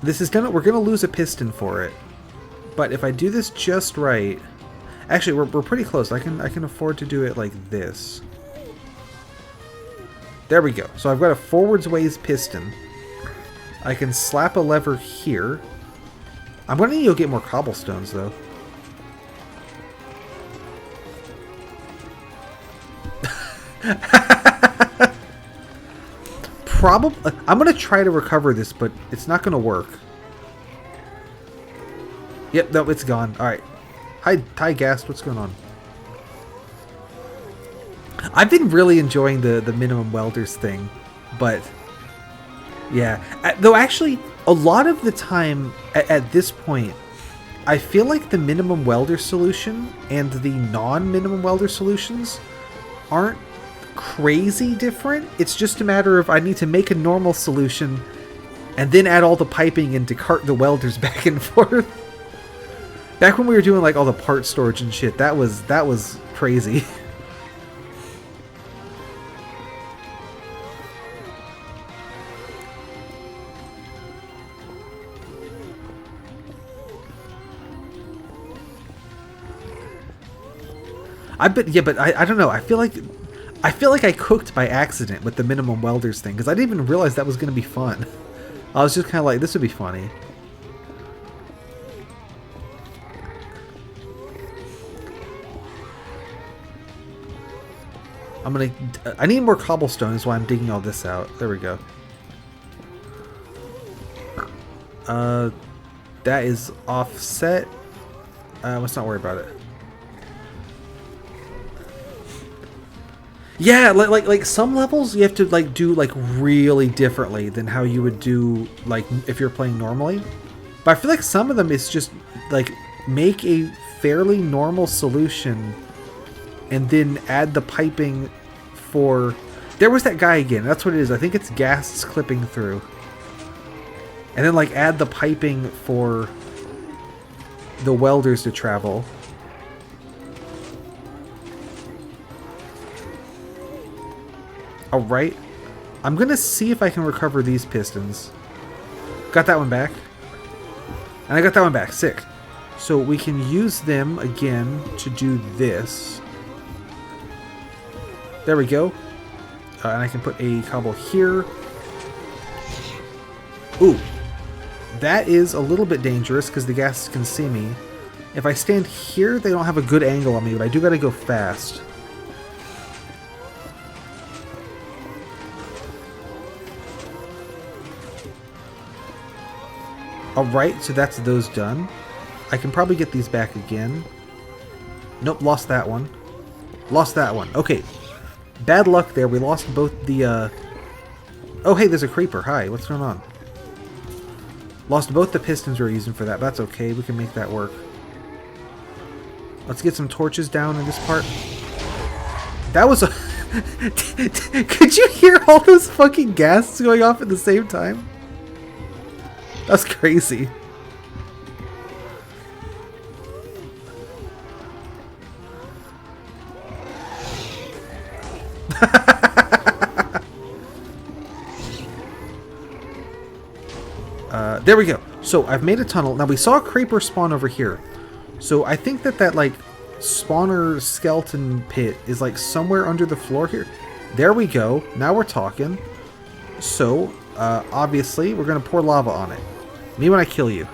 we're gonna lose a piston for it, but if I do this just right, actually we're pretty close. I can afford to do it like this. There we go. So I've got a forwards ways piston. I can slap a lever here. I'm gonna need to go get more cobblestones though. Probably, I'm gonna try to recover this, but it's not gonna work. Yep, no, it's gone. All right, hi, Ghast. What's going on? I've been really enjoying the minimum welders thing, but yeah. Though actually, a lot of the time at this point, I feel like the minimum welder solution and the non-minimum welder solutions aren't crazy different. It's just a matter of I need to make a normal solution and then add all the piping in to cart the welders back and forth. Back when we were doing like all the part storage and shit, that was crazy. I don't know. I feel like I cooked by accident with the minimum welders thing, because I didn't even realize that was going to be fun. I was just kind of like, this would be funny. I need more cobblestone is why I'm digging all this out. There we go. That is offset. Let's not worry about it. Yeah, like some levels you have to like do like really differently than how you would do like if you're playing normally. But I feel like some of them is just like make a fairly normal solution and then add the piping for... There was that guy again. That's what it is. I think it's ghasts clipping through. And then like add the piping for the welders to travel. Alright, I'm gonna see if I can recover these pistons. Got that one back. And I got that one back, sick. So we can use them again to do this. There we go. And I can put a cobble here. Ooh, that is a little bit dangerous because the ghasts can see me. If I stand here, they don't have a good angle on me, but I do gotta go fast. Alright, so that's those done. I can probably get these back again. Nope, lost that one. Lost that one. Okay. Bad luck there. We lost both the, Oh, hey, there's a creeper. Hi, what's going on? Lost both the pistons we were using for that, but that's okay. We can make that work. Let's get some torches down in this part. That was a... Could you hear all those fucking ghasts going off at the same time? That's crazy. There we go. So I've made a tunnel. Now we saw a creeper spawn over here. So I think that like spawner skeleton pit is like somewhere under the floor here. There we go. Now we're talking. So obviously we're gonna pour lava on it. Me when I kill you.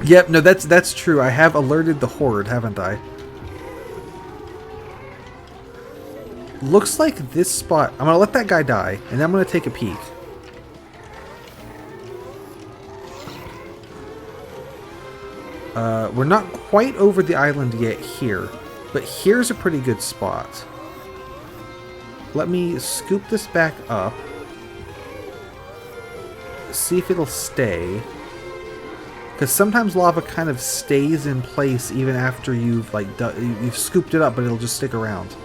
Yep, no, that's true. I have alerted the horde, haven't I? Looks like this spot... I'm gonna let that guy die, and then I'm gonna take a peek. We're not quite over the island yet here, but here's a pretty good spot. Let me scoop this back up. See if it'll stay. Because sometimes lava kind of stays in place even after you've like you've scooped it up, but it'll just stick around.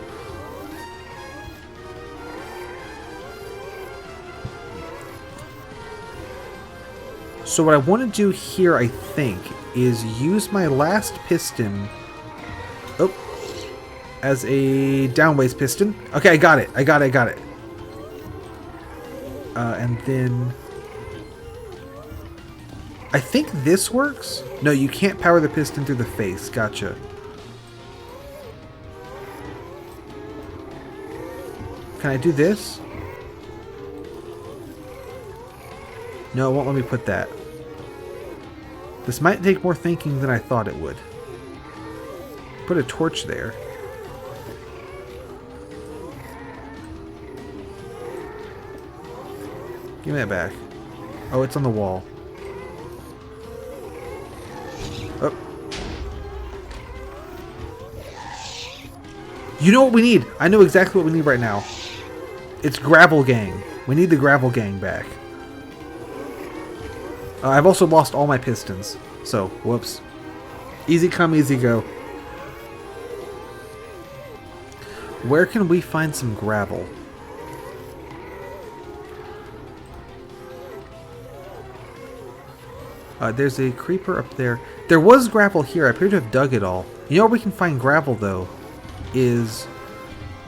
So what I want to do here, I think, is use my last piston as a downways piston. Okay, I got it. I got it. And then I think this works. No, you can't power the piston through the face. Gotcha. Can I do this? No, it won't let me put that. This might take more thinking than I thought it would. Put a torch there. Give me that back. Oh, it's on the wall. Oh. You know what we need? I know exactly what we need right now. It's Gravel Gang. We need the Gravel Gang back. I've also lost all my pistons, so whoops. Easy come, easy go. Where can we find some gravel? There's a creeper up there. There was gravel here. I appear to have dug it all. You know where we can find gravel, though, is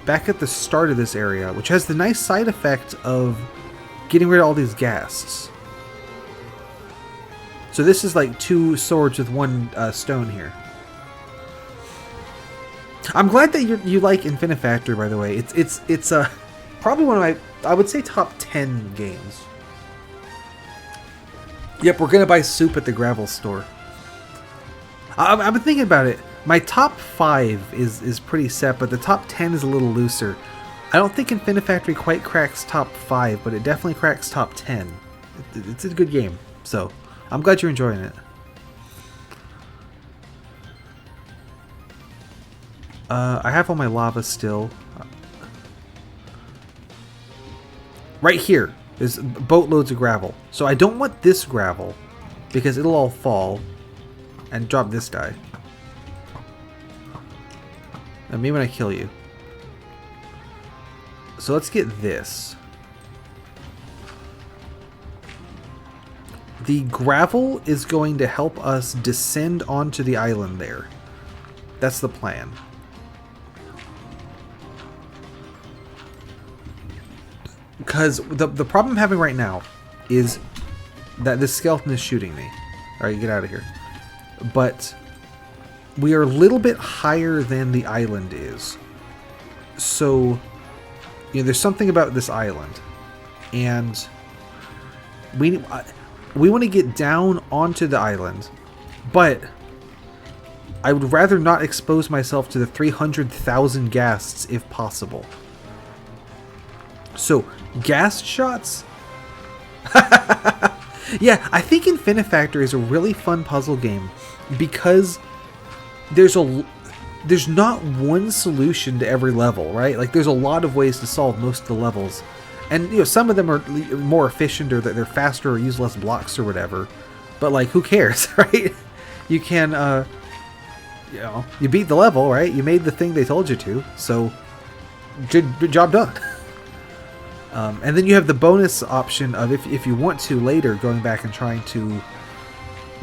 back at the start of this area, which has the nice side effect of getting rid of all these ghasts. So this is like two swords with one stone here. I'm glad that you like Infinifactor, by the way. It's probably one of my, I would say, top 10 games. Yep, we're gonna buy soup at the gravel store. I've been thinking about it. My top 5 is pretty set, but the top 10 is a little looser. I don't think Infinifactory quite cracks top 5, but it definitely cracks top 10. It's a good game, so I'm glad you're enjoying it. I have all my lava still. Right here is boatloads of gravel. So I don't want this gravel because it'll all fall and drop this guy. And me when I kill you. So let's get this. The gravel is going to help us descend onto the island there. That's the plan. Because the problem I'm having right now is that this skeleton is shooting me. Alright, get out of here. But we are a little bit higher than the island is. So, you know, there's something about this island. And we want to get down onto the island. But I would rather not expose myself to the 300,000 ghasts if possible. So, ghast shots? Yeah, I think Infinifactor is a really fun puzzle game because there's not one solution to every level, right? Like, there's a lot of ways to solve most of the levels. And, you know, some of them are more efficient or that they're faster or use less blocks or whatever. But, like, who cares, right? you can, you beat the level, right? You made the thing they told you to, so good job done. And then you have the bonus option of if you want to later going back and trying to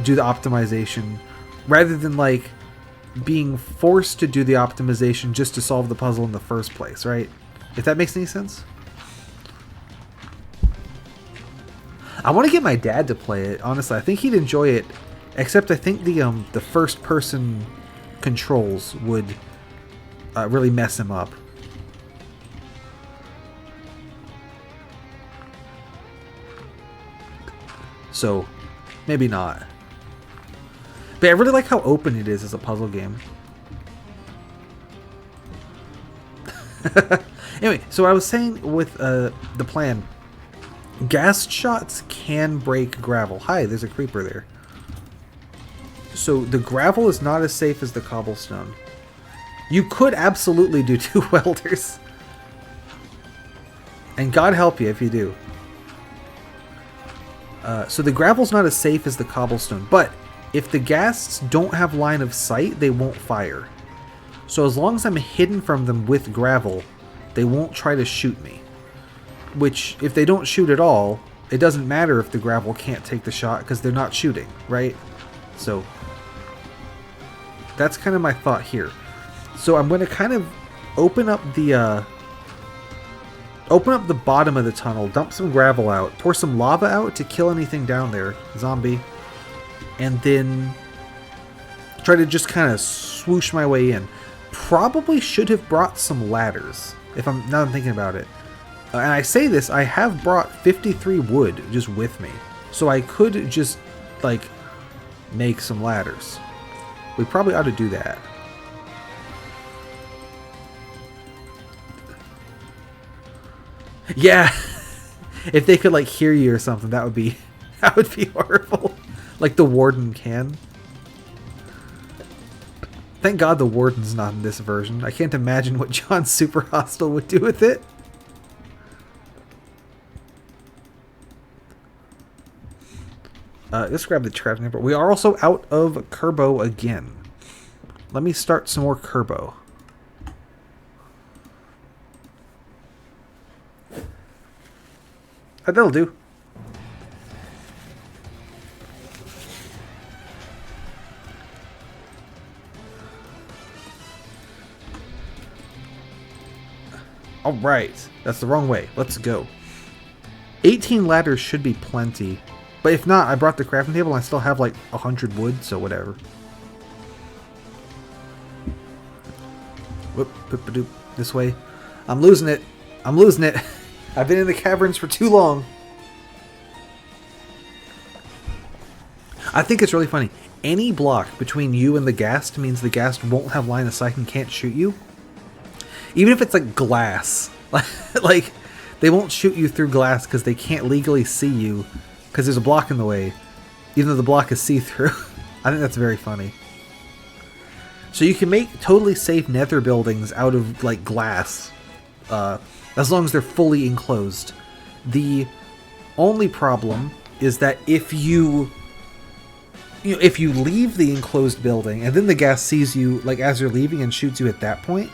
do the optimization rather than like being forced to do the optimization just to solve the puzzle in the first place, right? If that makes any sense. I want to get my dad to play it. Honestly, I think he'd enjoy it. Except I think the first person controls would really mess him up. So maybe not. But I really like how open it is as a puzzle game. Anyway, so I was saying with the plan, gas shots can break gravel. Hi, there's a creeper there. So the gravel is not as safe as the cobblestone. You could absolutely do 2 welders. And God help you if you do. So the gravel's not as safe as the cobblestone, but if the ghasts don't have line of sight, they won't fire. So as long as I'm hidden from them with gravel, they won't try to shoot me. Which, if they don't shoot at all, it doesn't matter if the gravel can't take the shot because they're not shooting, right? So that's kind of my thought here. So I'm going to kind of open up the bottom of the tunnel, dump some gravel out, pour some lava out to kill anything down there, zombie, and then try to just kind of swoosh my way in. Probably should have brought some ladders, now that I'm thinking about it. And I say this, I have brought 53 wood just with me, so I could just, like, make some ladders. We probably ought to do that. Yeah, if they could like hear you or something, that would be horrible. Like the warden can. Thank God the warden's not in this version. I can't imagine what John Super Hostile would do with it. Let's grab the crafting table. We are also out of Kerbo again. Let me start some more Kerbo. That'll do. Alright, that's the wrong way. Let's go. 18 ladders should be plenty. But if not, I brought the crafting table and I still have like 100 wood, so whatever. Whoop, boop, doop, this way. I'm losing it. I'm losing it. I've been in the caverns for too long. I think it's really funny. Any block between you and the ghast means the ghast won't have line of sight and can't shoot you. Even if it's like glass. Like, they won't shoot you through glass because they can't legally see you because there's a block in the way. Even though the block is see-through. I think that's very funny. So you can make totally safe nether buildings out of, like, glass. As long as they're fully enclosed. The only problem is that if you leave the enclosed building and then the ghast sees you like as you're leaving and shoots you at that point,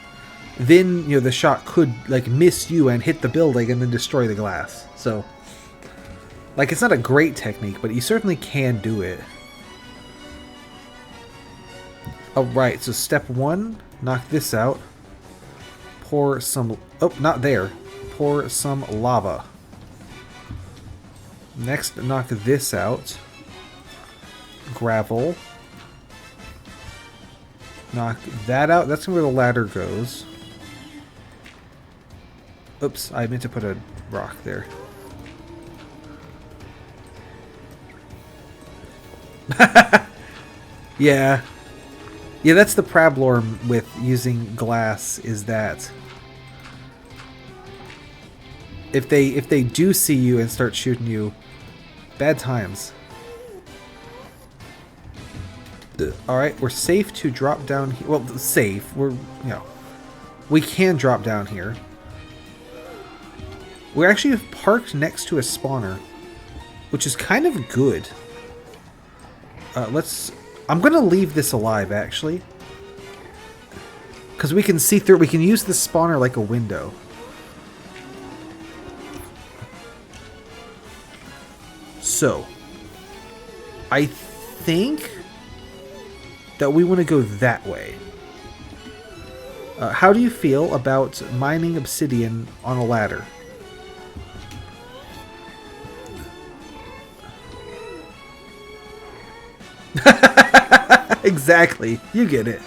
then the shot could like miss you and hit the building and then destroy the glass. So like it's not a great technique, but you certainly can do it. Alright, so step 1, knock this out. Pour some... Oh, not there. Pour some lava. Next, knock this out. Gravel. Knock that out. That's where the ladder goes. Oops, I meant to put a rock there. Yeah. Yeah, that's the problem with using glass, is that if they do see you and start shooting you, bad times. Alright, we're safe to drop down here. Well, safe. We can drop down here. We're actually parked next to a spawner, which is kind of good. Let's I'm going to leave this alive, actually. Because we can see through it. We can use this spawner like a window. So, I think that we want to go that way. How do you feel about mining obsidian on a ladder? Exactly. You get it.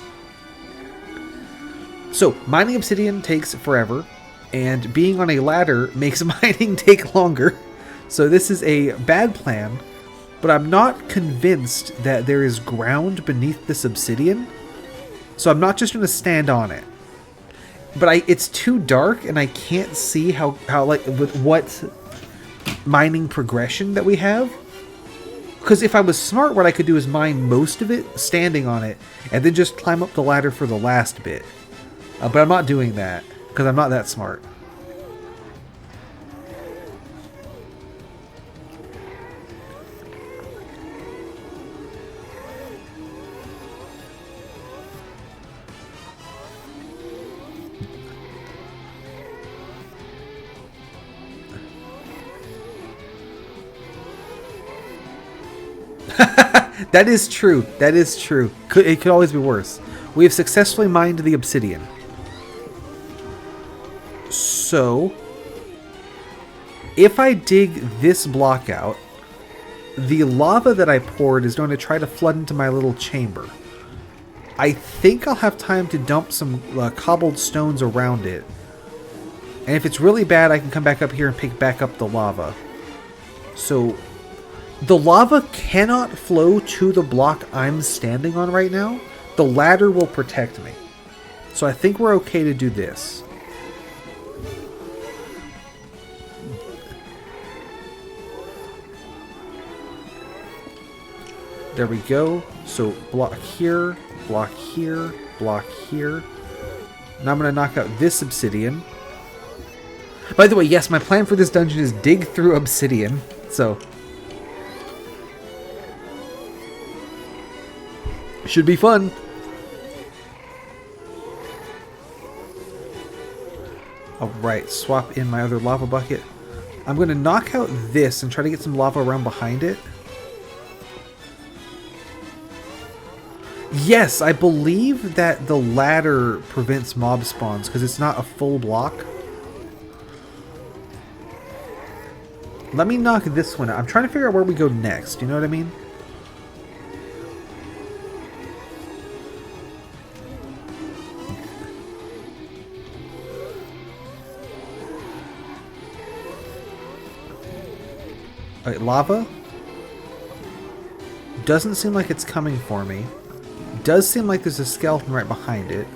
So, mining obsidian takes forever, and being on a ladder makes mining take longer. So this is a bad plan, but I'm not convinced that there is ground beneath this obsidian. So I'm not just going to stand on it. But it's too dark, and I can't see how like with what mining progression that we have. Because if I was smart, what I could do is mine most of it standing on it, and then just climb up the ladder for the last bit. But I'm not doing that because I'm not that smart. That is true. That is true. It could always be worse. We have successfully mined the obsidian. So, if I dig this block out, the lava that I poured is going to try to flood into my little chamber. I think I'll have time to dump some cobbled stones around it. And if it's really bad, I can come back up here and pick back up the lava. So, the lava cannot flow to the block I'm standing on right now. The ladder will protect me. So I think we're okay to do this. There we go. So block here, block here, block here. Now I'm going to knock out this obsidian. By the way, yes, my plan for this dungeon is dig through obsidian. So should be fun. Alright, swap in my other lava bucket. I'm going to knock out this and try to get some lava around behind it. Yes, I believe that the ladder prevents mob spawns because it's not a full block. Let me knock this one out. I'm trying to figure out where we go next. You know what I mean? Alright, lava. Doesn't seem like it's coming for me. Does seem like there's a skeleton right behind it.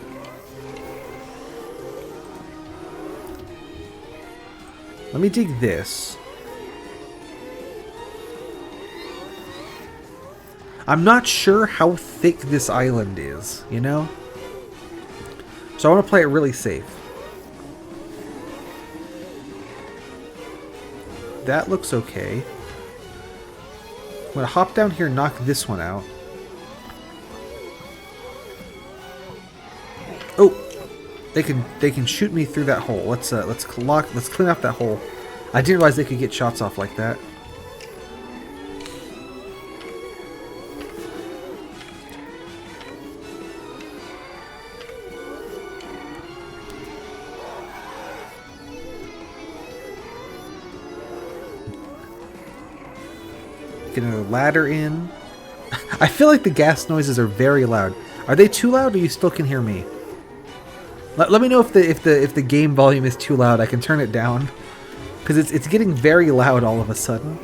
Let me dig this. I'm not sure how thick this island is, you know? So I want to play it really safe. That looks okay. I'm going to hop down here and knock this one out. Oh, they can shoot me through that hole. Let's clean off that hole. I didn't realize they could get shots off like that. Get another ladder in. I feel like the gas noises are very loud. Are they too loud, or you still can hear me? Let me know if the game volume is too loud. I can turn it down, because it's getting very loud all of a sudden.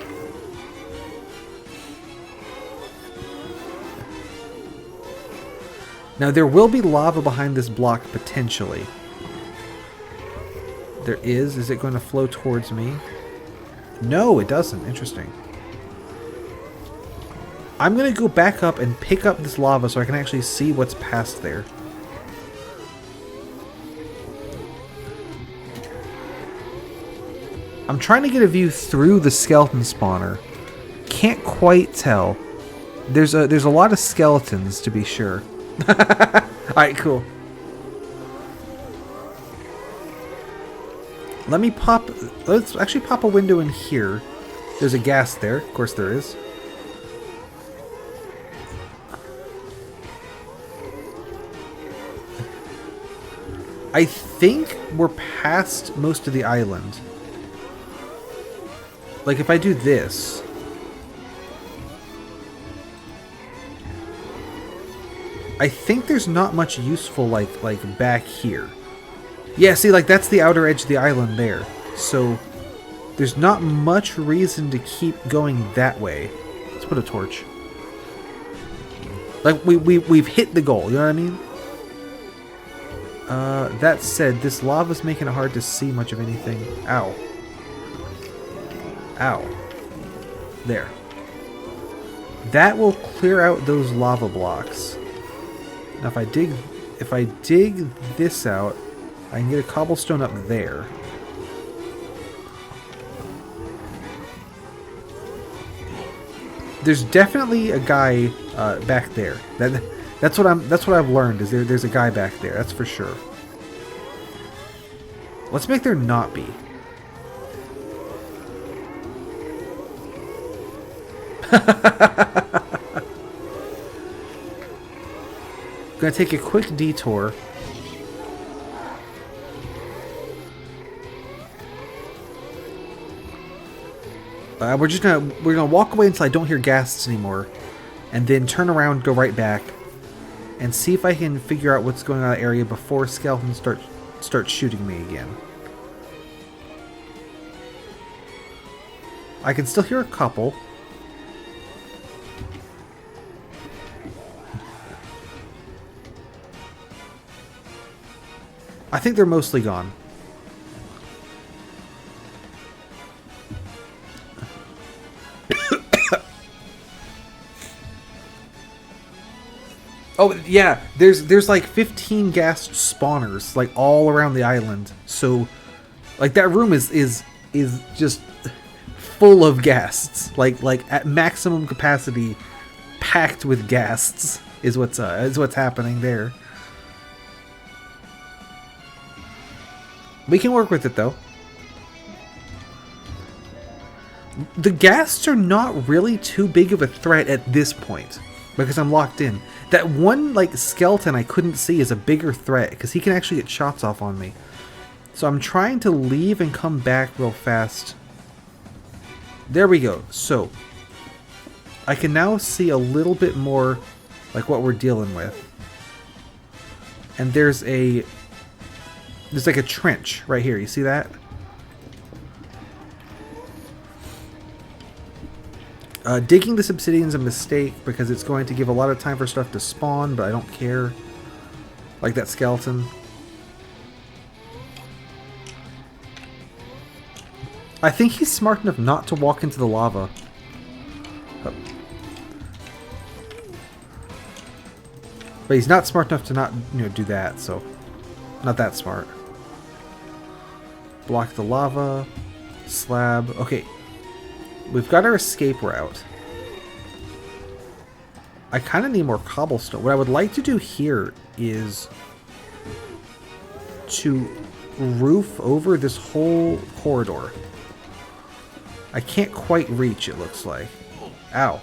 Now there will be lava behind this block potentially. There is. Is it going to flow towards me? No, it doesn't. Interesting. I'm going to go back up and pick up this lava so I can actually see what's past there. I'm trying to get a view through the skeleton spawner. Can't quite tell. There's a lot of skeletons, to be sure. Alright, cool. Let's actually pop a window in here. There's a gas there. Of course there is. I think we're past most of the island. Like, if I do this... I think there's not much useful, like back here. Yeah, see, like, that's the outer edge of the island there. So, there's not much reason to keep going that way. Let's put a torch. Like, we've hit the goal, you know what I mean? That said, this lava's making it hard to see much of anything. Ow. Ow. There. That will clear out those lava blocks. Now if I dig this out, I can get a cobblestone up there. There's definitely a guy back there. That's what I've learned, is there's a guy back there, that's for sure. Let's make there not be. Gonna take a quick detour. We're gonna walk away until I don't hear ghasts anymore, and then turn around, go right back, and see if I can figure out what's going on in that area before skeletons start shooting me again. I can still hear a couple. I think they're mostly gone. Oh yeah, there's like 15 ghast spawners like all around the island. So like that room is just full of ghasts. Like at maximum capacity, packed with ghasts is what's happening there. We can work with it though. The ghasts are not really too big of a threat at this point because I'm locked in. That one like skeleton I couldn't see is a bigger threat because he can actually get shots off on me. So I'm trying to leave and come back real fast. There we go. So I can now see a little bit more like what we're dealing with. And there's like a trench right here. You see that? Digging this obsidian is a mistake because it's going to give a lot of time for stuff to spawn, but I don't care. Like that skeleton. I think he's smart enough not to walk into the lava. Oh. But he's not smart enough to not, do that, so not that smart. Block the lava. Slab. Okay. We've got our escape route. I kind of need more cobblestone. What I would like to do here is to roof over this whole corridor. I can't quite reach, it looks like. Ow.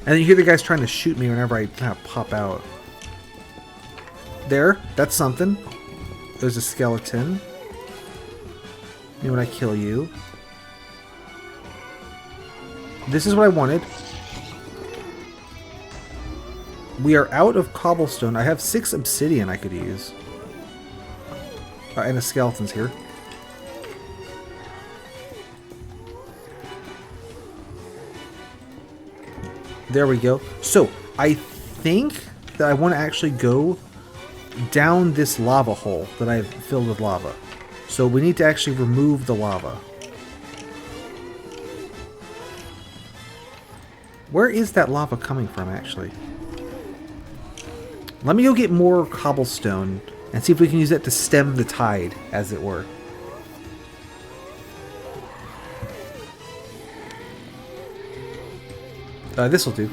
And then you hear the guys trying to shoot me whenever I kind of pop out. There, that's something. There's a skeleton. Maybe when I kill you. This is what I wanted. We are out of cobblestone. I have 6 obsidian I could use. And a skeleton's here. There we go. So, I think that I want to actually go down this lava hole that I've filled with lava. So we need to actually remove the lava. Where is that lava coming from, actually? Let me go get more cobblestone and see if we can use that to stem the tide, as it were. This'll do.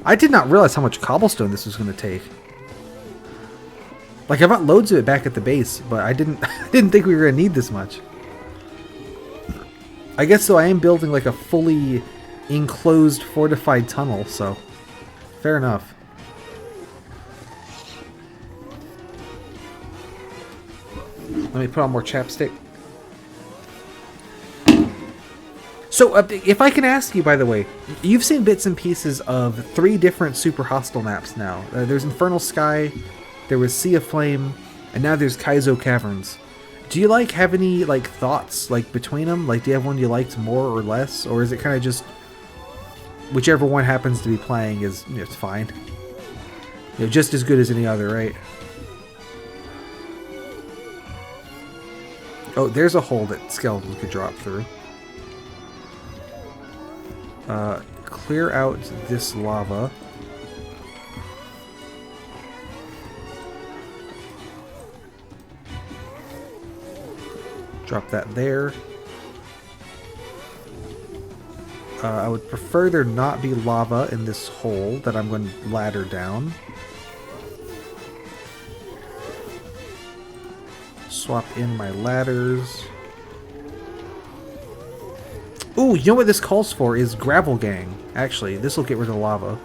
I did not realize how much cobblestone this was going to take. Like, I bought loads of it back at the base, but I didn't think we were going to need this much. I guess so. I am building like a fully enclosed fortified tunnel, so fair enough. Let me put on more chapstick. So, if I can ask you, by the way, you've seen bits and pieces of 3 different Super Hostile maps now. There's Infernal Sky, there was Sea of Flame, and now there's Kaizo Caverns. Do you have any thoughts between them? Do you have one you liked more or less, or is it kind of just whichever one happens to be playing is it's fine, just as good as any other, right? Oh, there's a hole that skeletons could drop through. Clear out this lava. Drop that there. I would prefer there not be lava in this hole that I'm going to ladder down. Swap in my ladders. Ooh, you know what this calls for is Gravel Gang. Actually, this will get rid of lava.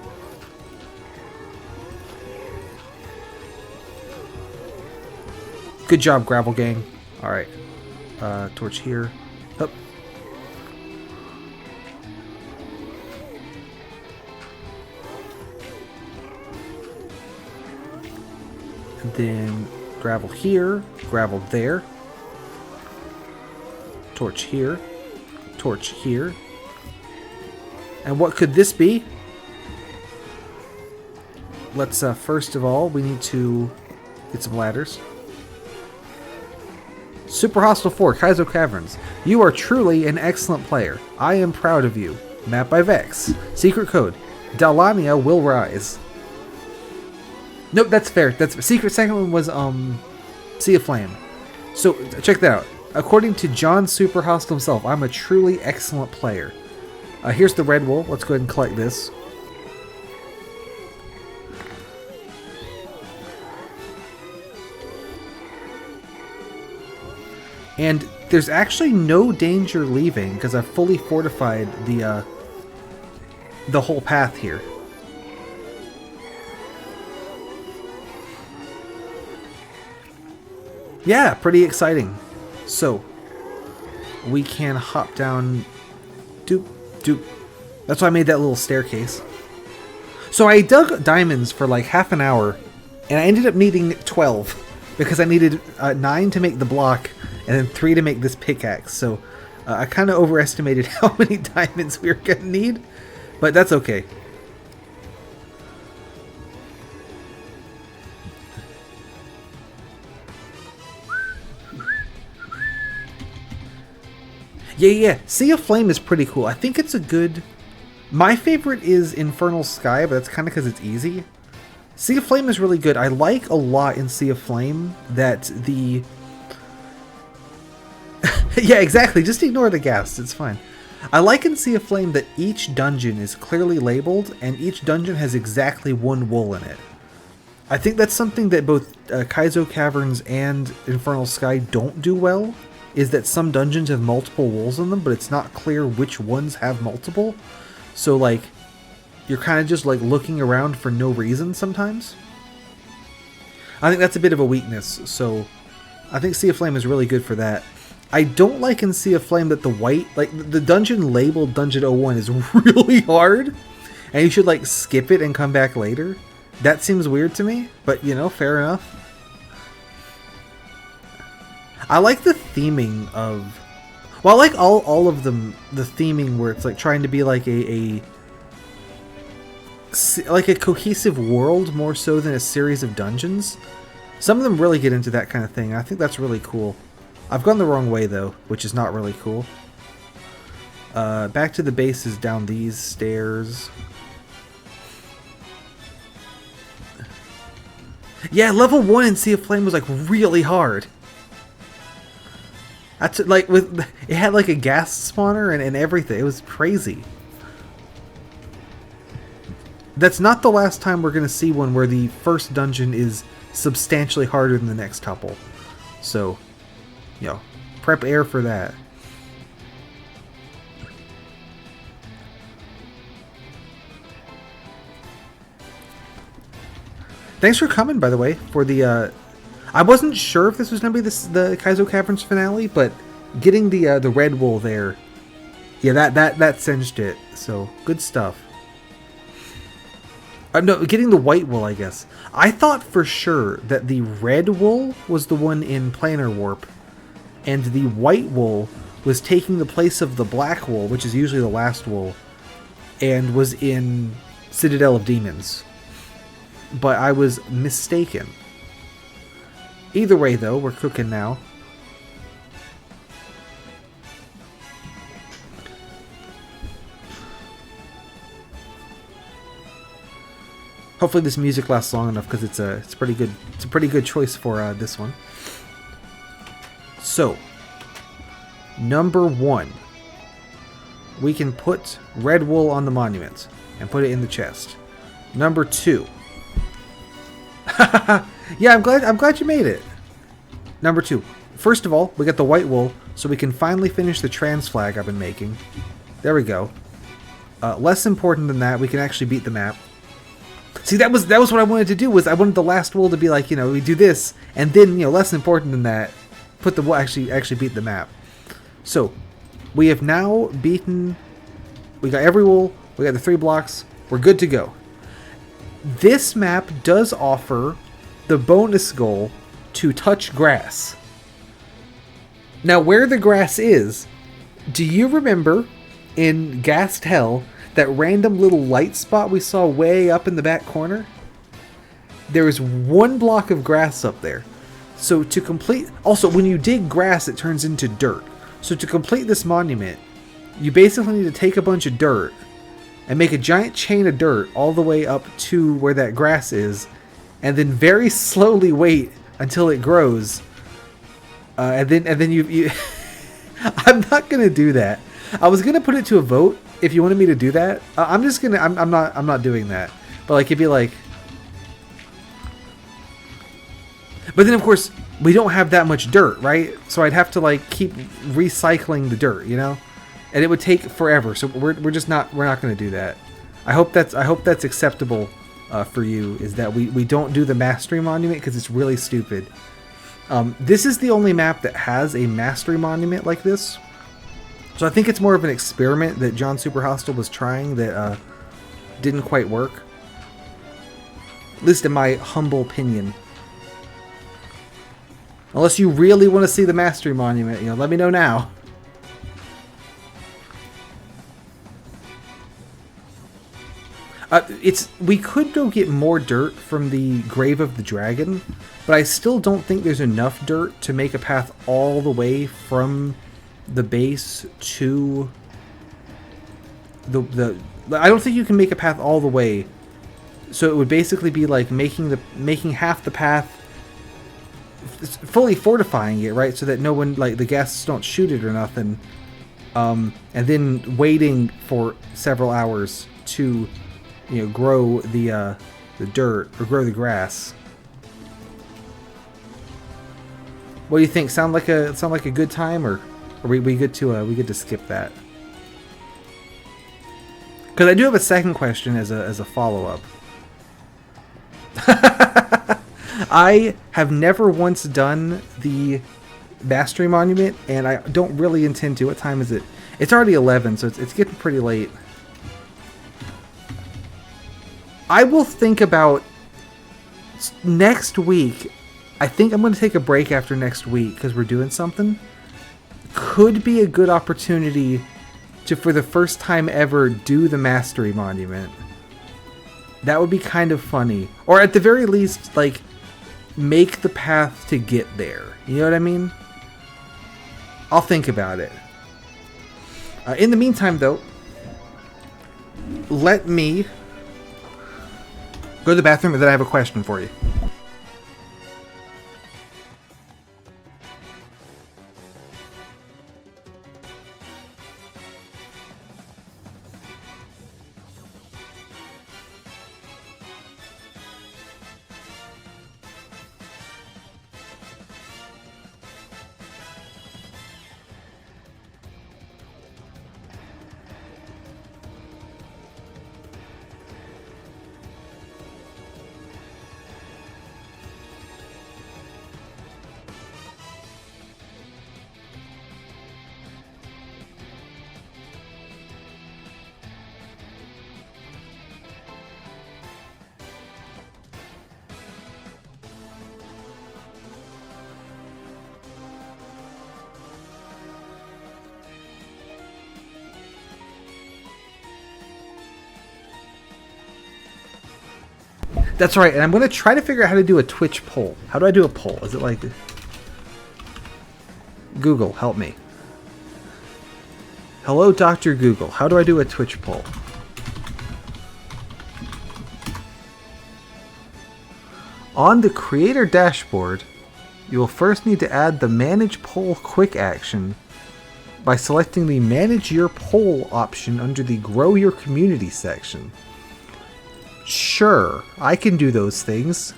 Good job, Gravel Gang. Alright. Torch here. Up. And then gravel here. Gravel there. Torch here. Torch here. And what could this be? Let's, first of all, we need to get some ladders. Super Hostile 4, Kaizo Caverns. You are truly an excellent player. I am proud of you. Map by Vex. Secret code. Dalania will rise. Nope, that's fair. That's secret. Second one was Sea of Flame. So check that out. According to John Super Hostile himself, I'm a truly excellent player. Here's the red wool. Let's go ahead and collect this. And there's actually no danger leaving because I've fully fortified the whole path here. Yeah, pretty exciting. So, we can hop down. Doop, doop. That's why I made that little staircase. So I dug diamonds for like half an hour, and I ended up needing 12. Because I needed 9 to make the block, and then 3 to make this pickaxe. So, I kind of overestimated how many diamonds we were going to need. But that's okay. Yeah. Sea of Flame is pretty cool. I think it's a good... My favorite is Infernal Sky, but that's kind of because it's easy. Sea of Flame is really good. I like a lot in Sea of Flame that the... Yeah, exactly. Just ignore the gas. It's fine. I like in Sea of Flame that each dungeon is clearly labeled, and each dungeon has exactly 1 wool in it. I think that's something that both Kaizo Caverns and Infernal Sky don't do well, is that some dungeons have multiple wools in them, but it's not clear which ones have multiple. So, like, you're kind of just, like, looking around for no reason sometimes. I think that's a bit of a weakness, so I think Sea of Flame is really good for that. I don't like in Sea of Flame that the white, like, the dungeon labeled Dungeon 01 is really hard, and you should, like, skip it and come back later. That seems weird to me, but, you know, fair enough. I like the theming of... Well, I like all of them, the theming where it's, like, trying to be, like, a cohesive world more so than a series of dungeons. Some of them really get into that kind of thing. I think that's really cool. I've gone the wrong way, though, which is not really cool. Back to the base is down these stairs. Yeah, level 1 in Sea of Flame was like really hard. That's like with it had like a gas spawner and everything. It was crazy. That's not the last time we're gonna see one where the first dungeon is substantially harder than the next couple. So, you know, prep air for that. Thanks for coming, by the way, for the, I wasn't sure if this was going to be the Kaizo Caverns finale, but getting the red wool there, yeah, that cinched it, so good stuff. No, getting the white wool, I guess. I thought for sure that the red wool was the one in Planar Warp, and the white wool was taking the place of the black wool, which is usually the last wool, and was in Citadel of Demons. But I was mistaken. Either way, though, we're cooking now. Hopefully, this music lasts long enough because it's pretty good. It's a pretty good choice for this one. So, number 1, we can put red wool on the monument and put it in the chest. Number 2. Yeah, I'm glad you made it. Number 2. First of all, we got the white wool, so we can finally finish the trans flag I've been making. There we go. Less important than that, we can actually beat the map. See, that was what I wanted to do. Was I wanted the last wool to be like, you know, we do this, and then, you know, less important than that, put the wool actually beat the map. So, we have now beaten. We got every wool. We got the 3 blocks. We're good to go. This map does offer the bonus goal to touch grass. Now, where the grass is, do you remember in Gassed Hell that random little light spot we saw way up in the back corner? There is 1 block of grass up there. So to complete... Also, when you dig grass, it turns into dirt. So to complete this monument, you basically need to take a bunch of dirt and make a giant chain of dirt all the way up to where that grass is, and then very slowly wait until it grows, and then you I'm not gonna do that. I was gonna put it to a vote if you wanted me to do that. I'm not doing that. But like, it'd be like, but then of course we don't have that much dirt, right? So I'd have to like keep recycling the dirt, you know? And it would take forever, so we're not going to do that. I hope that's acceptable for you. Is that we don't do the mastery monument because it's really stupid. This is the only map that has a mastery monument like this, so I think it's more of an experiment that John Super Hostile was trying that didn't quite work. At least in my humble opinion. Unless you really want to see the mastery monument, you know, let me know now. We could go get more dirt from the Grave of the Dragon, but I still don't think there's enough dirt to make a path all the way from the base to the I don't think you can make a path all the way. So it would basically be like making half the path, fully fortifying it, right? So that no one, like the guests don't shoot it or nothing. And then waiting for several hours to, you know, grow the dirt or grow the grass. What do you think? Sound like a good time, or are we good to skip that? Because I do have a second question as a follow up. I have never once done the Mastery Monument, and I don't really intend to. What time is it? It's already 11, so it's getting pretty late. I will think about next week. I think I'm going to take a break after next week because we're doing something. Could be a good opportunity to, for the first time ever, do the Mastery Monument. That would be kind of funny. Or at the very least, like, make the path to get there. You know what I mean? I'll think about it. In the meantime, though, let me go to the bathroom, and then I have a question for you. That's right, and I'm going to try to figure out how to do a Twitch poll. How do I do a poll? Is it like... Google, help me. Hello, Dr. Google. How do I do a Twitch poll? On the creator dashboard, you will first need to add the Manage Poll quick action by selecting the Manage Your Poll option under the Grow Your Community section. Sure, I can do those things.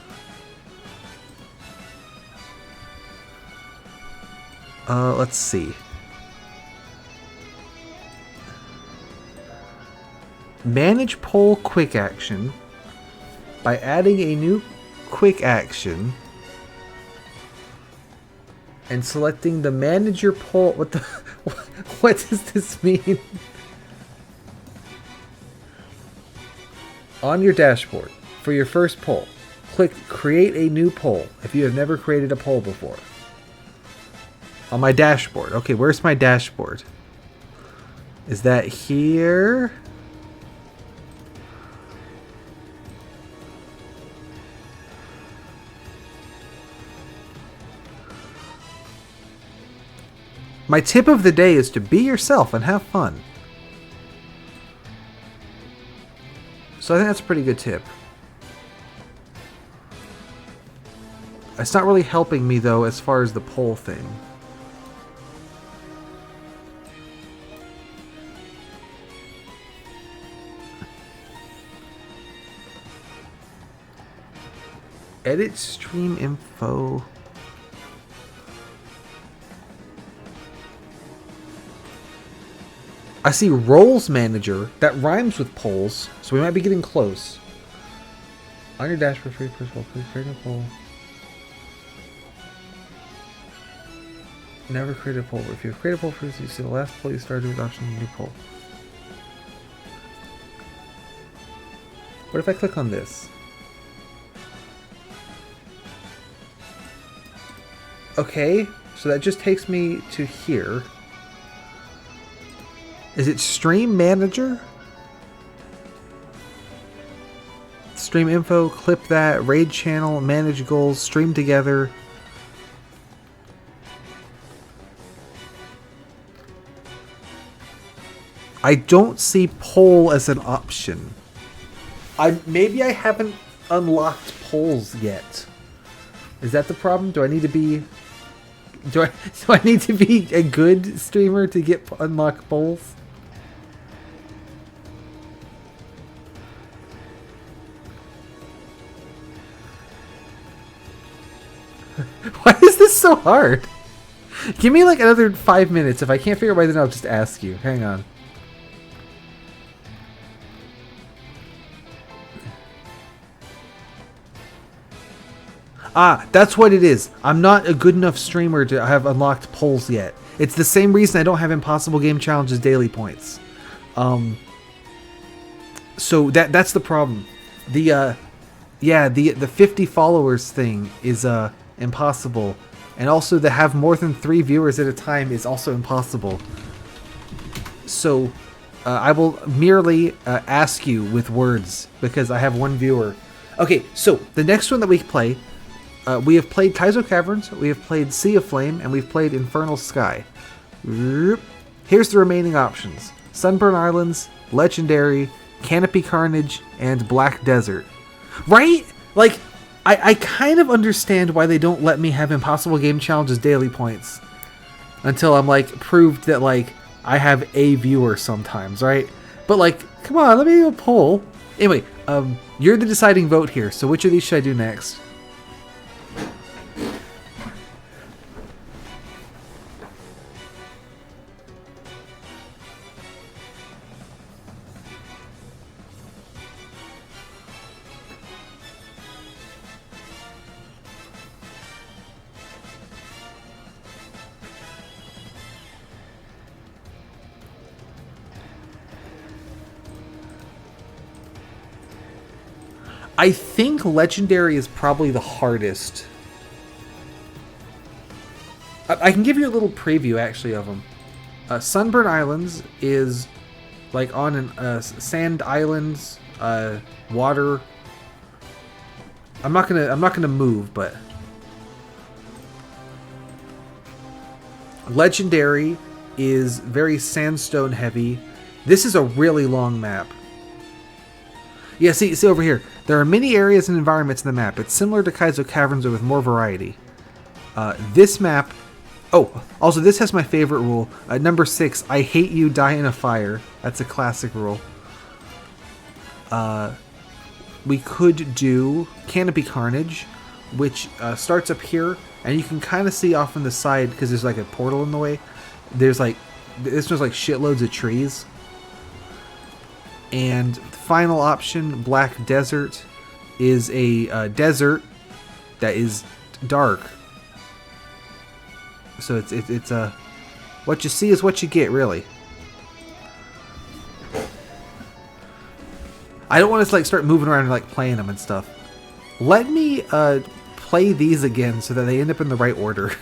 Let's see. Manage Poll quick action by adding a new quick action and selecting the Manage Your Poll. What the? What does this mean? On your dashboard, for your first poll, click Create a New Poll if you have never created a poll before. On my dashboard. Okay, where's my dashboard? Is that here? My tip of the day is to be yourself and have fun. So I think that's a pretty good tip. It's not really helping me though as far as the poll thing. Edit stream info. I see Roles Manager. That rhymes with polls, so we might be getting close. On your dashboard, free poll, please create a poll. Never create a poll. If you have created a poll first, you see the last poll you started with option new poll. What if I click on this? Okay, so that just takes me to here. Is it Stream Manager? Stream info, clip that, raid channel, manage goals, stream together. I don't see poll as an option. Maybe I haven't unlocked polls yet. Is that the problem? Do I need to be... Do I need to be a good streamer to get unlock polls? Why is this so hard? Give me like another 5 minutes. If I can't figure it out, then I'll just ask you. Hang on. Ah, that's what it is. I'm not a good enough streamer to have unlocked polls yet. It's the same reason I don't have Impossible Game Challenges daily points. So that's the problem. The 50 followers thing is impossible, and also to have more than 3 viewers at a time is also impossible. So I will merely ask you with words because I have 1 viewer. Okay, so the next one that we play. We have played Kaizo Caverns, we have played Sea of Flame, and we've played Infernal Sky. Here's the remaining options. Sunburn Islands, Legendary, Canopy Carnage, and Black Desert. Right? Like, I kind of understand why they don't let me have Impossible Game Challenges daily points. Until I'm, like, proved that, like, I have a viewer sometimes, right? But, like, come on, let me do a poll. Anyway, you're the deciding vote here, so which of these should I do next? I think Legendary is probably the hardest. I can give you a little preview, actually, of them. Sunburn Islands is like on an sand islands, water. I'm not gonna move, but Legendary is very sandstone heavy. This is a really long map. Yeah, see over here. There are many areas and environments in the map. It's similar to Kaizo Caverns, but with more variety. This map... Oh, also this has my favorite rule. Number 6, I hate you, die in a fire. That's a classic rule. We could do Canopy Carnage, which starts up here, and you can kind of see off on the side, because there's like a portal in the way. There's like... This was like shitloads of trees. And final option, Black Desert, is a desert that is dark. So it's a what you see is what you get, really. I don't want to like start moving around and like playing them and stuff. Let me play these again so that they end up in the right order.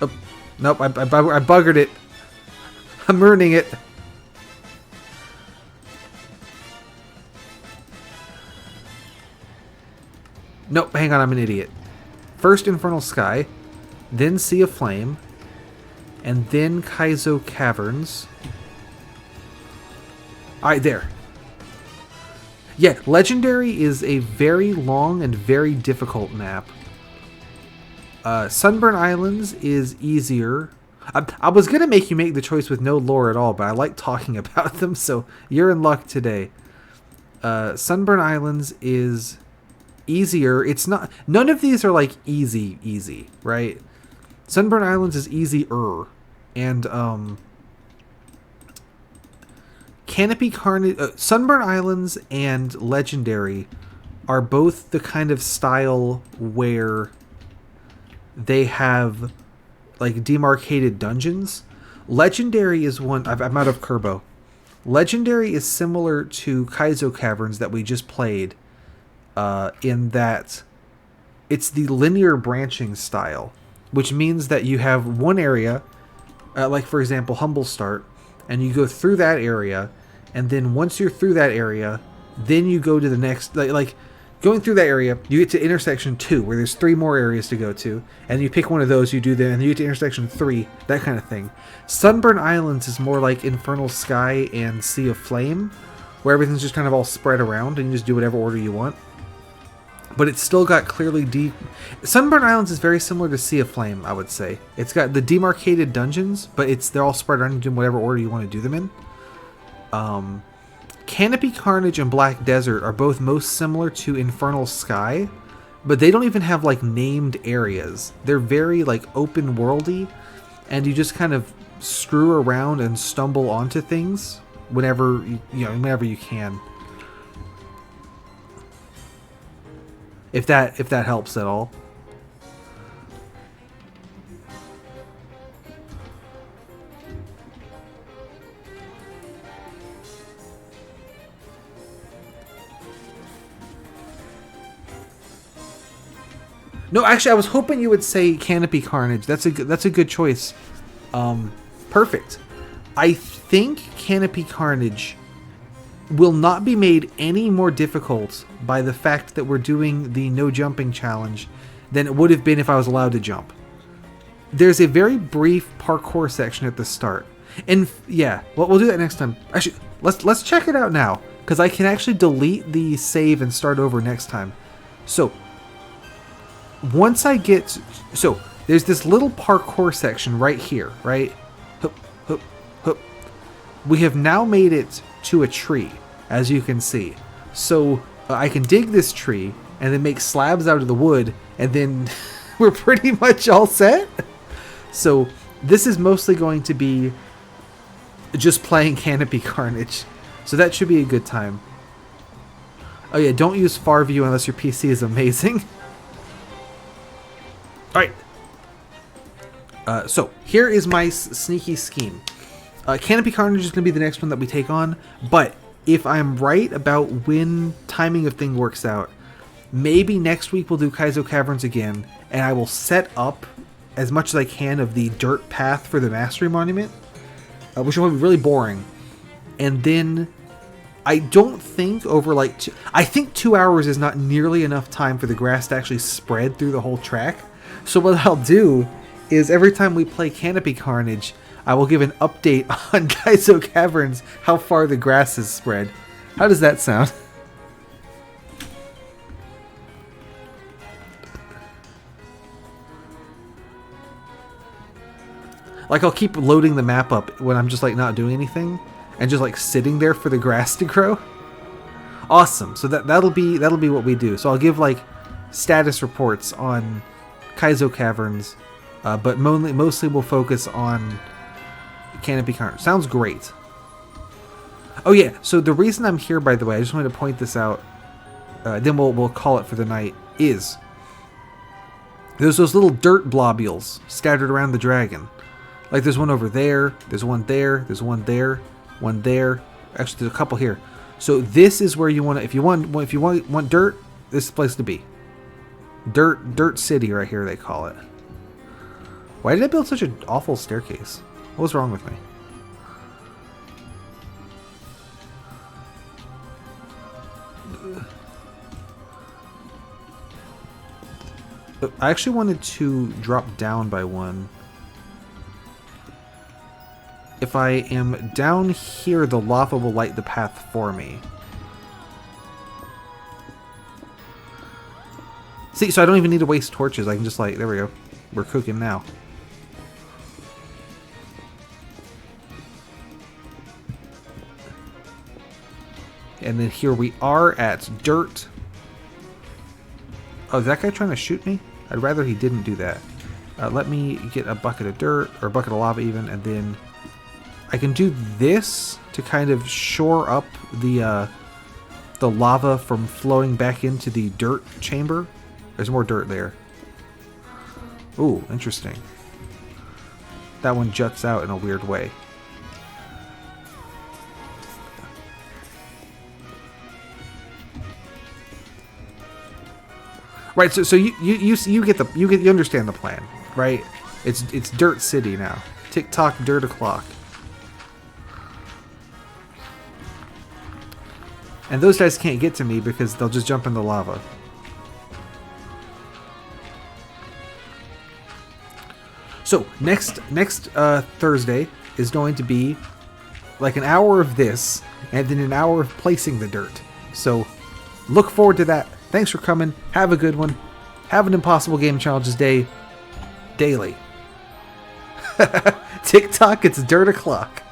Oh, nope, I buggered it. I'm ruining it. Nope, hang on, I'm an idiot. First Infernal Sky, then Sea of Flame, and then Kaizo Caverns. Alright, there. Yeah, Legendary is a very long and very difficult map. Sunburn Islands is easier. I was going to make you make the choice with no lore at all, but I like talking about them, so you're in luck today. Sunburn Islands is easier. It's not... None of these are like easy, right? Sunburn Islands is easier. And, Canopy Carnage... Sunburn Islands and Legendary are both the kind of style where they have like demarcated dungeons. Legendary is one... I'm out of Kerbo. Legendary is similar to Kaizo Caverns that we just played, in that it's the linear branching style, which means that you have one area, like for example Humble Start, and you go through that area, and then once you're through that area, then you go to the next, like going through that area, you get to intersection 2, where there's 3 more areas to go to, and you pick one of those, you do that, and you get to intersection 3, that kind of thing. Sunburn Islands is more like Infernal Sky and Sea of Flame, where everything's just kind of all spread around, and you just do whatever order you want. But it's still got clearly Sunburn Islands is very similar to Sea of Flame, I would say. It's got the demarcated dungeons, but they're all spread around in whatever order you want to do them in. Canopy Carnage and Black Desert are both most similar to Infernal Sky, but they don't even have like named areas. They're very like open worldy, and you just kind of screw around and stumble onto things whenever you can. If that helps at all. No, actually, I was hoping you would say Canopy Carnage. That's a good choice. Perfect. I think Canopy Carnage will not be made any more difficult by the fact that we're doing the no jumping challenge than it would have been if I was allowed to jump. There's a very brief parkour section at the start, and yeah, we'll do that next time. Actually, let's check it out now, because I can actually delete the save and start over next time. So once I get... So, there's this little parkour section right here, right? Hup, hup, hup. We have now made it to a tree, as you can see. So, I can dig this tree, and then make slabs out of the wood, and then we're pretty much all set. So, this is mostly going to be just playing Canopy Carnage. So that should be a good time. Oh yeah, don't use far view unless your PC is amazing. Alright, so here is my sneaky scheme. Canopy Carnage is going to be the next one that we take on, but if I'm right about when timing of thing works out, maybe next week we'll do Kaizo Caverns again, and I will set up as much as I can of the dirt path for the Mastery Monument, which will be really boring. And then I don't think over like I think 2 hours is not nearly enough time for the grass to actually spread through the whole track. So what I'll do is every time we play Canopy Carnage, I will give an update on Kaizo Caverns, how far the grass has spread. How does that sound? Like, I'll keep loading the map up when I'm just like not doing anything and just like sitting there for the grass to grow. Awesome. So that'll be what we do. So I'll give like status reports on Kaizo Caverns, but mostly we'll focus on Canopy Carnage. Sounds great. Oh yeah, so the reason I'm here, by the way, I just wanted to point this out, then we'll call it for the night, is there's those little dirt blobules scattered around the dragon. Like there's one over there, there's one there, there's one there, one there. Actually, there's a couple here. So this is where you want to, if you want dirt, this is the place to be. Dirt City right here, they call it. Why did I build such an awful staircase? What was wrong with me? I actually wanted to drop down by one. If I am down here, the lava will light the path for me. See, so I don't even need to waste torches. I can just like, there we go. We're cooking now. And then here we are at dirt. Oh, is that guy trying to shoot me? I'd rather he didn't do that. Let me get a bucket of dirt, or a bucket of lava even, and then I can do this to kind of shore up the lava from flowing back into the dirt chamber. There's more dirt there. Ooh, interesting. That one juts out in a weird way. Right, so you understand the plan, right? It's Dirt City now. Tick-tock, dirt o'clock. And those guys can't get to me because they'll just jump in the lava. So next Thursday is going to be like an hour of this, and then an hour of placing the dirt. So look forward to that. Thanks for coming. Have a good one. Have an Impossible Game Challenges day daily. TikTok, it's dirt o'clock.